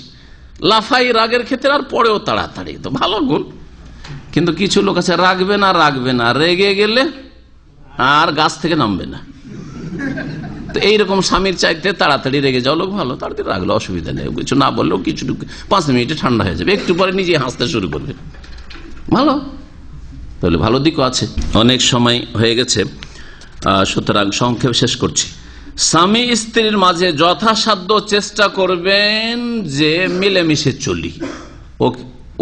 লাফাই রাগের ক্ষেত্রে আর পরেও তাড়াতাড়ি, তো ভালো গুণ। কিন্তু কিছু লোক আছে রাখবে না, রেগে গেলে আর গাছ থেকে নামবে না। তো এইরকম স্বামীর চাইতে তাড়াতাড়ি রেগে যাওয়া লোক ভালো, তাড়াতাড়ি রাগলে অসুবিধা নেই, কিছু না বললেও কিছু 5 মিনিটে ঠান্ডা হয়ে যাবে, একটু পরে নিজে হাসতে শুরু করবে, ভালো। তাহলে ভালো দিকও আছে। অনেক সময় হয়ে গেছে, সুতরাং সংক্ষেপ শেষ করছি। স্বামী স্ত্রীর মাঝে যথাসাধ্য চেষ্টা করবেন যে মিলেমিশে চলি,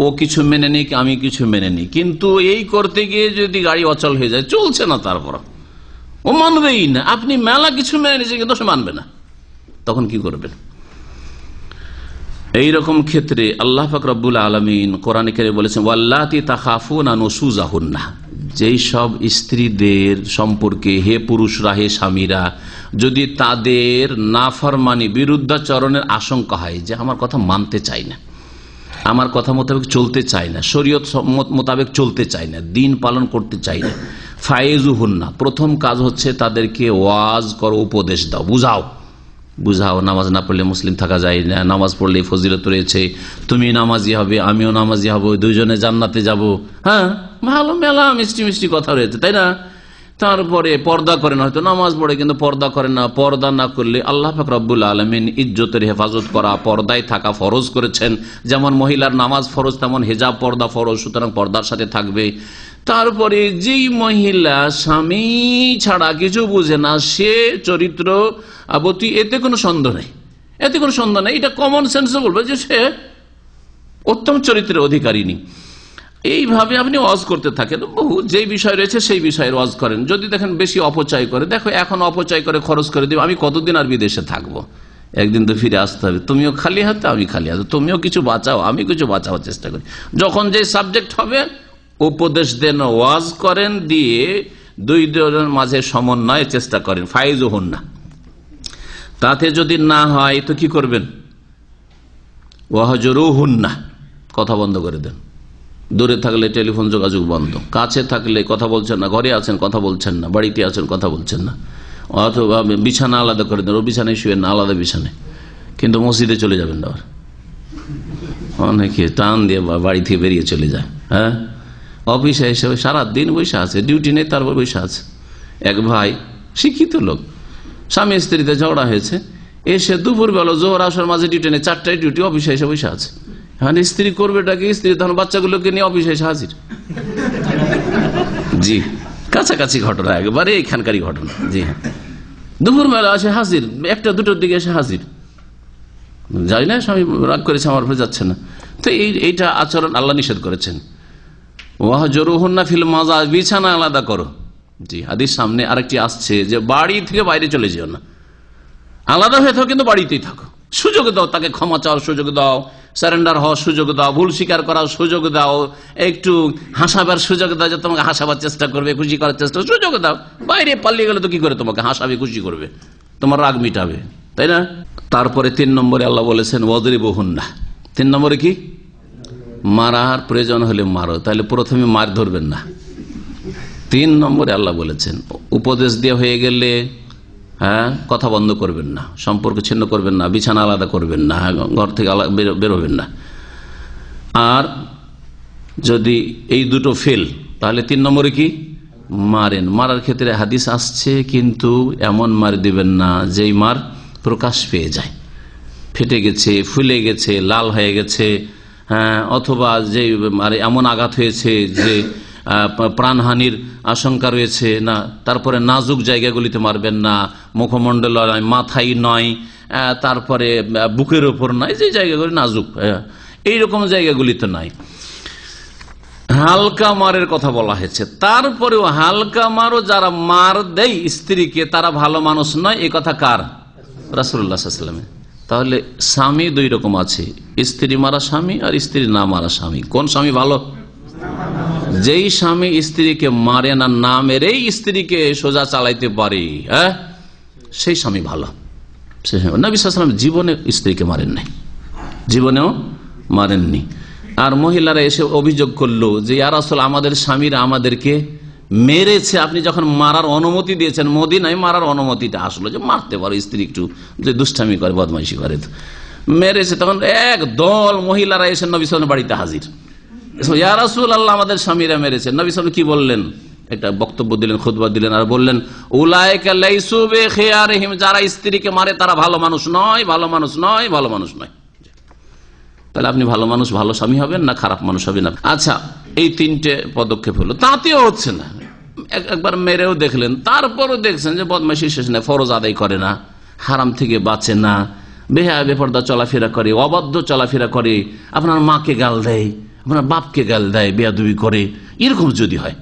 ও কিছু মেনে নিক আমি কিছু মেনে নিই, কিন্তু এই করতে গিয়ে যদি গাড়ি অচল হয়ে যায়, চলছে না, তারপর ও মানবেই না, আপনি মেলা কিছু মেনে নিয়েছেন কিন্তু সে মানবে না, তখন কি করবেন? এইরকম ক্ষেত্রে আল্লাহ পাক রব্বুল আলামিন কোরআনে কারিমে বলেছেন ওয়াল্লাতি তাখাফুনা নুশুজাহুন্না, যেই সব স্ত্রীদের সম্পর্কে হে পুরুষরা, হে স্বামীরা, যদি তাদের নাফরমানি বিরুদ্ধাচরণের আশঙ্কা হয়, যে আমার কথা মানতে চাই না, আমার কথা মোতাবেক চলতে চাই না, শরীয়ত মোতাবেক চলতে চাই না, দিন পালন করতে চাই না, ফায়েজুহুন্না, প্রথম কাজ হচ্ছে তাদেরকে ওয়াজ করো, উপদেশ দাও, বুঝাও, বুঝাও নামাজ না পড়লে মুসলিম থাকা যায় না, নামাজ পড়লে ফজিলত রয়েছে, তুমি নামাজি হবে আমিও নামাজি হব, দুইজনে জান্নাতে যাব। হ্যাঁ, ভালো মেলা মিষ্টি মিষ্টি কথা রয়েছে, তাই না? তারপরে পর্দা করেন, হয়তো নামাজ পড়ে কিন্তু পর্দা করেন না। পর্দা না করলে আল্লাহ পাক রব্বুল আলামিন ইজ্জতের হেফাজত করা, পর্দায় থাকা ফরজ করেছেন। যেমন মহিলার নামাজ ফরজ, তেমন হিজাব পর্দা ফরজ, সুতরাং পর্দার সাথে থাকবে। তারপরে যেই মহিলা স্বামী ছাড়া কিছু বুঝে না, সে চরিত্রবতী, এতে কোনো সন্দেহ নেই, এতে কোনো সন্দেহ নেই। এটা কমন সেন্সে বলবে যে সে উত্তম চরিত্রের অধিকারিণী। এইভাবে আপনি ওয়াজ করতে থাকেন, বহু যেই বিষয় রয়েছে সেই বিষয়ের ওয়াজ করেন। যদি দেখেন বেশি অপচয় করে, দেখো এখন অপচয় করে খরচ করে দেবে, আমি কতদিন আর বিদেশে থাকবো, একদিন তো ফিরে আসতে হবে, তুমিও খালি হাতে আমি খালি হাতে, তুমিও কিছু বাঁচাও আমি কিছু বাঁচাবার চেষ্টা করি। যখন যে সাবজেক্ট হবে উপদেশ দেন, ওয়াজ করেন, দিয়ে দুই জনের মাঝে সমন্বয়ের চেষ্টা করেন, ফাইজও হন না। তাতে যদি না হয় তো কি করবেন? ওয়াহজরু হুন না, কথা বন্ধ করে দেন। দূরে থাকলে টেলিফোন যোগাযোগ বন্ধ, কাছে থাকলে কথা বলছেন না, ঘরে আছেন কথা বলছেন না, বাড়িতে আছেন কথা বলছেন না, অথবা বিছানা আলাদা করে দেন, ও বিছানায় শুয়েন না, আলাদা বিছানায়। কিন্তু মসজিদে চলে যাবেন না, অনেকে টান দিয়ে বাড়ি থেকে বেরিয়ে চলে যায়। হ্যাঁ, অফিসে এসে সারাদিন বসে আছে, ডিউটি নেই, তারপর বসে আছে। এক ভাই শিক্ষিত লোক, স্বামী স্ত্রীতে ঝগড়া হয়েছে, এসে দুপুর বেলা জোহর আসার মাঝে ডিউটি নেই, 4টায় ডিউটি, অফিসে এসে বসে আছে। হ্যাঁ, স্ত্রী করবে ডাকে, স্ত্রী তখন বাচ্চাগুলোকে নিয়ে অফিসে এসে হাজির। জি, কাছাকাছি ঘটনা, একবারে এখানকারই ঘটনা। জি হ্যাঁ, দুপুর বেলা আসে হাজির, 1টা 2টোর দিকে এসে হাজির। যাই না, স্বামী রাগ করেছে, আমার উপরে যাচ্ছে না। তো এইটা আচরণ আল্লাহ নিষেধ করেছেন। ওয়াহজুরুহুন্না ফিল মাজাজ, বিছানা আলাদা করো। জি, হাদিস সামনে আরেকটি আসছে যে বাড়ি থেকে বাইরে চলে যেও না, আলাদা হয়ে থাকো, কিন্তু বাড়িতেই থাকো। সুযোগ দাও, তাকে ক্ষমা চাওয়ার সুযোগ দাও, সারেন্ডার হওয়ার সুযোগ দাও, ভুল স্বীকার করার সুযোগ দাও, একটু হাসাবার সুযোগ দাও, যে তোমাকে হাসাবার চেষ্টা করবে, খুশি করার চেষ্টা, সুযোগ দাও। বাইরে পালিয়ে গেলে তো কি করে তোমাকে হাসাবে, খুশি করবে, তোমার রাগ মিটাবে, তাই না? তারপরে 3 নম্বরে আল্লাহ বলেছেন ওয়াজরিবুহুন্না। 3 নম্বরে কি? মারার প্রয়োজন হলে মারো, তাহলে প্রথমে মার ধরবেন না। 3 নম্বরে আল্লাহ বলেছেন উপদেশ দিয়ে হয়ে গেলে, হ্যাঁ, কথা বন্ধ করবেন না, সম্পর্ক ছিন্ন করবেন না, বিছানা আলাদা করবেন না, ঘর থেকে বেরোবেন না। আর যদি এই দুটো ফেল, তাহলে 3 নম্বরে কি? মারেন। মারার ক্ষেত্রে হাদিস আসছে, কিন্তু এমন মার দিবেন না যেই মার প্রকাশ পেয়ে যায়, ফেটে গেছে, ফুলে গেছে, লাল হয়ে গেছে, হ্যাঁ, অথবা যে এমন আঘাত হয়েছে যে প্রাণহানির আশঙ্কা রয়েছে না। তারপরে নাজুক জায়গাগুলিতে মারবেন না, মুখমণ্ডল নয়, মাথায় নয়, তারপরে বুকের ওপর নয়, যে জায়গাগুলি নাজুক, এইরকম জায়গাগুলিতে নয়। হালকা মারের কথা বলা হয়েছে। তারপরেও হালকা মারও যারা মার দেয় স্ত্রীকে, তারা ভালো মানুষ নয়, এ কথা কার? রাসূলুল্লাহ সাল্লাল্লাহু আলাইহি ওয়াসাল্লামের। তাহলে স্বামী 2 রকম আছে, স্ত্রী মারা স্বামী আর স্ত্রী না মারা স্বামী। কোন স্বামী ভালো? যেই স্বামী স্ত্রীকে মারে না, না মেরেই স্ত্রীকে সোজা চালাইতে পারে, হ্যাঁ, সেই স্বামী ভালো। নবী সাল্লাল্লাহু আলাইহি ওয়াসাল্লাম জীবনে স্ত্রীকে মারেন নাই, জীবনেও মারেননি। আর মহিলারা এসে অভিযোগ করলো যে ইয়া রাসূল, আমাদের স্বামীরা আমাদেরকে মেরেছে, আপনি যখন মারার অনুমতি দিয়েছেন, মদিনায় মারার অনুমতিটা আসলো যে মারতে পারো স্ত্রী একটু যে দুষ্টামি করে, বদমাইশি করে, মেরেছে। তখন এক দল মহিলারা এসে নবী সাল্লাল্লাহু আলাইহি ওয়াসাল্লাম বাড়িতে হাজির। ইয়া রাসূলুল্লাহ, আমাদের স্বামীরা মেরেছে। নবী সাল্লাল্লাহু আলাইহি ওয়াসাল্লাম কি বললেন? একটা বক্তব্য দিলেন, খুতবা দিলেন, আর বললেন উলাইকা লাইসু বিখিয়ারিহিম, যারা স্ত্রীকে মারে তারা ভালো মানুষ নয়, ভালো মানুষ নয়, ভালো মানুষ নয়। তাহলে আপনি ভালো মানুষ, ভালো স্বামী হবেন না খারাপ মানুষ হবেন? আচ্ছা, এই 3টে পদক্ষেপ হলো, তাতেও হচ্ছে না। একবার মেরেও দেখলেন, তারপরও দেখছেন যে বদমাইশি শেষ নেই, ফরজ আদায় করে না, হারাম থেকে বাঁচে না, বেহায়া বেপরদা চলাফেরা করে, অবাধ্য চলাফেরা করে, আপনার মাকে গাল দেয়, আপনার বাপকে গাল দেয়, বেয়াদবি করে, এরকম যদি হয়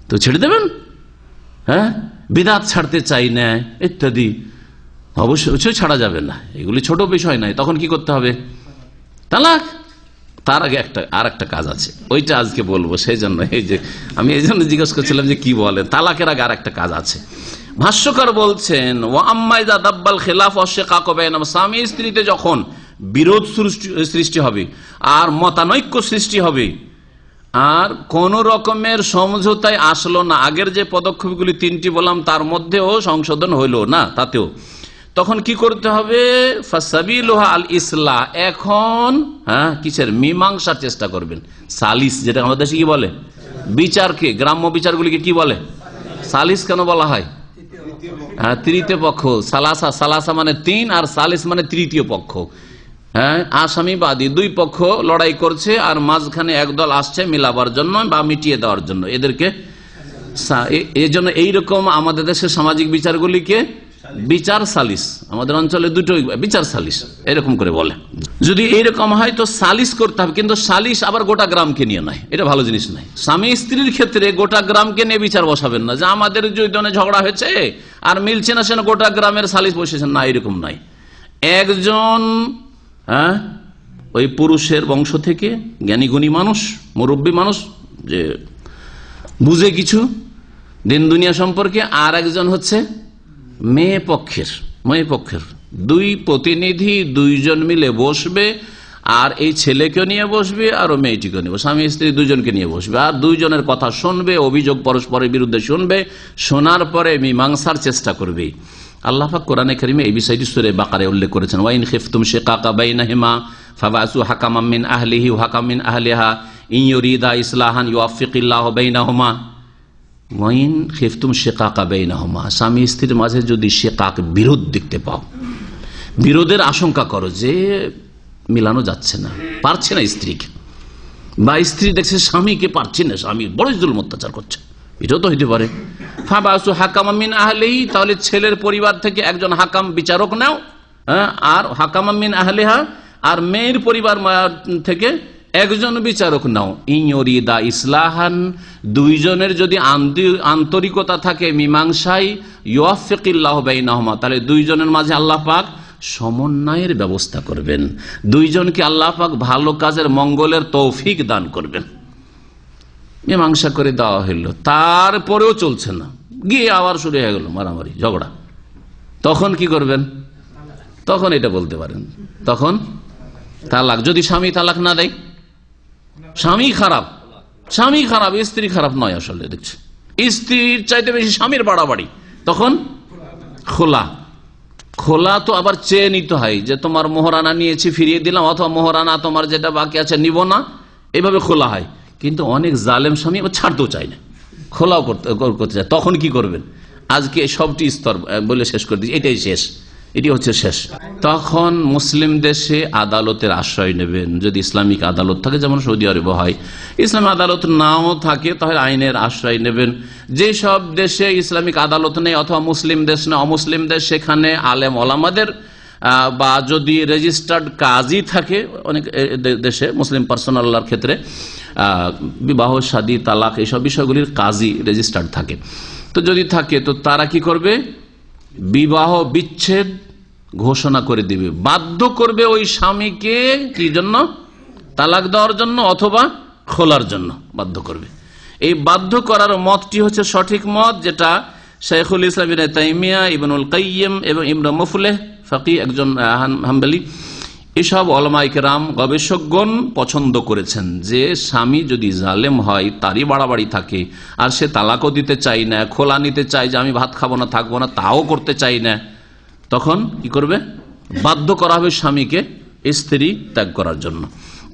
তো ছেড়ে দেবেন? হ্যাঁ, বিদআত ছাড়তে চাই না ইত্যাদি, অবশ্যই ছাড়া যাবে না, এগুলি ছোট বিষয় নয়। তখন কি করতে হবে? তালাক। তার আগে আর একটা কাজ আছে, ওইটা আজকে বলবো। সেই জন্য আমি এই জন্য জিজ্ঞেস করছিলাম যে কি বলেন। তালাকের আগে আর একটা কাজ আছে। ভাষ্যকার বলছেন ওয়া আম্মা ইযা দাব্বাল খিলাফ ওয়া শিকাক বাইনাহুম, স্বামী স্ত্রীতে যখন বিরোধ সৃষ্টি হবে আর মতানৈক্য সৃষ্টি হবে, আর কোন রকমের সমঝোতায় আসলো না, আগের যে পদক্ষেপগুলি 3টি বললাম তার মধ্যেও সংশোধন হইল না, তাতেও তখন কি করতে হবে? ফাসাবিলুহা আল ইসলাহ, এখন কিসের মীমাংসার চেষ্টা করবেন। সালিস, যেটা আমাদের দেশে কি বলে, বিচারকে, গ্রাম্য বিচারগুলিকে কি বলে? সালিস কেন বলা হয়? তৃতীয় পক্ষ। সালাসা, সালাসা মানে তিন, আর সালিস মানে তৃতীয় পক্ষ। আসামি বাদী দুই পক্ষ লড়াই করছে, আর মাঝখানে একদল আসছে মিলাবার জন্য বা মিটিয়ে দেওয়ার জন্য, এদেরকে এই জন্য এইরকম আমাদের দেশের সামাজিক বিচারগুলিকে বিচার সালিস, আমাদের অঞ্চলে দুটোই বিচার সালিস এরকম করে বলে। যদি এইরকম হয় তো সালিস করতে হবে, কিন্তু সালিস আবার গোটা গ্রামকে নিয়ে নয়, এটা ভালো জিনিস নয়। স্বামী স্ত্রীর ক্ষেত্রে গোটা গ্রামকে নিয়ে বিচার বসাবেন না, যে আমাদের দুজনে ঝগড়া হয়েছে আর মিলছে না, সেটা গোটা গ্রামের সালিস বসেছেন না, এরকম নয়। একজন ওই পুরুষের বংশ থেকে জ্ঞানী গুণী মানুষ, মুরব্বী মানুষ, যে বুঝে কিছু দিন দুনিয়া সম্পর্কে, আর একজন হচ্ছে মেয়ে পক্ষের দুই প্রতিনিধি, দুইজন মিলে বসবে, আর এই ছেলেকে নিয়ে বসবে আর ও মেয়েটিকে নিয়ে বসবে, স্বামী স্ত্রী দুজনকে নিয়ে বসবে, আর দুইজনের কথা শুনবে, অভিযোগ পরস্পরের বিরুদ্ধে শুনবে, শোনার পরে মীমাংসার চেষ্টা করবে। আল্লাহ পাক কোরআনে কারিমে এই বিষয়টি সূরা বাকারায় উল্লেখ করেছেন, ওয়াইন খিফতুম শিকাকা বাইনাহুমা ফাবাসু হাকামান মিন আহলিহি ওয়া হাকামান মিন আহলিহা ইন ইউরিদা ইসলাহান ইউওয়াফিকিল্লাহু বাইনাহুমা। ওয়াইন খিফতুম শিকাকা বাইনাহুমা, স্বামী স্ত্রীর মাঝে যদি শিকাক, বিরোধ দেখতে পাও, বিরোধের আশঙ্কা করো, যে মিলানো যাচ্ছে না, পারছে না স্ত্রীকে, বা স্ত্রী দেখছে স্বামীকে পারছে না, স্বামী বড় জুলুম অত্যাচার করছে, এটাও তো হইতে পারে। ফাবাসু হাকামান মিন আহলিহি, তাহলে ছেলের পরিবার থেকে একজন হাকাম বিচারক নাও, আর হাকামান মিন আহলিহা, আর মেয়ের পরিবার থেকে একজন বিচারক নাও। ইনরিদা ইসলাহান, দুইজনের যদি আন্তরিকতা থাকে মীমাংসায়, ইউওয়াফিকিল্লাহু বাইনাহুমা, তাহলে দুইজনের মাঝে আল্লাহ পাক সমন্বয়ের ব্যবস্থা করবেন, দুইজনকে আল্লাহ পাক ভালো কাজের মঙ্গলের তৌফিক দান করবেন। মীমাংসা করে দেওয়া হইল, তারপরেও চলছে না, গিয়ে আবার শুরু হয়ে গেল মারামারি ঝগড়া, তখন কি করবেন? তখন এটা বলতে পারেন, তখন তালাক। যদি স্বামী তালাক না দেয়, স্বামী খারাপ, স্ত্রী খারাপ নয়, আসলে দেখছে স্ত্রীর চাইতে বেশি স্বামীর বাড়াবাড়ি, তখন খোলা তো আবার চেয়ে নিতে হয়, যে তোমার মোহরানা নিয়েছি ফিরিয়ে দিলাম, অথবা মোহরানা তোমার যেটা বাকি আছে নিব না, এভাবে খোলা হয়। কিন্তু অনেক জালেম স্বামী ছাড়তেও চায় না, খোলাও করতে চায়, তখন কি করবেন? আজকে সবটি স্তর বলে শেষ করে দিচ্ছি, এটাই শেষ, এটি হচ্ছে শেষ। তখন মুসলিম দেশে আদালতের আশ্রয় নেবেন, যদি ইসলামিক আদালত থাকে, যেমন সৌদি আরবে হয়। ইসলামী আদালত নাও থাকে, তাহলে আইনের আশ্রয় নেবেন। যেসব দেশে ইসলামিক আদালত নেই, অথবা মুসলিম দেশ না, অমুসলিম দেশ, সেখানে আলেম ওলামাদের বা যদি রেজিস্টার্ড কাজী থাকে, অনেক দেশে মুসলিম পার্সোনালার ক্ষেত্রে বিবাহ, শাদী, তালাক, এইসব বিষয়গুলির কাজী রেজিস্টার্ড থাকে, তো যদি থাকে তো তারা কি করবে? বিবাহ বিচ্ছেদ ঘোষণা করে দিবে, বাধ্য করবে ওই স্বামীকে কি জন্য? তালাক দেওয়ার জন্য অথবা খোলার জন্য বাধ্য করবে। এই বাধ্য করার মতটি হচ্ছে সঠিক মত, যেটা শাইখুল ইসলাম ইবনে তাইমিয়া, ইবনুল কাইয়িম এবং ইবনে মুফলিহ ফাকিহ, একজন হাম্বলি, এসব উলামায়ে কেরাম গবেষকগণ পছন্দ করেছেন যে স্বামী যদি জালেম হয়, তারই বাড়াবাড়ি থাকে, আর সে তালাকও দিতে চাই না, খোলা নিতে চাই যে আমি ভাত খাবো না, থাকবো না, তাও করতে চাই না, তখন কি করবে? বাধ্য করা হবে স্বামীকে স্ত্রী ত্যাগ করার জন্য,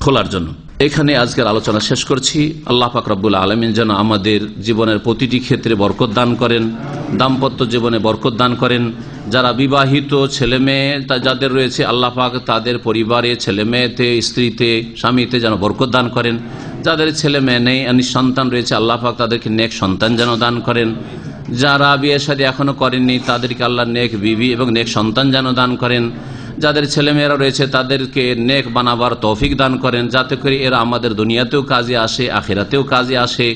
খোলার জন্য। এখানে আজকের আলোচনা শেষ করছি। আল্লাহ পাক রব্বুল আলামিন যেন আমাদের জীবনের প্রতিটি ক্ষেত্রে বরকত দান করেন, দাম্পত্য জীবনে বরকত দান করেন। যারা বিবাহিত ছেলে মেয়ে যাদের রয়েছে, আল্লাহ পাক তাদের পরিবারে, ছেলে মেয়েতে, স্ত্রীতে, স্বামীতে যেন বরকত দান করেন। যাদের ছেলে মেয়ে নেই, নিঃসন্তান রয়েছে, আল্লাহ পাক তাদেরকে নেক সন্তান যেন দান করেন। যারা বিয়ে শাদী এখনো করেননি, তাদেরকে আল্লাহ নেক বিবি এবং নেক সন্তান যেন দান করেন। যাদের ছেলেমেয়েরা রয়েছে, তাদেরকে নেক বানাবার তৌফিক দান করেন, যাতে করে এরা আমাদের দুনিয়াতেও কাজে আসে, আখিরাতেও কাজে আসে,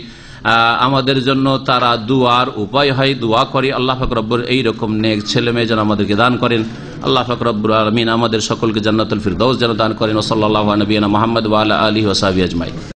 আমাদের জন্য তারা দুয়ার উপায় হয়। দোয়া করি আল্লাহ পাক রব্বুল এইরকম নেক ছেলে মেয়ে যেন আমাদেরকে দান করেন। আল্লাহ পাক রব্বুল আলামিন আমাদের সকলকে জান্নাতুল ফিরদাউস যেন দান করেন। ওয়া সাল্লাল্লাহু আলা নবিয়িনা মুহাম্মদ ওয়া আলা আলিহি ওয়া সাহবিহি আজমাইন।